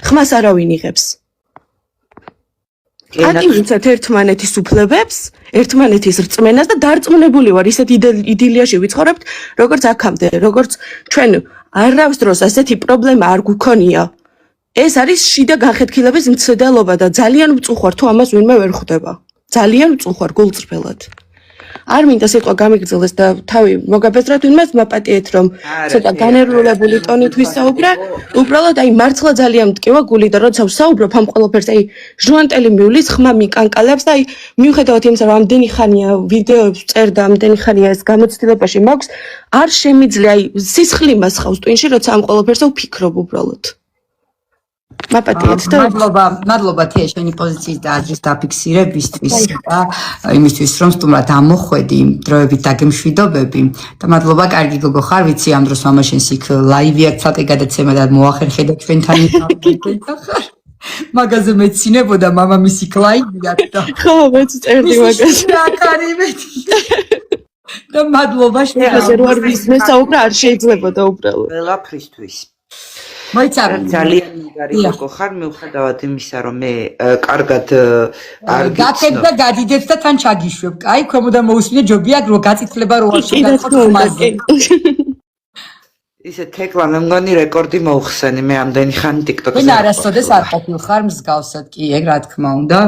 Speaker 4: ხმას არავინ იღებს. აკივიცეთ ერთმანეთის უფლებებს, ერთმანეთის რწმენას და დარწმუნებული ვარ, ისეთ იდილიაში ვიცხოვრებთ, როგორც აქამდე, როგორც ჩვენ არავის დროს ასეთი პრობლემა არ გვქონია. ეს არის შიდა განხეთქილების მცდელობა და ძალიან მწუხვარ თუ ამას ვინმე ვერ ხვდება. ძალიან მწუხვარ გულწრფელად. არ მინდა სიტყვა გამიგრძელდეს და თავი მოგაბეზრათ ვინმეს მაპატიეთ რომ ცოტა განერვებული ტონით ვისაუბრა. უბრალოდ აი მართლა ძალიან მტკივა გული და როცა ვსაუბრობ ამ ყველაფერს აი ჟუანტელი მივლის ხმა მიკანკალებს და აი მიუხედავად იმისა რომ ამდენი ხანია ვიდეოებს წერდა ამდენი ხანია ეს გამოცდილებაში მაქვს არ შემიძლია აი სისხლი მასხავს ტვინში როცა ამ ყველაფერზე ვფიქრობ უბრალოდ. მაპატიეთ და
Speaker 1: მადლობა თია შენი პოზიციის და აზრის დაფიქსირებისთვის და იმისთვის რომ სტუმრად ამოხვედი დროებით დაგემშვიდობები და მადლობა კარგი გოგო ხარ ვიცი ამ დროს მამაშენს იქ ლაივი აქ ცალკე გადაცემა და მოახერხე და ჩვენთან ხარ მაგაზე მეცინებოდა მამამის იქ ლაივი აქ და
Speaker 4: ხო მეც წერდი მაგაზე
Speaker 1: და მადლობა
Speaker 4: შენ რო არ მესაუბრა არ შეიძლებოდა უბრალოდ
Speaker 3: ყველაფრისთვის
Speaker 1: მოიცავ
Speaker 3: ძალიან მაგარი გოგო ხარ მიუხედავად იმისა რომ მე კარგად არ
Speaker 1: გაკეთებ და გადიდეთ და თან ჩაგიშვებ. კაი, ქვემოდან მოусმინე ჯობია რომ გაწითლება რო არ შეგახოთ ხმაზე.
Speaker 3: ისე თეკლა მე მგონი რეკორდი მოუხსენი მე ამდენი ხანი TikTok-ზე.
Speaker 1: ვინ არასოდეს არ ყოფილ ხარ მსგავსად კი ეგ რა თქმა უნდა.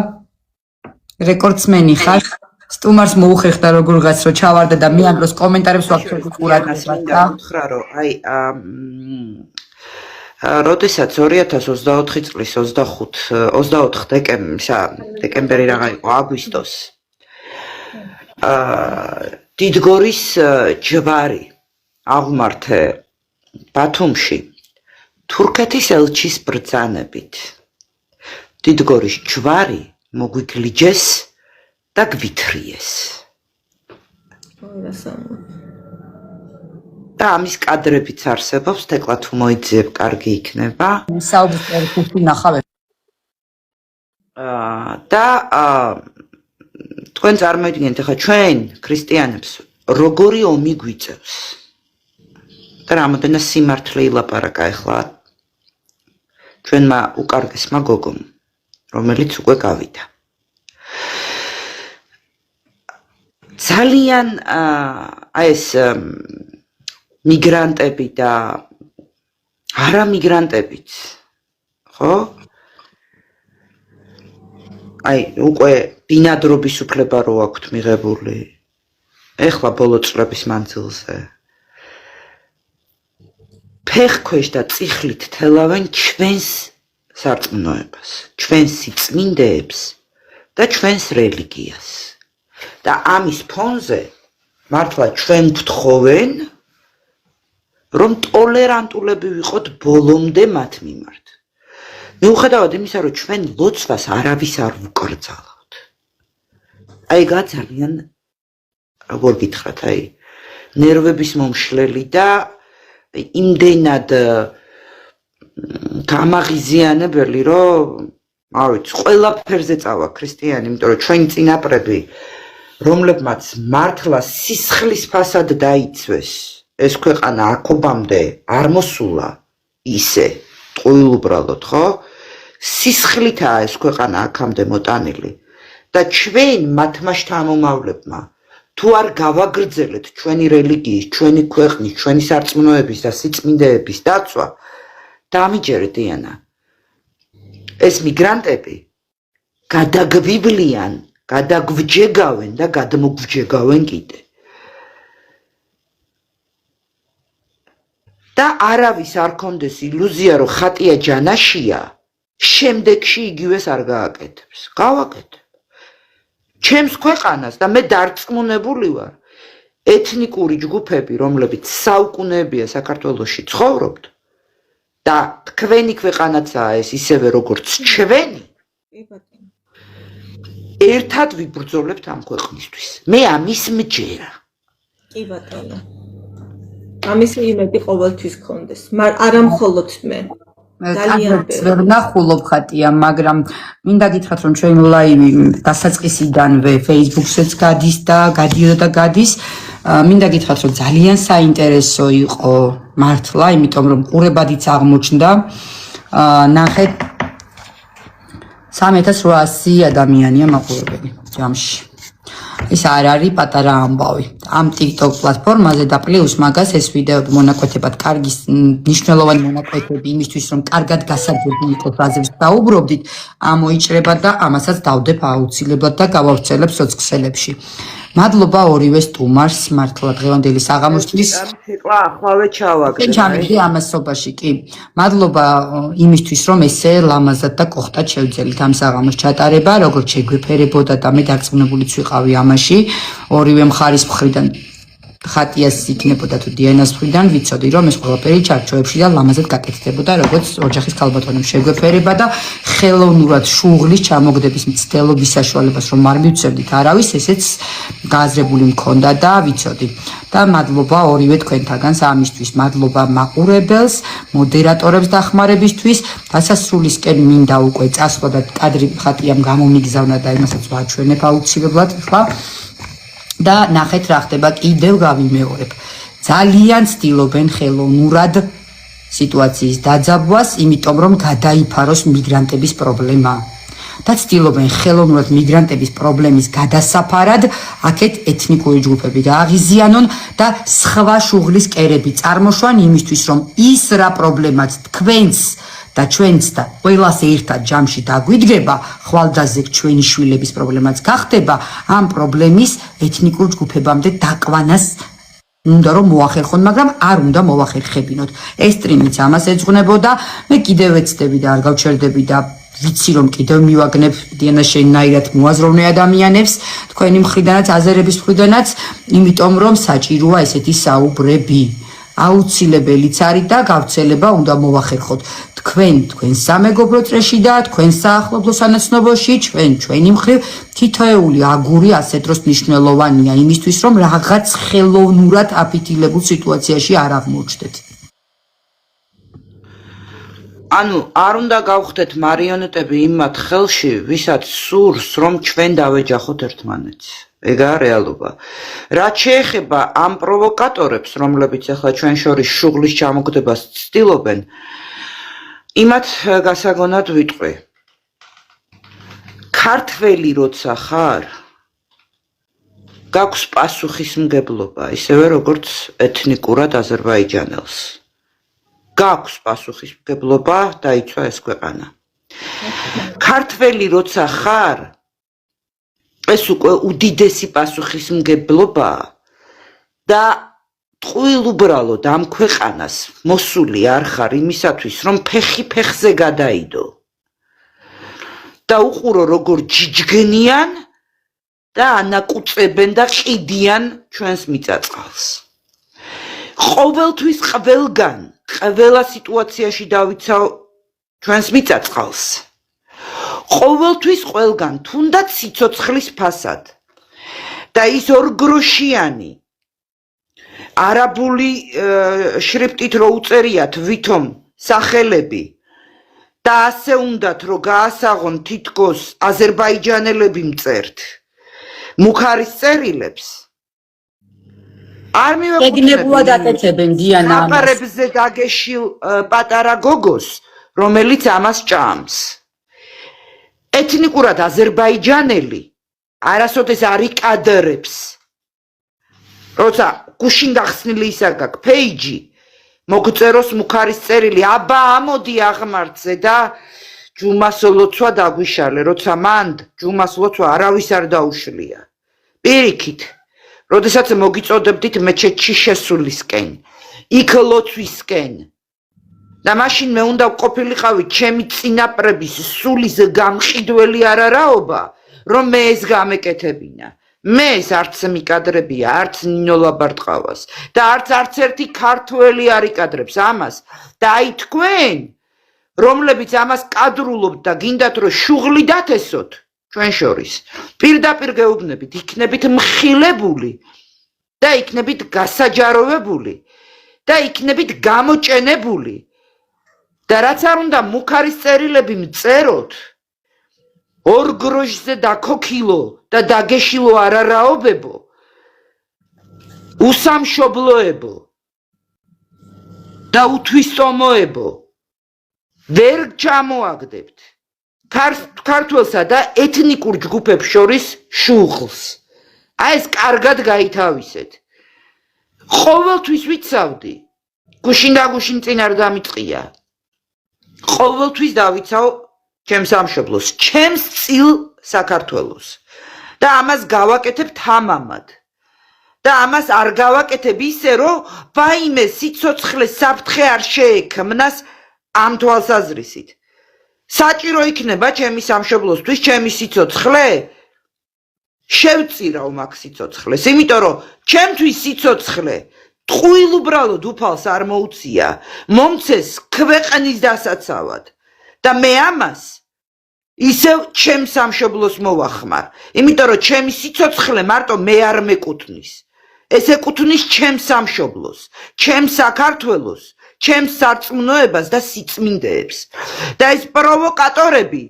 Speaker 1: რეკორდსმენი ხარ. სტუმარს მოუხერხდა როგორღაც რომ ჩავარდა და მე ამ დროს კომენტარებს ვაქცევდი ყურადღებას და
Speaker 3: უთხრა რომ აი როდესაც 2024 წლის 24 დეკემბერი რაღა იყო აგვისტოს დიდგორის ჯვარი აღმართე ბათუმში თურქეთის ელჩის ბრძანებით დიდგორის ჯვარი მოგვიგლიჯეს და გვითრიეს და ამის კადრებიც არსებობს, თეკლა თუ მოიძიებ, კარგი იქნება.
Speaker 1: საუბარი ნახავ.
Speaker 3: და თქვენ წარმოიდგინეთ, ახლა ჩვენ ქრისტიანებს როგორი ომი გვიწევს. და რამოდენად სიმართლე ილაპარაკა ახლა ჩვენმა უკარგესმა გოგომ, რომელიც უკვე გავიდა. ძალიან აი ეს მიგრანტები და არამიგრანტებიც ხო? აი უკვე ბინადრობის უფლება რო აქვთ მიღებული. ეხლა ბოლო წლების მანძილზე. ფეხქვეშ და წიხლით თელავენ ჩვენს სარწმუნოებას, ჩვენს სიწმინდეებს და ჩვენს რელიგიას. და ამის ფონზე მართლა ჩვენ გვთხოვენ რომ ტოლერანტულები ვიყოთ ბოლომდე მათ მიმართ. მიუხედავად იმისა, რომ ჩვენ ლოცვას არავის არ ვუკრძალავთ. აი ძალიან როგორ გითხრათ, აი ნერვების მომშლელი და იმდენად გამაღიზიანებელი, რომ არ ვიცი, ყველაფერზე წავა ქრისტიანი, იმიტომ რომ ჩვენი წინაპრები, რომლებმაც მართლა სისხლის ფასად დაიცვეს ეს ქვეყანა აქობამდე არ მოსულა ისე ტყუილ უბრალოდ ხო სისხლითაა ეს ქვეყანა აქამდე მოტანილი და ჩვენ მათმა შთამომავლებმა თუ არ გავაგრძელეთ ჩვენი რელიგიის, ჩვენი ქვეყნის, ჩვენი სარწმუნოების და სიწმინდეების დაცვა დამიჯერეთ დიანა ეს მიგრანტები გადაგვიბლიან, გადაგვჯეგავენ და გადმოგვჯეგავენ კიდე და არავის არ კონდეს ილუზია, რომ ხატია ჯანაშია, შემდეგში იგივეს არ გააკეთებს. გავაკეთებ. ჩემს ქვეყანას და მე დარწმუნებული ვარ, ეთნიკური ჯგუფები, რომლებიც საუკუნეებია საქართველოში ცხოვრობთ და თქვენი ქვეყანაცაა ეს ისევე როგორც ჩვენი. ერთად ვიბრძოლებთ ამ ქვეყნისთვის. მე ამის მჯერა.
Speaker 2: კი ბატონო. ამის იმედი ყოველთვის გქონდეს, არა მხოლოდ მე. ძალიან
Speaker 1: ვერ ნახულობ ხატია, მაგრამ მინდა გითხრათ, რომ ჩვენი ლაივი დასაწყისიდანვე Facebook-შეც გადის და გადიოდა და გადის მინდა გითხრათ, რომ ძალიან საინტერესო იყო მართლა, იმიტომ რომ ყურებადიც აღმოჩნდა. ნახეთ 3800 ადამიანია მაყურებელი ჯამში. ეს არ არის პატარა ამბავი. ამ TikTok პლატფორმაზე და პლუს მაგას ეს ვიდეოები მონაკვეთებად კარგი მნიშვნელოვანი მონაკვეთები იმისთვის რომ კარგად გასაგები იყოს აზრს დაუბრობდით, ამოიჭრება და ამასაც დავდებ აუცილებლად და გავავრცელებ სოციალებში. მადლობა ორივე სტუმარს მართლა დღევანდელი საღამოსთვის.
Speaker 3: ეხლა ახლავე ჩავაგდე.
Speaker 1: ჩამიგდი ამასობაში კი. მადლობა იმისთვის რომ ესე ლამაზად და კოხტად შევძელით ამ საღამოს ჩატარება, როგორც შეგვეფერებოდა და მე დარწმუნებულიც ვიყავი ამაში. ორივე მხარის მხრიდან ხატიას იქნებოდა თუ დიანას მხრიდან ვიცოდი რომ ეს ყველაფერი ჩარჩოებში და ლამაზად გაკეთდებოდა როგორც ოჯახის ქალბატონებს შეგვეფერება და ხელოვნურად შუღლის ჩამოგდების მცდელობის საშუალებას რომ არ მივცემდით არავის ესეც გააზრებული მქონდა და ვიცოდი და მადლობა ორივე თქვენთაგანს ამისთვის მადლობა მაყურებელს მოდერატორებს დახმარებისთვის დასასრულისკენ მინდა უკვე წასვლა და კადრი ხატიამ გამომიგზავნა და იმასაც ვაჩვენებ აუცილებლად ხა და ნახეთ რა ხდება კიდევ გავიმეორებ. ძალიან ცდილობენ ხელოვნურად სიტუაციის დაძაბვას, იმიტომ რომ გადაიფაროს მიგრანტების პრობლემა. და ცდილობენ ხელოვნურად მიგრანტების პრობლემის გადასაფარად აქეთ ეთნიკური ჯგუფები გააღიზიანონ და სხვა შუღლის კერები წარმოშვან იმისთვის რომ ის რა პრობლემაც თქვენს და ჩვენც და ყველას ერთად ჯამში დაგვიდგება, ხვალდაზე ჩვენი შვილების პრობლემაც გახდება, ამ პრობლემის ეთნიკურ ჯგუფებამდე დაკვანას უნდა რომ მოახერხონ, მაგრამ არ უნდა მოახერხებინოთ. ეს სტრიმიც ამას ეძღვნებოდა, მე კიდევ ეცდები და არ გავჩერდები და ვიცი რომ კიდევ მივაგნებ დიანა შენნაირად მოაზროვნე ადამიანებს, თქვენი მხრიდანაც, აზერების მხრიდანაც, იმიტომ რომ საჭიროა ესეთი საუბრები. აუცილებელიც არის და გავრცელება უნდა მოახერხოთ. თქვენ სამეგობრო წრეში და თქვენ საახლობლო სანაცნობოში, ჩვენი მხრივ თითოეული აგური ასე დროს მნიშვნელოვანია იმისთვის, რომ რაღაც ხელოვნურად აფიცილებულ სიტუაციაში არ აღმოჩნდეთ.
Speaker 3: ანუ არ უნდა გავხდეთ მარიონეტები იმათ ხელში, ვისაც სურს, რომ ჩვენ დავეჯახოთ ერთმანეთს. ეგაა რეალობა. რაც შეეხება ამ პროვოკატორებს, რომლებიც ახლა ჩვენ შორის შუღლის ჩამოგდებას ცდილობენ, იმათ გასაგონად ვიტყვი. ქართველი როცა ხარ, გაქვს პასუხისმგებლობა, ისევე როგორც ეთნიკურად აზერბაიჯანელს. გაქვს პასუხისმგებლობა დაიცვა ეს ქვეყანა. ქართველი როცა ხარ, ეს უკვე უდიდესი პასუხისმგებლობაა და ტყუილ უბრალოდ ამ ქვეყანას მოსული არ ხარ იმისათვის, რომ ფეხი ფეხზე გადაიდო და უყურო როგორ ჯიჯგნიან და ანაკუწებენ და ყიდიან ჩვენს მიწაწყალს. ყოველთვის ყველგან, ყველა სიტუაციაში დავიცავ ჩვენს მიწაწყალს. ყოველთვის ყველგან, თუნდაც სიცოცხლის ფასად და ის ორგროშიანი არაბული შრიფტით რო უწერიათ ვითომ სახელები და ასე უნდათ რომ გაასაღონ თითქოს აზერბაიჯანელები მწერთ მუხარის წერილებს არ
Speaker 1: მივეკუთვნებულად აკეთებენ დიანა ამას.
Speaker 3: აპარებზე დაგეშილ პატარა გოგოს, რომელიც ამას ჭამს. ეთნიკურად აზერბაიჯანელი არასოდეს არ იკადრებს. როცა გუშინ გახსნილი ისა გაქვს პეიჯი, მოგწეროს მუხარის წერილი, აბა ამოდი აღმართზე და ჯუმას ლოცვა დაგვიშალე, როცა მან ჯუმას ლოცვა არავის არ დაუშლია. პირიქით, როდესაც მოგიწოდებდით მეჩეთში შესულისკენ, იქ ლოცვისკენ. და მაშინ მე უნდა ყოფილიყავი ჩემი წინაპრების სულის გამყიდველი არარაობა, რომ მე ეს გამეკეთებინა. მე ეს არც მიკადრებია, არც ნინო ლაბარტყავას და არც ერთი ქართველი არ იკადრებს ამას და აი თქვენ, რომლებიც ამას კადრულობთ და გინდათ რომ შუღლი დათესოთ ჩვენ შორის, პირდაპირ გეუბნებით, იქნებით მხილებული და იქნებით გასაჯაროვებული და იქნებით გამოჭენებული. და რაც არ უნდა მუხარის წერილები მწეროთ, ორ გროშზე დაქოქილო და დაგეშილო არარაობებო, უსამშობლოებო და უთვისწომოებო ვერ ჩამოაგდებთ ქართველსა და ეთნიკურ ჯგუფებს შორის შუღლს. აი ეს კარგად გაითავისეთ. ყოველთვის ვიცავდი, გუშინ და გუშინ წინ არ დამიწყია. ყოველთვის დავიცავ ჩემს სამშობლოს, ჩემს წილ საქართველოს. და ამას გავაკეთებ თამამად. და ამას არ გავაკეთებ ისე, რომ ვაიმე სიცოცხლე საფრთხე არ შეექმნას ამ თვალსაზრისით. საჭირო იქნება ჩემი სამშობლოსთვის ჩემი სიცოცხლე შევწირავ მაგ სიცოცხლეს, იმიტომ რომ ჩემთვის სიცოცხლე ტყუილ უბრალოდ უფალს არ მოუწია, მომცეს ქვეყნის დასაცავად და მე ამას ისევ ჩემ სამშობლოს მოვახმარ, იმიტომ რომ ჩემი სიცოცხლე მარტო მე არ მეკუთვნის. ეს ეკუთვნის ჩემ სამშობლოს, ჩემ საქართველოს, ჩემ სარწმუნოებას და სიწმინდეებს. და ეს პროვოკატორები,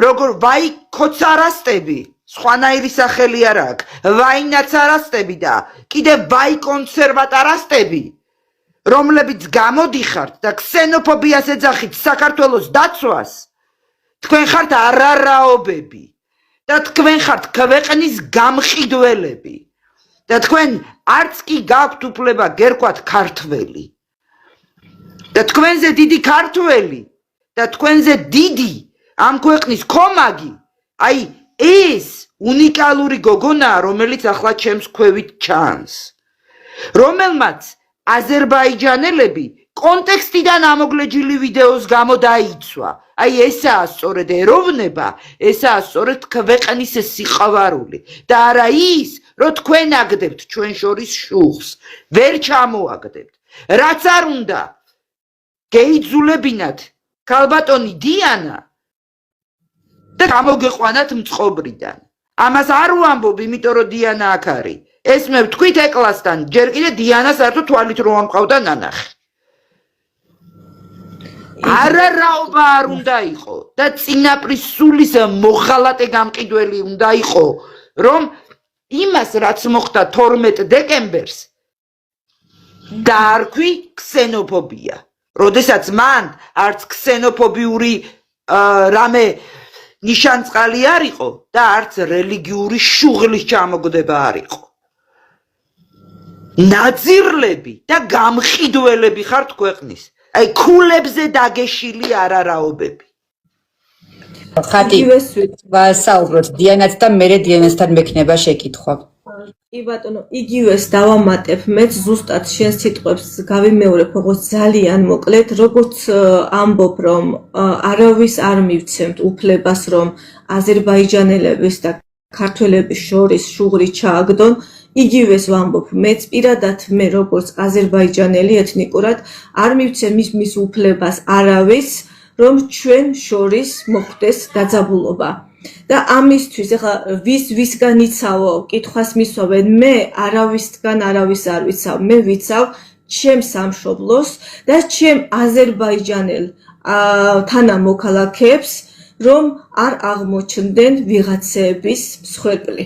Speaker 3: როგორ ვაი ქოცარასტები, სხვანაირი სახელი არ აქვს, ვაინაცარასტები და კიდე ვაი კონსერვატარასტები, რომლებიც გამოდიხართ და ქსენოფობიას ეძახით საქართველოს დაცვას, თქვენ ხართ არარაობები და თქვენ ხართ ქვეყნის გამყიდველები და თქვენ არც კი გაქვთ უფლება გერქვათ ქართველი. და თქვენზე დიდი ქართველი და თქვენზე დიდი ამ ქვეყნის კომაგი, აი ეს უნიკალური გოგონაა, რომელიც ახლა ჩემს ქვევით ჩანს, რომელმაც აზერბაიჯანელები კონტექსტიდან ამოგლეჯილი ვიდეოს გამო დაიცვა. აი ესაა სწორედ ეროვნება, ესაა სწორედ ქვეყნის სიყვარული და არა ის, რომ თქვენ აგდებთ ჩვენ შორის შუღს, ვერ ჩამოაგდებთ. რაც არ უნდა გეიძულებინათ ქალბატონი დიანა და გამოგეყვანათ მწყობრიდან. ამას არ ვამბობ, იმიტომ რომ დიანა აქ არის. ეს მე ვთქვით ეკლასთან, ჯერ კიდე დიანას საერთოდ თვალით რო ამყავდა ნანახი. არარაობა არ უნდა იყო და წინაპრის სულის მოღალატე გამყიდველი უნდა იყო, რომ იმას რაც მოხდა 12 დეკემბერს დაარქვი ქსენოფობია. როდესაც მან არც ქსენოფობიური რამე ნიშანწყალი არ იყო და არც რელიგიური შუღლის ჩამოგდება არ იყო. ნაძირლები და გამყიდველები ხართ ქვეყნის. აი ქულებზე დაგეშილი არარაობები.
Speaker 1: ხატი ვასაუბროთ დიანაც და მერე დიანასთან მექნება შეკითხვა.
Speaker 2: კი ბატონო, იგივეს დავამატებ მეც ზუსტად შენ სიტყვებს გავიმეორებ, როგორც ძალიან მოკლედ, როგორც ამბობ, რომ არავის არ მივცემთ უფლებას, რომ აზერბაიჯანელების და ქართველების შორის შუღრი ჩააგდონ. იგივეს ვამბობ მეც პირადად მე როგორც აზერბაიჯანელი ეთნიკურად არ მივცემ მის უფლებას არავის, რომ ჩვენ შორის მოხდეს დაძაბულობა. და ამისთვის ახლა ვისგან იცავო, კითხვას მისვავენ, მე არავისგან არავის არ ვიცავ, მე ვიცავ ჩემ სამშობლოს და ჩემ აზერბაიჯანელ თანამოქალაქეებს, რომ არ აღმოჩნდნენ ვიღაცების მსხვერპლი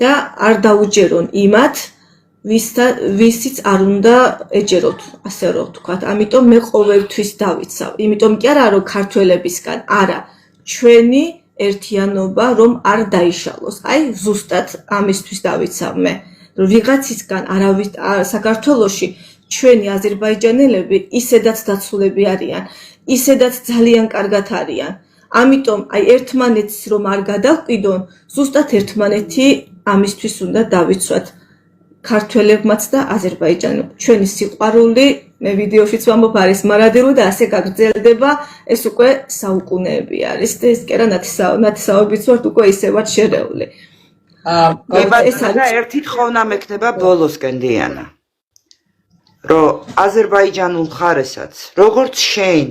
Speaker 2: და არ დაუჯერონ იმათ, ვისიც არ უნდა ეჯეროთ, ასე რომ ვთქვათ. ამიტომ მე ყოველთვის დავიცავ. იმიტომ კი არა, რომ ქართველებისგან, არა, ჩვენი ერთიანობა რომ არ დაიშალოს. აი ზუსტად ამისთვის დავიცავ მე, რომ ვიღაცისგან არავის საქართველოში ჩვენი აზერბაიჯანელები ისედაც დაცულები არიან, ისედაც ძალიან კარგად არიან. ამიტომ აი ერთმანეთს რომ არ გადავყიდონ, ზუსტად ერთმანეთი ამისთვის უნდა დავიცვათ. ქართველებმაც და აზერბაიჯანელებმა. ჩვენი სიყვარული, მე ვიდეოშიც ვამბობ, არის მარადიული და ასე გაგრძელდება, ეს უკვე საუკუნეები არის და ეს კი არა ნათესავებიც ვართ უკვე ისევაც შერეული.
Speaker 3: ეს და ერთი თხოვნა მექნება ბოლოსკენ დიანა. რომ აზერბაიჯანულ მხარესაც, როგორც შენ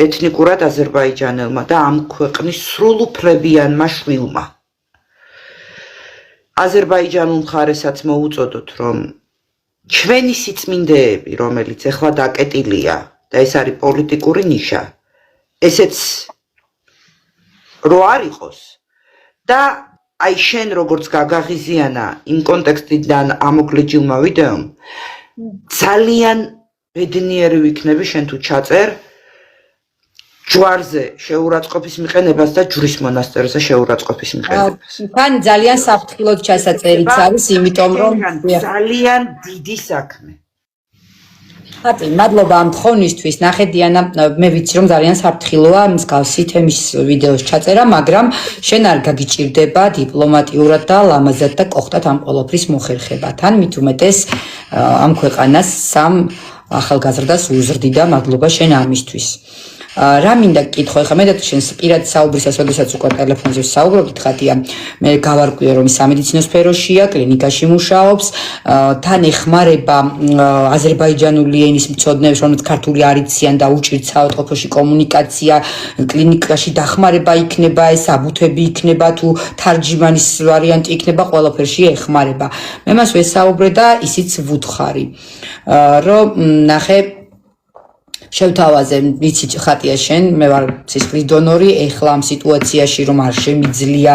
Speaker 3: ეთნიკურად აზერბაიჯანელმა და ამ ქვეყნის სრულუფლებიანმა შვილმა აზერბაიჯანულ მხარესაც მოუწოდოთ, რომ ჩვენი სიწმინდეები, რომელიც ეხლა დაკეტილია და ეს არის პოლიტიკური ნიშა, ესეც რო არ იყოს და აი შენ როგორც გაგაღიზიანა იმ კონტექსტიდან ამოკლეჯილმა ვიდეომ ძალიან ბედნიერი ვიქნები შენ თუ ჩაწერ ჯვარზე შეურაცხყოფის მიყენებას და ჯვრის მონასტერზე შეურაცხყოფის მიყენებას.
Speaker 1: თან ძალიან საფრთხილოდ ჩასაწერიც არის, იმიტომ რომ
Speaker 3: ძალიან დიდი საქმე.
Speaker 1: ხატი, მადლობა ამ თხოვნისთვის. ნახე დიანა, მე ვიცი რომ ძალიან საფრთხილოა მსგავსი თემის ვიდეოს ჩაწერა, მაგრამ შენ არ გაგიჭირდება დიპლომატიურად და ლამაზად და კოხტად ამ ყოველფრის მოხერხება. თან მით უმეტეს ამ ქვეყანას სამ ახალგაზრდას უზრდი და მადლობა შენ ამისთვის. რა მინდა გკითხო, ეხლა მე და შენ პირად საუბრისას, როდესაც უკვე ტელეფონზე საუბრობთ, ხათია, მე გავარკვიე რომ ის სამედიცინო სფეროშია, კლინიკაში მუშაობს, თან ეხმარება აზერბაიჯანული ენის მცოდნეებს, რომელთაც ქართული არ იციან და უჭირთ საავადმყოფოში კომუნიკაცია, კლინიკაში დახმარება იქნება, ეს აბუთები იქნება თუ თარჯიმანის ვარიანტი იქნება, ყველაფერში ეხმარება. მე მას ვესაუბრე და ისიც ვუთხარი, რომ ნახე შევთავაზე, ვიცი ხატია შენ, მე ვარ სისხლის დონორი, ეხლა ამ სიტუაციაში რომ არ შემიძლია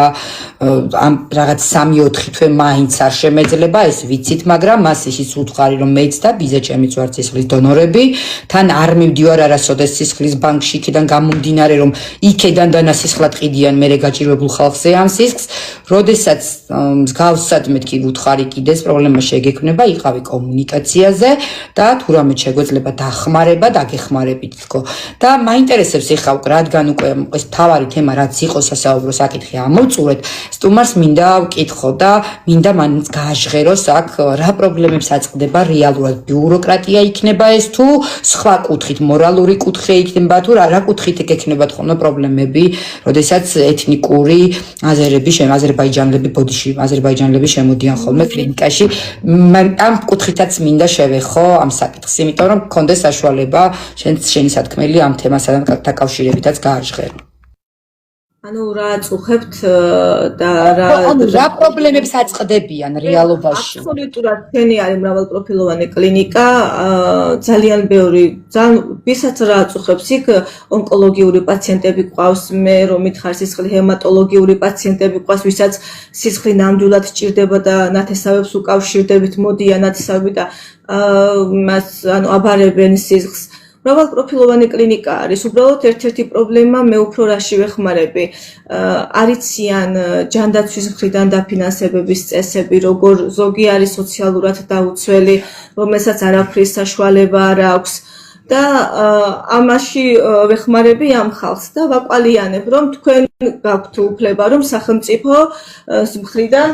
Speaker 1: ამ რაღაც 3-4 თვე მაინც არ შემეძლება, ეს ვიცით, მაგრამ მას ისიც უთხარი რომ მეც და ბიძა ჩემიც ვართ სისხლის დონორები, თან არ მივდივარ არასოდეს სისხლის ბანკში, იქიდან გამომდინარე რომ იქიდან დანასისხლად ყიდიან მე გაჭირვებულ ხალხზე ამ სისხლს, როდესაც მსგავსად მეთქი ვუთხარი კიდეს პრობლემა შეგექმნება, იყავი კომუნიკაციაზე და თუ რამე შეგვეძლება დახმარება და ხმარებით თქო და მაინტერესებს ეხლა რადგან უკვე ეს თავარი თემა რაც იყო სასაუბრო საკითხი ამოვწურეთ სტუმარს მინდა ვკითხო და მინდა მანც გააჟღეროს აქ რა პრობლემებს აწყდება რეალურად ბიუროკრატია იქნება ეს თუ სხვა კუთხით მორალური კუთხე იქნება თუ რა კუთხით ექნება თქო პრობლემები როდესაც ეთნიკური აზერბაიჯანელები ბოდიში აზერბაიჯანელები შემოდიან ხოლმე კლინიკაში ამ კუთხითაც მინდა შევეხო ამ საკითხს იმიტომ რომ გქონდეს საშუალება შენი სათქმელი ამ თემასთან დაკავშირებითაც გააჟღერო.
Speaker 2: ანუ რა აწუხებთ და
Speaker 1: რა პრობლემებს აწყდებიან რეალობაში?
Speaker 2: აბსოლუტურად თენი არის მრავალპროფილოვანი კლინიკა, ძალიან ბევრი, ვისაც რა აწუხებს იქ ონკოლოგიური პაციენტები ყავს, მე რომ მითხარ სისხლის ჰემატოლოგიური პაციენტები ყავს, ვისაც სისხლი ნამდვილად სჭირდება და ნათესავებს უკავშირდებით, მოდიან ნათესავები და მას ანუ აბარებენ სისხლს. მრავალპროფილოვანი კლინიკა არის. უბრალოდ ერთ-ერთი პრობლემა მე უფრო რაში ვეხმარები. არიციან ჯანდაცვის მხრიდან დაფინანსებების წესები, როგორ ზოგი არის სოციალურად დაუცველი, რომელსაც არაფრის საშუალება არ აქვს. და ამაში ვეხმარები ამ ხალხს და ვაკვალიანებ, რომ თქვენ გაქვთ უფლება, რომ სახელმწიფო მხრიდან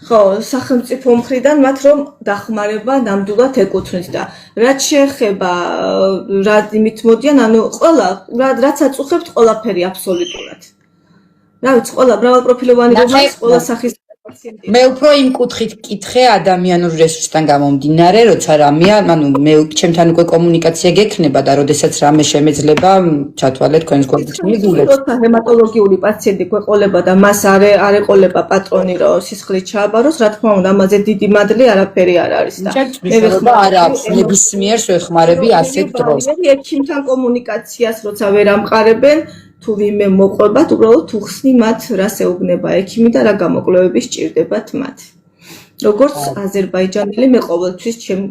Speaker 2: სახელმწიფო მხრიდან მათ რომ დახმარება ნამდვილად ეკუთვნით და რაც შეეხება რა იმით მოდიან, ანუ რაც აწუხებთ ყველაფერი აბსოლუტურად. რა ვიცი, ყველა მრავალპროფილოვანი რომანის ყველა სახის პაციენტი.
Speaker 1: მე უფრო იმ კუთხით კითხე ადამიანურ რესურსთან გამომდინარე, როცა რამეა, ანუ მე ჩემთან უკვე კომუნიკაცია გექნება და როდესაც რამე შემეძლება, ჩათვალე თქვენს გვერდით მიგულებს.
Speaker 2: როცა ჰემატოლოგიური პაციენტი გვეყოლება და მას არ ეყოლება პატრონი რომ სისხლი ჩააბაროს, რა თქმა უნდა, ამაზე დიდი მადლი არაფერი არ არის და
Speaker 1: მე ვეხმარ არ აქვს ნებისმიერს ვეხმარები ასეთ დროს.
Speaker 2: ექიმთან კომუნიკაციას როცა ვერ ამყარებენ თუ ვინმე მოყვებათ, უბრალოდ თუ ხსნი მათ რას ეუბნება ექიმი და რა გამოკვლევები სჭირდებათ მათ. როგორც აზერბაიჯანელი მე ყოველთვის ჩემ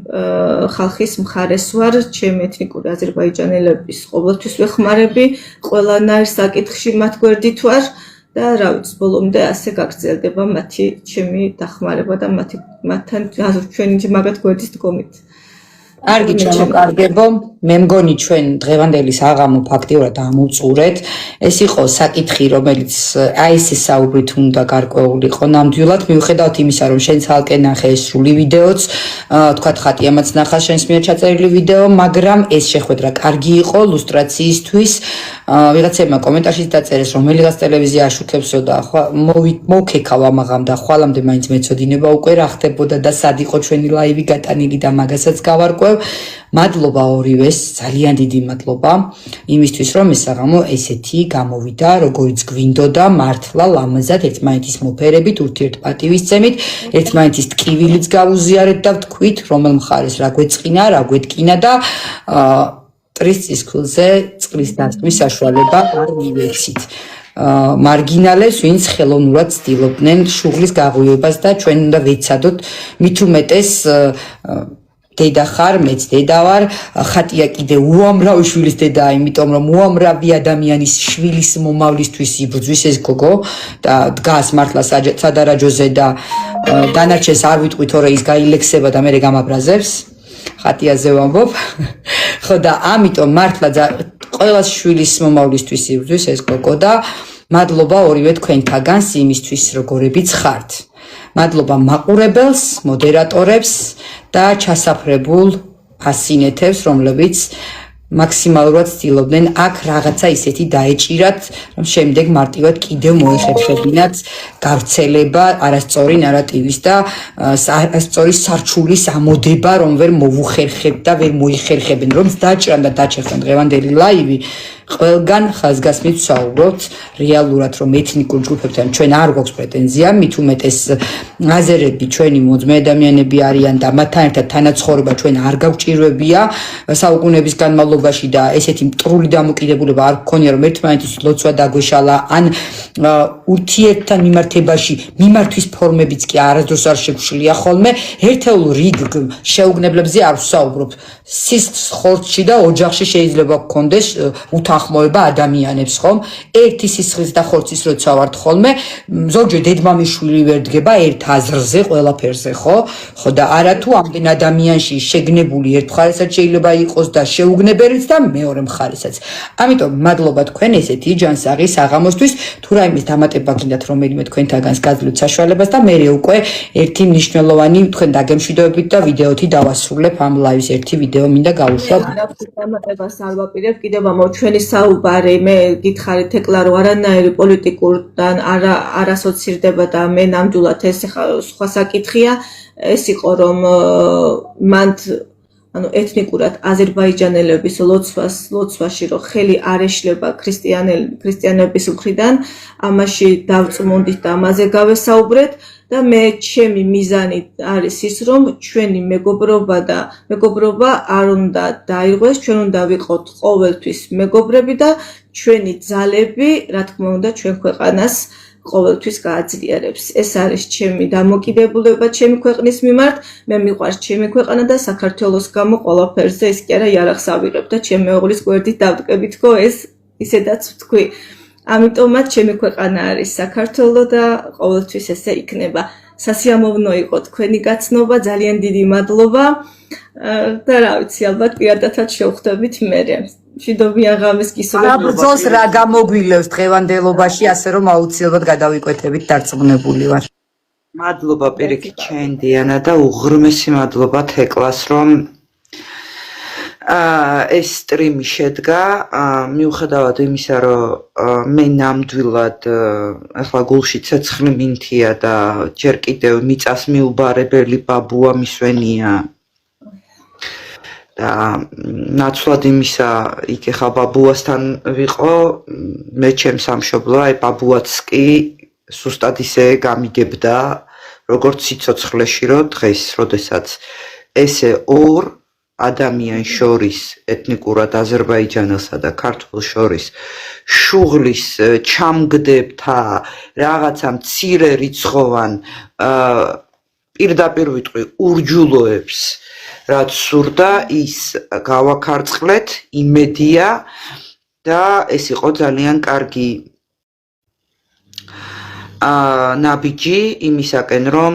Speaker 2: ხალხის მხარეს ვარ, ჩემ ეთნიკური აზერბაიჯანელების ყოველთვის ვეხმარები, ყველანაირ საკითხში მათ გვერდით ვარ და რა ვიცი, ბოლომდე ასე გაგრძელდება მათი ჩემი დახმარება და მათთან ჩვენი მაგათ გვერდის დგომით.
Speaker 1: კარგი ჩამოკარგებო, მე მგონი ჩვენ დღევანდელი საღამო ფაქტიურად ამოვწურეთ. ეს იყო საკითხი, რომელიც აი ეს საუბრით უნდა გარკვეულიყო ნამდვილად, მიუხედავად იმისა, რომ შენ ცალკე ნახე ეს სრული ვიდეოც, თქვათ ხატიამაც ნახა შენს მიერ ჩაწერილი ვიდეო, მაგრამ ეს შეხვედრა კარგი იყო ლუსტრაციისთვის. ვიღაცებმა კომენტარში დაწერეს, რომ მელიღაც ტელევიზია აშუქებსო და მოვქეკავ ამაღამ და ხვალამდე მაინც მეწოდინება უკვე რა ხდებოდა და სად იყო ჩვენი ლაივი გატანილი და მაგასაც გავარკვევ. მადლობა ორივეს, ძალიან დიდი მადლობა იმისთვის, რომ ეს საღამო ესეთი გამოვიდა, როგორიც გვინდოდა, მართლა ლამაზად ერთმანეთის მოფერებით, ურთიერთპატივისცემით, ერთმანეთის ტკივილიც გავუზიარეთ და ვთქვით, რომელ მხარეს რა გვეწყინა, რა გვეთკინა და ტრის წისქვილზე წყლის დასმის საშუალება არ მივეცით. მარგინალებს, ვინც ხელოვნურად ცდილობდნენ შუღლის გაღვივებას და ჩვენ უნდა ვეცადოთ მით უმეტეს დედა ხარ, მეც დედა ვარ, ხატია კიდე უამრავი შვილის დედაა, იმიტომ რომ უამრავი ადამიანის შვილის მომავლისთვის იბრძვის ეს გოგო და დგას მართლა სადარაჯოზე და დანარჩენს არ ვიტყვი, თორე ის გაილექსება და მერე გამაბრაზებს. ხატიაზე ვამბობ. ხო და ამიტომ მართლა ყველა შვილის მომავლისთვის იბრძვის ეს გოგო და მადლობა ორივე თქვენთაგანს იმისთვის როგორებიც ხართ. მადლობა მაყურებელს, მოდერატორებს და ჩასაფრებულ ფასინეთებს, რომლებიც მაქსიმალურად ცდილობდნენ აქ რაღაცა ისეთი დაეჭირათ, რომ შემდეგ მარტივად კიდევ მოეხერხებინათ გავრცელება არასწორი ნარატივის და არასწორი სარჩულის ამოდება, რომ ვერ მოვუხერხებთ და ვერ მოიხერხებენ, რომ დაჭრან და დაჩერხენ დღევანდელი ლაივი. ყველგან ხაზგასმით ვსაუბრობთ რეალურად, რომ ეთნიკურ ჯგუფებთან ჩვენ არ გვაქვს პრეტენზია, მით უმეტეს აზერები ჩვენი მოძმე ადამიანები არიან და მათთან ერთად თანაცხოვრება ჩვენ არ გავჭირვებია საუკუნეების განმავლობაში და ესეთი მტრული დამოკიდებულება არ გქონია, რომ ერთმანეთის ლოცვა დაგვეშალა ან ურთიერთთან მიმართებაში მიმართვის ფორმებიც კი არასდროს არ შეგვშლია ხოლმე. ერთეულ რიგ შეუგნებლებზე არ ვსაუბრობ. სისხლს ხორცში და ოჯახში შეიძლება გქონდეს უთანხმოება ადამიანებს, ხომ? ერთი სისხლის და ხორცის როცა ვართ ხოლმე, ზოგჯერ დედმამიშვილი ვერ დგება ერთ აზრზე, ყველაფერზე, ხო? ხო და არა თუ ამდენ ადამიანში შეგნებული ერთ მხარესაც შეიძლება იყოს და შეუგნებელიც და მეორე მხარესაც. ამიტომ მადლობა თქვენ ესეთი ჯანსაღი საღამოსთვის, თუ რაიმეს დამატება გინდათ რომელიმე თქვენთაგანს გაძლევთ საშუალებას და მე უკვე ერთი მნიშვნელოვანი თქვენ დაგემშვიდობებით და ვიდეოთი დავასრულებ ამ ლაივის ერთი ვიდეო მინდა გავუშვა.
Speaker 2: დამატებას არ ვაპირებ, კიდევ ამო ჩვენი საუბარი, მე გითხარით ეკლა რომ არანაირი პოლიტიკურთან არ ასოცირდება და მე ნამდვილად ეს სხვა საკითხია, ეს იყო რომ მანდ ანუ ეთნიკურად აზერბაიჯანელების ლოცვაში რომ ხელი არ ეშლება ქრისტიანების მხრიდან, ამაში დავწმუნდით და ამაზე გავესაუბრეთ და მე ჩემი მიზანი არის ის რომ ჩვენი მეგობრობა არ უნდა დაირღვეს, ჩვენ უნდა ვიყოთ ყოველთვის მეგობრები და ჩვენი ძალები, რა თქმა უნდა, ჩვენ ქვეყანას ყოველთვის გააძლიერებს. ეს არის ჩემი დამოკიდებულება ჩემი ქვეყნის მიმართ. მე მიყვარს ჩემი ქვეყანა და საქართველოს გამო ყველაფერზე ეს კი არა იარაღს ავიღებ და ჩემი მეუღლის გვერდით დავდგებით, ხო, ეს ისედაც ვთქვი. ამიტომაც ჩემი ქვეყანა არის საქართველო და ყოველთვის ესე იქნება. სასიამოვნო იყო თქვენი გაცნობა, ძალიან დიდი მადლობა და რა ვიცი, ალბათ პირადადაც შევხვდებით მერე. მშვიდობიან ღამეს გისურვებთ.
Speaker 1: აბრძოლს რა გამოგვილევს დღევანდელობაში, ასე რომ აუცილებლად გადავიკვეთებით, დარწმუნებული ვარ.
Speaker 3: მადლობა პირიქით ჩვენ დიანა და უღრმესი მადლობა თეკლას, რომ ეს სტრიმი შედგა, მიუხედავად იმისა, რომ მე ნამდვილად ახლა გულში ცეცხლი მინთია და ჯერ კიდევ მიწას მიუბარებელი ბაბუა მისვენია და ნაცვლად იმისა, იქ ახლა ბაბუასთან ვიყო, მე ჩემ სამშობლო, აი ბაბუაც კი სუსტად ისე გამიგებდა, როგორც სიცოცხლეში, რომ დღეს, როდესაც ესე ორ ადამიან შორის, ეთნიკურად აზერბაიჯანელსა და ქართველ შორის შუღლის ჩამგდებთა რაღაცა მცირე რიცხოვან პირდაპირ ვიტყვი ურჯულოებს, რაც სურდა ის გავაქარწყლეთ, იმედია და ეს იყო ძალიან კარგი ნაბიჯი იმისაკენ, რომ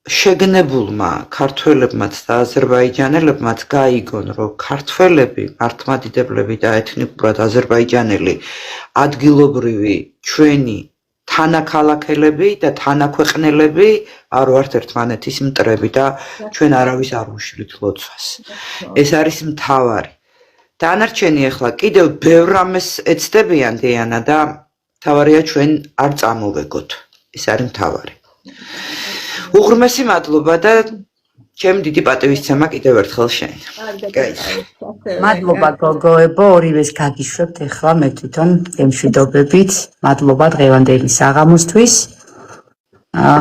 Speaker 3: შეგნებულმა ქართველებმაც და აზერბაიჯანელებმაც გაიგონ, რომ ქართველები, მართლმადიდებლები და ეთნიკურად აზერბაიჯანელი ადგილობრივი ჩვენი თანაქალაქელები და თანაქვეყნელები არ ვართ ერთმანეთის მტრები და ჩვენ არავის არ ვუშლით ლოცვას. ეს არის მთავარი. დანარჩენი ახლა კიდევ ბევრ რამეს ეცდებიან დიანა და მთავარია ჩვენ არ წამოვეგოთ. ეს არის მთავარი. უღრმესი მადლობა და ჩემ დიდი პატივისცემა კიდევ ერთხელ შენ.
Speaker 1: მადლობა გოგოებო, ორივეს გაგიშვებთ ახლა მე თვითონ გემშვიდობებით. მადლობა დღევანდელი საღამოსთვის.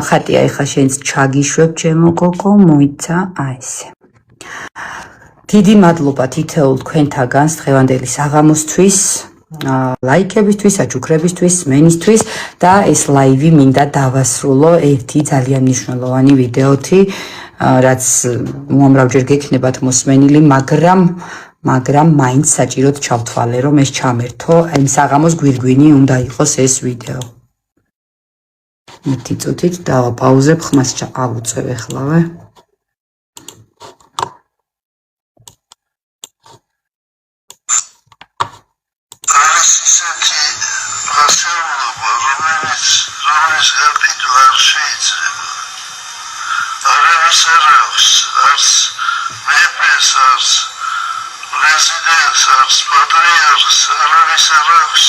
Speaker 1: ხატია ახლა შენც ჩაგიშვებ ჩემო გოგო, მოიცა აი ესე. დიდი მადლობა თითოეულ თქვენთაგანს დღევანდელი საღამოსთვის. ლაიქებისთვის, აჯუქრებისთვის, სმენისთვის და ეს ლაივი მინდა დავასრულო ერთი ძალიან მნიშვნელოვანი ვიდეოთი, რაც უამრავჯერ გექნებათ მოსმენილი, მაგრამ მაინც საჭიროდ ჩავთვალე, რომ ეს ჩამერთო, აი საღამოს გვირგვინი უნდა იყოს ეს ვიდეო. ერთი წუთით დავაპაუზებ, ხმას ავუწევ ეხლავე.
Speaker 5: რომელიც გაკეთება არ შეიძლება. არავის არ აქვს, არც მეფეს, არც პრეზიდენტს, არც პატრიარქს, არავის არ აქვს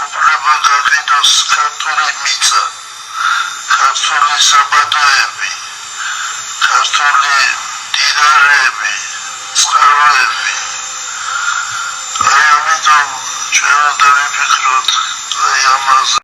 Speaker 5: უფლება გაკეთოს ქართული მიწა, ქართული საბადოები, ქართული მდინარეები, წყაროები. აი ამიტომ ჩვენ უნდა ვიფიქროთ აი ამაზე.